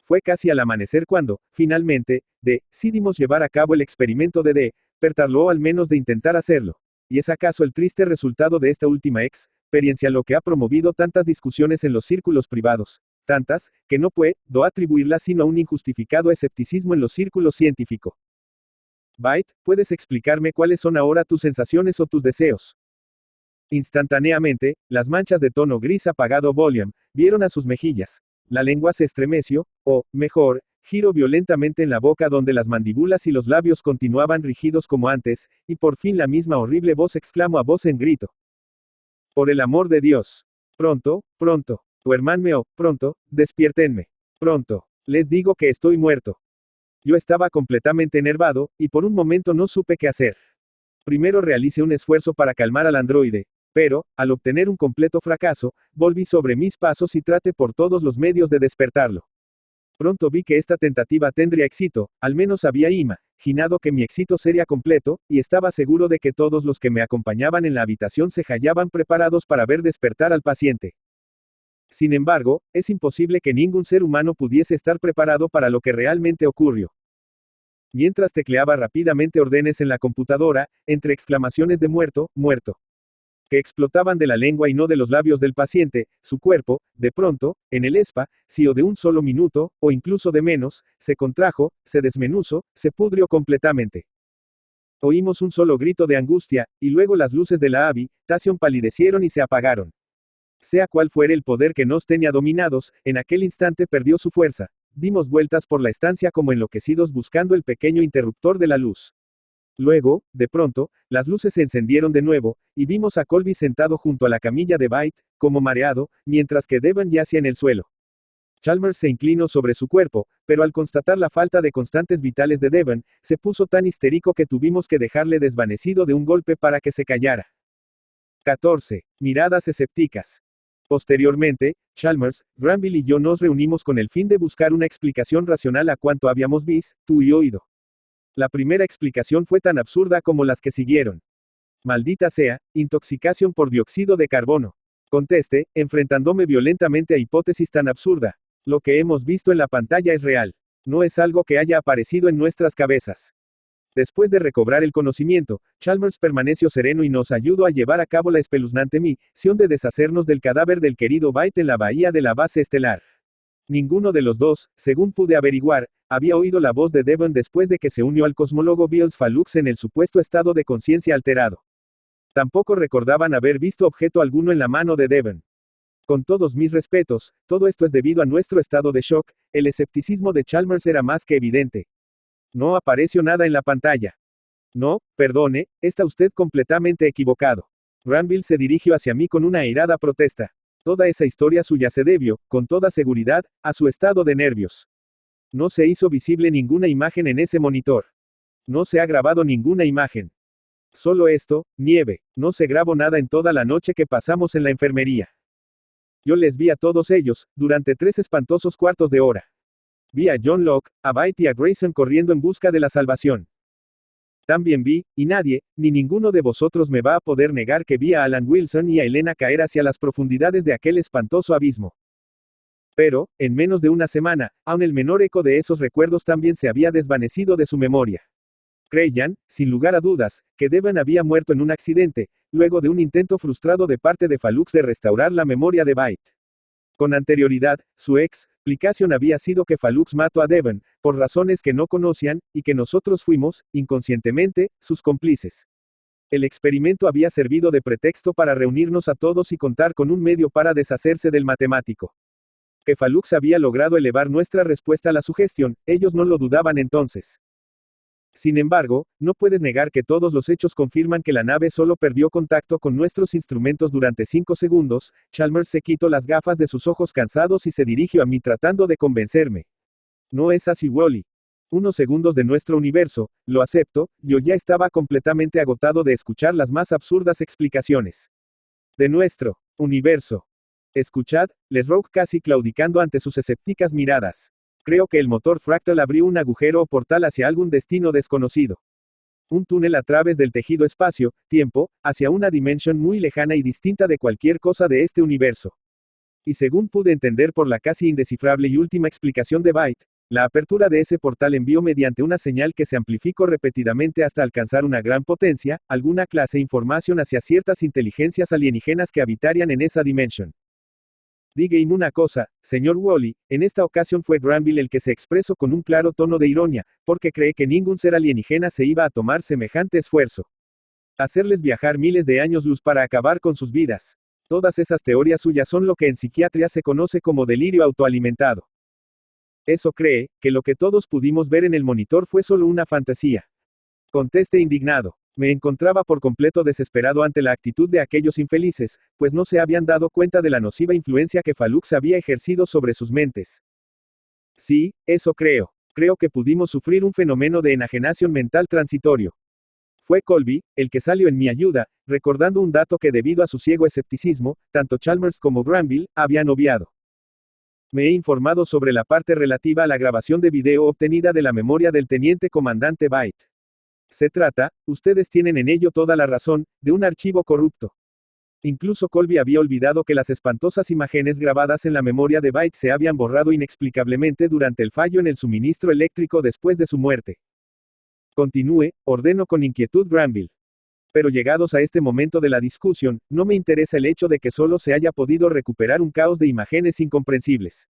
A: Fue casi al amanecer cuando, finalmente, decidimos llevar a cabo el experimento de despertarlo, al menos de intentar hacerlo. ¿Y es acaso el triste resultado de esta última experiencia lo que ha promovido tantas discusiones en los círculos privados? Tantas, que no puedo atribuirlas sino a un injustificado escepticismo en los círculos científicos. Byte, ¿puedes explicarme cuáles son ahora tus sensaciones o tus deseos? Instantáneamente, las manchas de tono gris apagado vieron a sus mejillas. La lengua se estremeció, o, mejor, giró violentamente en la boca donde las mandíbulas y los labios continuaban rígidos como antes, y por fin la misma horrible voz exclamó a voz en grito. Por el amor de Dios. Pronto, pronto. Tu hermano, pronto, despiértenme. Pronto. Les digo que estoy muerto. Yo estaba completamente enervado, y por un momento no supe qué hacer. Primero realicé un esfuerzo para calmar al androide, pero, al obtener un completo fracaso, volví sobre mis pasos y traté por todos los medios de despertarlo. Pronto vi que esta tentativa tendría éxito, al menos había imaginado que mi éxito sería completo, y estaba seguro de que todos los que me acompañaban en la habitación se hallaban preparados para ver despertar al paciente. Sin embargo, es imposible que ningún ser humano pudiese estar preparado para lo que realmente ocurrió. Mientras tecleaba rápidamente órdenes en la computadora, entre exclamaciones de muerto, muerto, que explotaban de la lengua y no de los labios del paciente, su cuerpo, de pronto, en el espacio de un solo minuto, o incluso de menos, se contrajo, se desmenuzó, se pudrió completamente. Oímos un solo grito de angustia, y luego las luces de la habitación palidecieron y se apagaron. Sea cual fuere el poder que nos tenía dominados, en aquel instante perdió su fuerza. Dimos vueltas por la estancia como enloquecidos buscando el pequeño interruptor de la luz. Luego, de pronto, las luces se encendieron de nuevo, y vimos a Colby sentado junto a la camilla de Byte, como mareado, mientras que Devon yacía en el suelo. Chalmers se inclinó sobre su cuerpo, pero al constatar la falta de constantes vitales de Devon, se puso tan histérico que tuvimos que dejarle desvanecido de un golpe para que se callara. 14. Miradas escépticas. Posteriormente, Chalmers, Granville y yo nos reunimos con el fin de buscar una explicación racional a cuanto habíamos visto y oído. La primera explicación fue tan absurda como las que siguieron. Maldita sea, intoxicación por dióxido de carbono. Contesté, enfrentándome violentamente a hipótesis tan absurda. Lo que hemos visto en la pantalla es real. No es algo que haya aparecido en nuestras cabezas. Después de recobrar el conocimiento, Chalmers permaneció sereno y nos ayudó a llevar a cabo la espeluznante misión de deshacernos del cadáver del querido Byte en la bahía de la base estelar. Ninguno de los dos, según pude averiguar, había oído la voz de Devon después de que se unió al cosmólogo Biels Falux en el supuesto estado de conciencia alterado. Tampoco recordaban haber visto objeto alguno en la mano de Devon. Con todos mis respetos, todo esto es debido a nuestro estado de shock, el escepticismo de Chalmers era más que evidente. No apareció nada en la pantalla. No, perdone, está usted completamente equivocado. Granville se dirigió hacia mí con una airada protesta. Toda esa historia suya se debió, con toda seguridad, a su estado de nervios. No se hizo visible ninguna imagen en ese monitor. No se ha grabado ninguna imagen. Solo esto, nieve, no se grabó nada en toda la noche que pasamos en la enfermería. Yo les vi a todos ellos, durante 3 espantosos cuartos de hora. Vi a John Locke, a Byte y a Grayson corriendo en busca de la salvación. También vi, y nadie, ni ninguno de vosotros me va a poder negar que vi a Alan Wilson y a Elena caer hacia las profundidades de aquel espantoso abismo. Pero, en menos de una semana, aun el menor eco de esos recuerdos también se había desvanecido de su memoria. Creían, sin lugar a dudas, que Devon había muerto en un accidente, luego de un intento frustrado de parte de Falux de restaurar la memoria de Byte. Con anterioridad, su explicación había sido que Falux mató a Devon, por razones que no conocían, y que nosotros fuimos, inconscientemente, sus cómplices. El experimento había servido de pretexto para reunirnos a todos y contar con un medio para deshacerse del matemático. Que Falux había logrado elevar nuestra respuesta a la sugestión, ellos no lo dudaban entonces. Sin embargo, no puedes negar que todos los hechos confirman que la nave solo perdió contacto con nuestros instrumentos durante 5 segundos. Chalmers se quitó las gafas de sus ojos cansados y se dirigió a mí tratando de convencerme. No es así, Wally. Unos segundos de nuestro universo, lo acepto, yo ya estaba completamente agotado de escuchar las más absurdas explicaciones. De nuestro universo. Escuchad, les Rogue casi claudicando ante sus escépticas miradas. Creo que el motor Fractal abrió un agujero o portal hacia algún destino desconocido. Un túnel a través del tejido espacio-tiempo, hacia una dimensión muy lejana y distinta de cualquier cosa de este universo. Y según pude entender por la casi indescifrable y última explicación de Byte, la apertura de ese portal envió mediante una señal que se amplificó repetidamente hasta alcanzar una gran potencia, alguna clase de información hacia ciertas inteligencias alienígenas que habitarían en esa dimensión. Dígame una cosa, señor Wally, en esta ocasión fue Granville el que se expresó con un claro tono de ironía, porque cree que ningún ser alienígena se iba a tomar semejante esfuerzo. Hacerles viajar miles de años luz para acabar con sus vidas. Todas esas teorías suyas son lo que en psiquiatría se conoce como delirio autoalimentado. ¿Eso cree, que lo que todos pudimos ver en el monitor fue solo una fantasía? Contesté indignado. Me encontraba por completo desesperado ante la actitud de aquellos infelices, pues no se habían dado cuenta de la nociva influencia que Falux había ejercido sobre sus mentes. Sí, eso creo. Creo que pudimos sufrir un fenómeno de enajenación mental transitorio. Fue Colby, el que salió en mi ayuda, recordando un dato que debido a su ciego escepticismo, tanto Chalmers como Granville, habían obviado. Me he informado sobre la parte relativa a la grabación de video obtenida de la memoria del teniente comandante Byte. Se trata, ustedes tienen en ello toda la razón, de un archivo corrupto. Incluso Colby había olvidado que las espantosas imágenes grabadas en la memoria de Byte se habían borrado inexplicablemente durante el fallo en el suministro eléctrico después de su muerte. Continúe, ordenó con inquietud Granville. Pero llegados a este momento de la discusión, no me interesa el hecho de que solo se haya podido recuperar un caos de imágenes incomprensibles.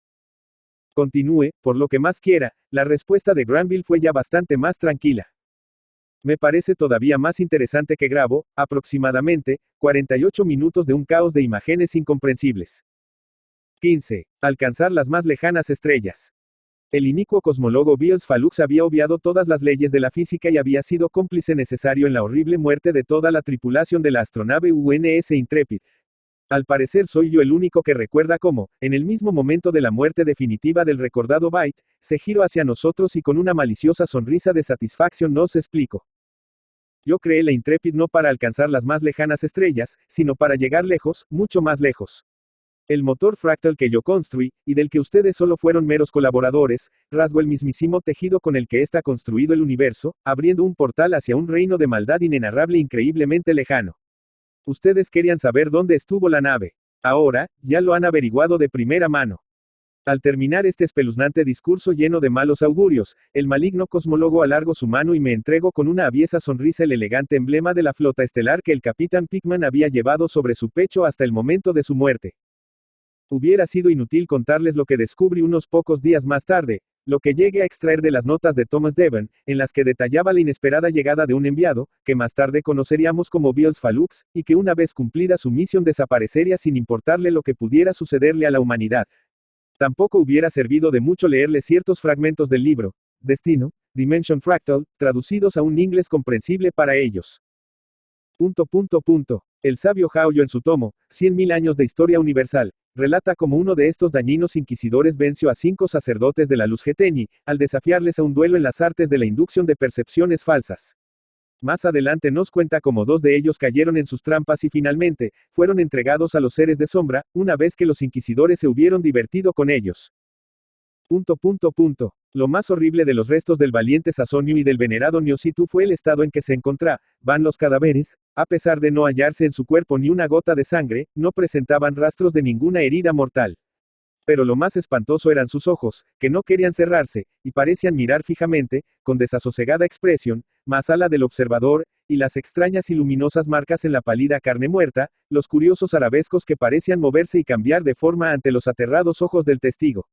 A: Continúe, por lo que más quiera, la respuesta de Granville fue ya bastante más tranquila. Me parece todavía más interesante que grabo, aproximadamente, 48 minutos de un caos de imágenes incomprensibles. 15. Alcanzar las más lejanas estrellas. El inicuo cosmólogo Beals Falux había obviado todas las leyes de la física y había sido cómplice necesario en la horrible muerte de toda la tripulación de la astronave UNS Intrepid. Al parecer soy yo el único que recuerda cómo, en el mismo momento de la muerte definitiva del recordado Byte, se giró hacia nosotros y con una maliciosa sonrisa de satisfacción nos explicó. Yo creé la Intrepid no para alcanzar las más lejanas estrellas, sino para llegar lejos, mucho más lejos. El motor Fractal que yo construí, y del que ustedes solo fueron meros colaboradores, rasgó el mismísimo tejido con el que está construido el universo, abriendo un portal hacia un reino de maldad inenarrable increíblemente lejano. Ustedes querían saber dónde estuvo la nave. Ahora, ya lo han averiguado de primera mano. Al terminar este espeluznante discurso lleno de malos augurios, el maligno cosmólogo alargó su mano y me entregó con una aviesa sonrisa el elegante emblema de la flota estelar que el capitán Pickman había llevado sobre su pecho hasta el momento de su muerte. Hubiera sido inútil contarles lo que descubrí unos pocos días más tarde, lo que llegué a extraer de las notas de Thomas Devon, en las que detallaba la inesperada llegada de un enviado, que más tarde conoceríamos como Beals Falux, y que una vez cumplida su misión desaparecería sin importarle lo que pudiera sucederle a la humanidad. Tampoco hubiera servido de mucho leerle ciertos fragmentos del libro, Destino, Dimension Fractal, traducidos a un inglés comprensible para ellos. El sabio Hao-Yo en su tomo, 100.000 años de historia universal, relata cómo uno de estos dañinos inquisidores venció a 5 sacerdotes de la luz Geteni, al desafiarles a un duelo en las artes de la inducción de percepciones falsas. Más adelante nos cuenta cómo 2 de ellos cayeron en sus trampas y finalmente, fueron entregados a los seres de sombra, una vez que los inquisidores se hubieron divertido con ellos. Lo más horrible de los restos del valiente Sasonio y del venerado Niositu fue el estado en que se encontraban los cadáveres. A pesar de no hallarse en su cuerpo ni una gota de sangre, no presentaban rastros de ninguna herida mortal. Pero lo más espantoso eran sus ojos, que no querían cerrarse, y parecían mirar fijamente, con desasosegada expresión, más a la del observador, y las extrañas y luminosas marcas en la pálida carne muerta, los curiosos arabescos que parecían moverse y cambiar de forma ante los aterrados ojos del testigo.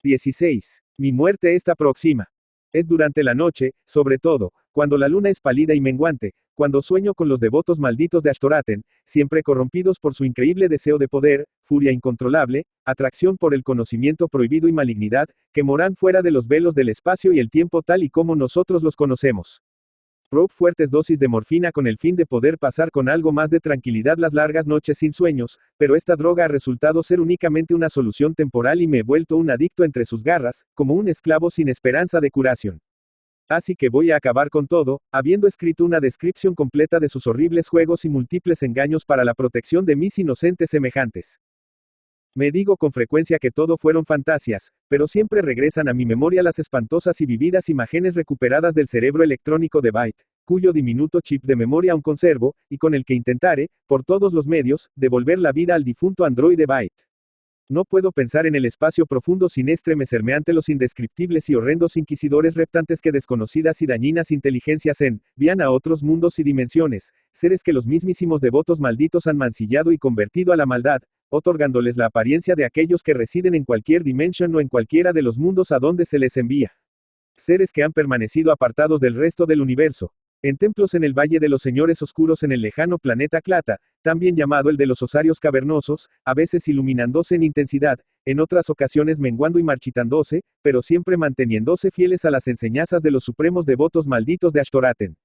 A: 16. Mi muerte está próxima. Es durante la noche, sobre todo, cuando la luna es pálida y menguante, cuando sueño con los devotos malditos de Ashtoraten, siempre corrompidos por su increíble deseo de poder, furia incontrolable, atracción por el conocimiento prohibido y malignidad, que moran fuera de los velos del espacio y el tiempo tal y como nosotros los conocemos. Probe fuertes dosis de morfina con el fin de poder pasar con algo más de tranquilidad las largas noches sin sueños, pero esta droga ha resultado ser únicamente una solución temporal y me he vuelto un adicto entre sus garras, como un esclavo sin esperanza de curación. Así que voy a acabar con todo, habiendo escrito una descripción completa de sus horribles juegos y múltiples engaños para la protección de mis inocentes semejantes. Me digo con frecuencia que todo fueron fantasías, pero siempre regresan a mi memoria las espantosas y vividas imágenes recuperadas del cerebro electrónico de Byte, cuyo diminuto chip de memoria aún conservo, y con el que intentaré, por todos los medios, devolver la vida al difunto androide Byte. No puedo pensar en el espacio profundo sin estremecerme ante los indescriptibles y horrendos inquisidores reptantes que desconocidas y dañinas inteligencias envían a otros mundos y dimensiones, seres que los mismísimos devotos malditos han mancillado y convertido a la maldad, otorgándoles la apariencia de aquellos que residen en cualquier dimensión o en cualquiera de los mundos a donde se les envía. Seres que han permanecido apartados del resto del universo. En templos en el Valle de los Señores Oscuros en el lejano planeta Clata, también llamado el de los osarios cavernosos, a veces iluminándose en intensidad, en otras ocasiones menguando y marchitándose, pero siempre manteniéndose fieles a las enseñanzas de los supremos devotos malditos de Ashtoraten.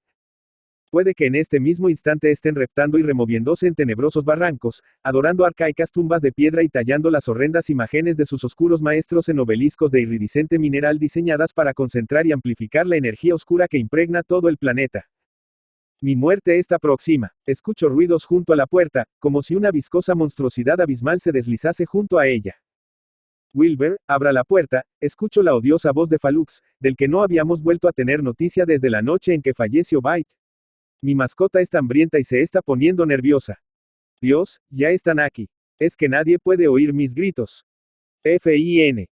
A: Puede que en este mismo instante estén reptando y removiéndose en tenebrosos barrancos, adorando arcaicas tumbas de piedra y tallando las horrendas imágenes de sus oscuros maestros en obeliscos de iridiscente mineral diseñadas para concentrar y amplificar la energía oscura que impregna todo el planeta. Mi muerte está próxima. Escucho ruidos junto a la puerta, como si una viscosa monstruosidad abismal se deslizase junto a ella. Wilbur, abra la puerta, escucho la odiosa voz de Falux, del que no habíamos vuelto a tener noticia desde la noche en que falleció Byte. Mi mascota está hambrienta y se está poniendo nerviosa. Dios, ya están aquí. Es que nadie puede oír mis gritos. Fin.